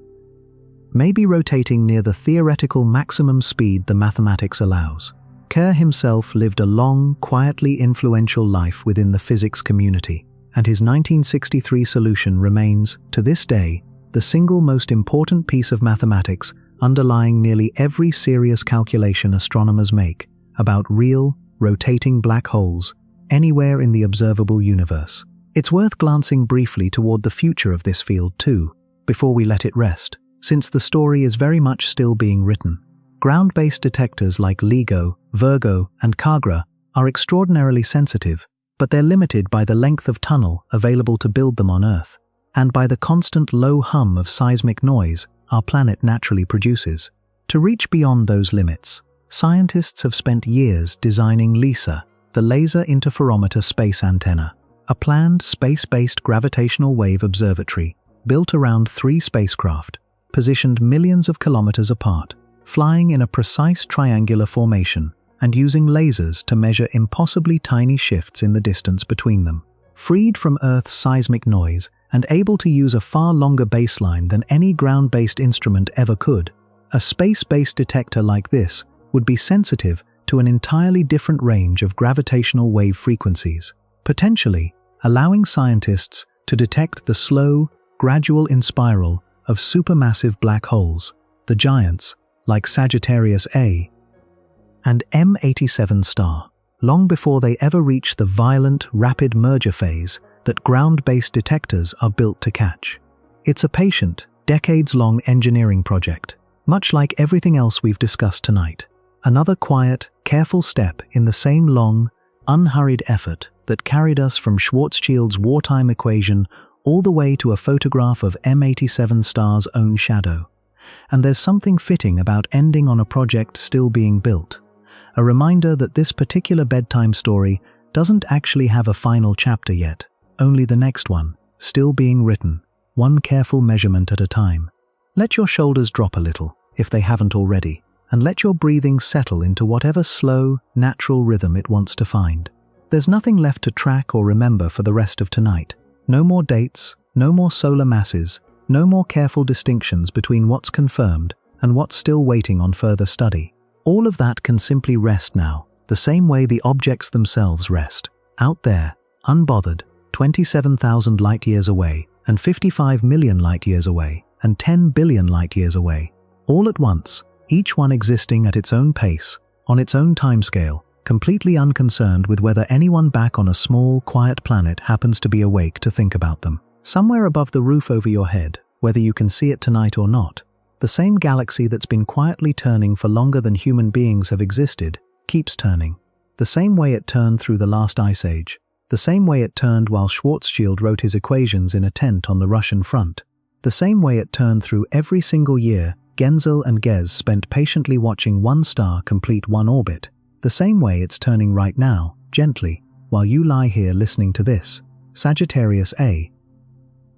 may be rotating near the theoretical maximum speed the mathematics allows. Kerr himself lived a long, quietly influential life within the physics community, and his 1963 solution remains, to this day, the single most important piece of mathematics underlying nearly every serious calculation astronomers make about real, rotating black holes anywhere in the observable universe. It's worth glancing briefly toward the future of this field too, before we let it rest, since the story is very much still being written. Ground-based detectors like LIGO, Virgo, and Kagra are extraordinarily sensitive, but they're limited by the length of tunnel available to build them on Earth, and by the constant low hum of seismic noise our planet naturally produces. To reach beyond those limits, scientists have spent years designing LISA, the Laser Interferometer Space Antenna, a planned space-based gravitational wave observatory built around 3 spacecraft, positioned millions of kilometers apart, flying in a precise triangular formation and using lasers to measure impossibly tiny shifts in the distance between them. Freed from Earth's seismic noise and able to use a far longer baseline than any ground-based instrument ever could, a space-based detector like this would be sensitive to an entirely different range of gravitational wave frequencies, potentially allowing scientists to detect the slow, gradual inspiral of supermassive black holes, the giants like Sagittarius A and M87 star, long before they ever reach the violent, rapid merger phase that ground-based detectors are built to catch. It's a patient, decades-long engineering project, much like everything else we've discussed tonight. Another quiet, careful step in the same long, unhurried effort that carried us from Schwarzschild's wartime equation all the way to a photograph of M87 star's own shadow. And there's something fitting about ending on a project still being built. A reminder that this particular bedtime story doesn't actually have a final chapter yet, only the next one, still being written, one careful measurement at a time. Let your shoulders drop a little, if they haven't already, and let your breathing settle into whatever slow, natural rhythm it wants to find. There's nothing left to track or remember for the rest of tonight. No more dates, no more solar masses, no more careful distinctions between what's confirmed and what's still waiting on further study. All of that can simply rest now, the same way the objects themselves rest, out there, unbothered, 27,000 light-years away, and 55 million light-years away, and 10 billion light-years away, all at once, each one existing at its own pace, on its own timescale, completely unconcerned with whether anyone back on a small, quiet planet happens to be awake to think about them. Somewhere above the roof over your head, whether you can see it tonight or not, the same galaxy that's been quietly turning for longer than human beings have existed, keeps turning. The same way it turned through the last ice age, the same way it turned while Schwarzschild wrote his equations in a tent on the Russian front, the same way it turned through every single year Genzel and Gez spent patiently watching one star complete one orbit, the same way it's turning right now, gently, while you lie here listening to this. Sagittarius A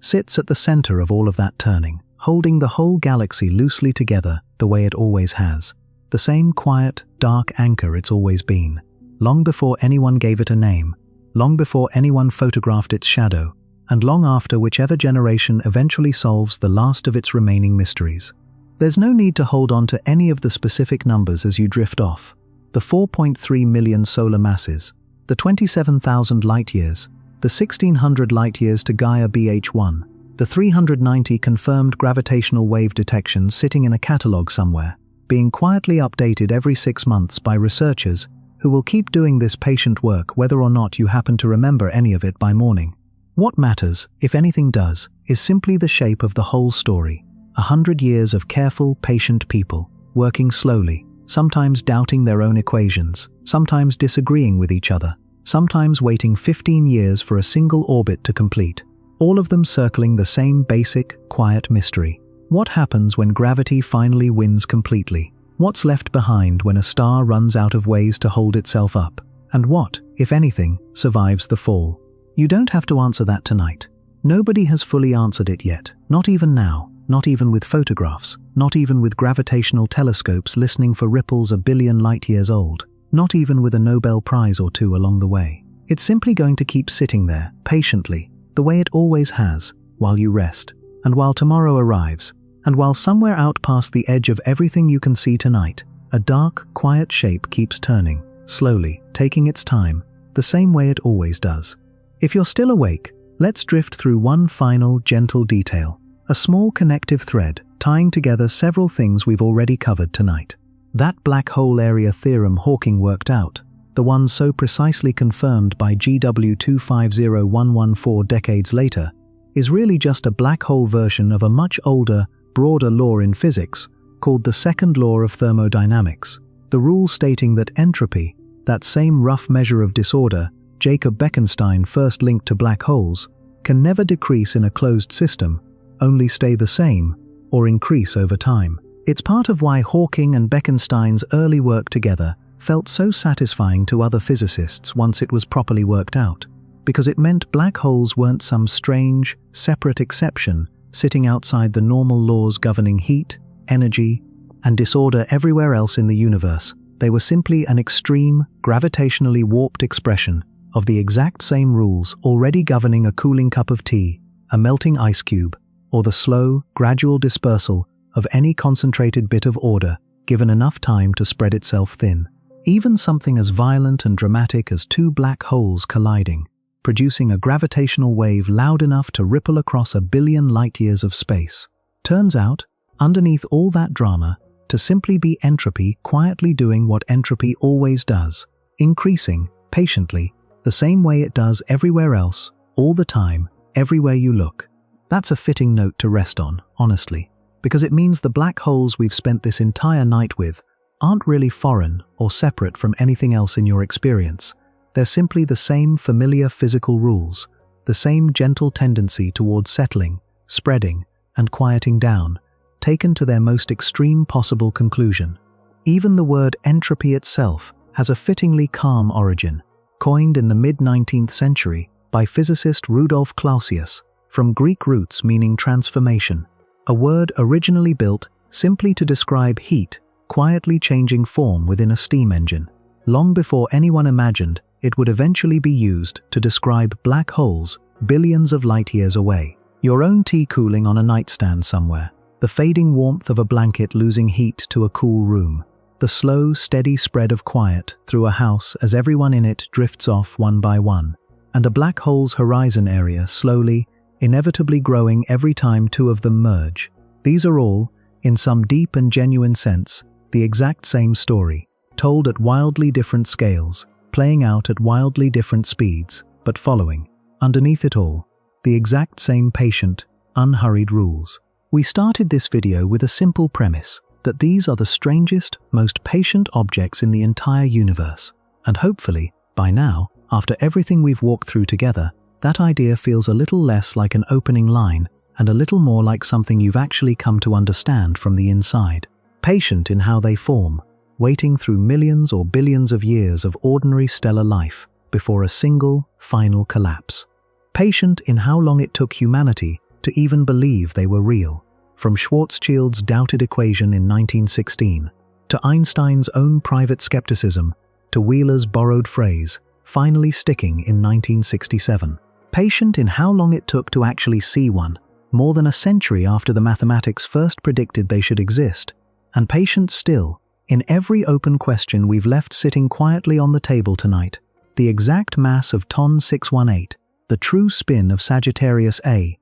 sits at the center of all of that turning, holding the whole galaxy loosely together the way it always has. The same quiet, dark anchor it's always been, long before anyone gave it a name, long before anyone photographed its shadow, and long after whichever generation eventually solves the last of its remaining mysteries. There's no need to hold on to any of the specific numbers as you drift off. The 4.3 million solar masses, the 27,000 light-years, the 1,600 light-years to Gaia BH1, the 390 confirmed gravitational wave detections sitting in a catalogue somewhere, being quietly updated every 6 months by researchers who will keep doing this patient work whether or not you happen to remember any of it by morning. What matters, if anything does, is simply the shape of the whole story. 100 years of careful, patient people, working slowly, sometimes doubting their own equations, sometimes disagreeing with each other, sometimes waiting 15 years for a single orbit to complete, all of them circling the same basic, quiet mystery. What happens when gravity finally wins completely? What's left behind when a star runs out of ways to hold itself up? And what, if anything, survives the fall? You don't have to answer that tonight. Nobody has fully answered it yet, not even now, not even with photographs, not even with gravitational telescopes listening for ripples a billion light-years old, not even with a Nobel Prize or two along the way. It's simply going to keep sitting there, patiently, the way it always has, while you rest, and while tomorrow arrives, and while somewhere out past the edge of everything you can see tonight, a dark, quiet shape keeps turning, slowly, taking its time, the same way it always does. If you're still awake, let's drift through one final, gentle detail, a small connective thread tying together several things we've already covered tonight. That black hole area theorem Hawking worked out, the one so precisely confirmed by GW 250114 decades later, is really just a black hole version of a much older, broader law in physics called the second law of thermodynamics, the rule stating that entropy, that same rough measure of disorder Jacob Bekenstein first linked to black holes, can never decrease in a closed system, only stay the same, or increase over time. It's part of why Hawking and Bekenstein's early work together felt so satisfying to other physicists once it was properly worked out, because it meant black holes weren't some strange, separate exception sitting outside the normal laws governing heat, energy, and disorder everywhere else in the universe. They were simply an extreme, gravitationally warped expression of the exact same rules already governing a cooling cup of tea, a melting ice cube, or the slow, gradual dispersal of any concentrated bit of order given enough time to spread itself thin. Even something as violent and dramatic as two black holes colliding, producing a gravitational wave loud enough to ripple across 1 billion light-years of space, turns out, underneath all that drama, to simply be entropy quietly doing what entropy always does, increasing, patiently, the same way it does everywhere else, all the time, everywhere you look. That's a fitting note to rest on, honestly, because it means the black holes we've spent this entire night with aren't really foreign or separate from anything else in your experience. They're simply the same familiar physical rules, the same gentle tendency towards settling, spreading, and quieting down, taken to their most extreme possible conclusion. Even the word entropy itself has a fittingly calm origin, coined in the mid-19th century by physicist Rudolf Clausius, from Greek roots meaning transformation, a word originally built simply to describe heat quietly changing form within a steam engine, long before anyone imagined it would eventually be used to describe black holes billions of light-years away. Your own tea cooling on a nightstand somewhere, the fading warmth of a blanket losing heat to a cool room, the slow, steady spread of quiet through a house as everyone in it drifts off one by one, and a black hole's horizon area slowly, inevitably growing every time two of them merge. These are all, in some deep and genuine sense, the exact same story, told at wildly different scales, playing out at wildly different speeds, but following, underneath it all, the exact same patient, unhurried rules. We started this video with a simple premise, that these are the strangest, most patient objects in the entire universe, and hopefully, by now, after everything we've walked through together, that idea feels a little less like an opening line and a little more like something you've actually come to understand from the inside. Patient in how they form, waiting through millions or billions of years of ordinary stellar life before a single, final collapse. Patient in how long it took humanity to even believe they were real, from Schwarzschild's doubted equation in 1916, to Einstein's own private skepticism, to Wheeler's borrowed phrase, finally sticking in 1967. Patient in how long it took to actually see one, more than a century after the mathematics first predicted they should exist, and patient still, in every open question we've left sitting quietly on the table tonight, the exact mass of Ton 618, the true spin of Sagittarius A,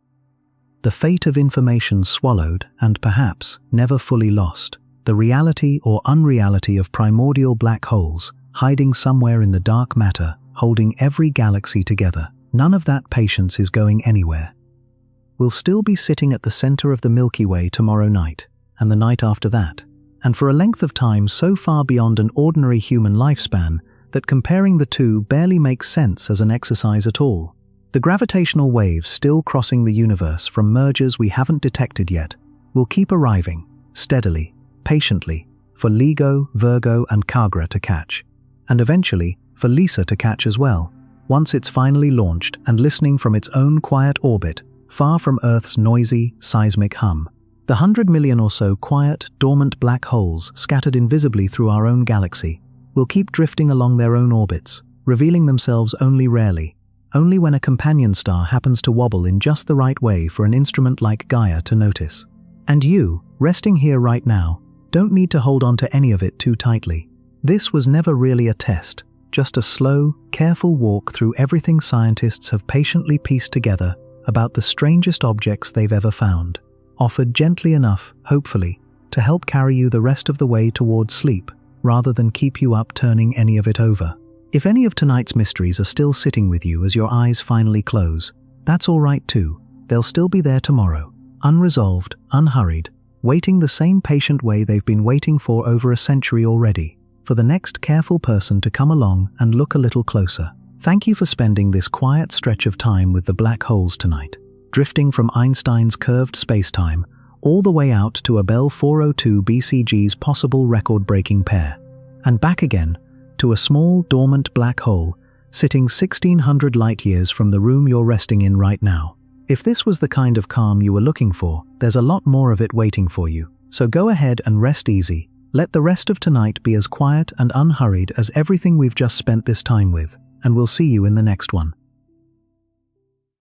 the fate of information swallowed and perhaps never fully lost, the reality or unreality of primordial black holes, hiding somewhere in the dark matter, holding every galaxy together. None of that patience is going anywhere. We'll still be sitting at the center of the Milky Way tomorrow night, and the night after that, and for a length of time so far beyond an ordinary human lifespan that comparing the two barely makes sense as an exercise at all. The gravitational waves still crossing the universe from mergers we haven't detected yet will keep arriving, steadily, patiently, for LIGO, Virgo, and Kagra to catch, and eventually for Lisa to catch as well, once it's finally launched and listening from its own quiet orbit, far from Earth's noisy, seismic hum. The 100 million or so quiet, dormant black holes scattered invisibly through our own galaxy will keep drifting along their own orbits, revealing themselves only rarely, only when a companion star happens to wobble in just the right way for an instrument like Gaia to notice. And you, resting here right now, don't need to hold on to any of it too tightly. This was never really a test, just a slow, careful walk through everything scientists have patiently pieced together about the strangest objects they've ever found, offered gently enough, hopefully, to help carry you the rest of the way towards sleep, rather than keep you up turning any of it over. If any of tonight's mysteries are still sitting with you as your eyes finally close, that's all right too. They'll still be there tomorrow, unresolved, unhurried, waiting the same patient way they've been waiting for over a century already, for the next careful person to come along and look a little closer. Thank you for spending this quiet stretch of time with the black holes tonight, drifting from Einstein's curved spacetime all the way out to Abell 402 BCG's possible record-breaking pair, and back again to a small, dormant black hole sitting 1,600 light-years from the room you're resting in right now. If this was the kind of calm you were looking for, there's a lot more of it waiting for you. So go ahead and rest easy. Let the rest of tonight be as quiet and unhurried as everything we've just spent this time with, and we'll see you in the next one.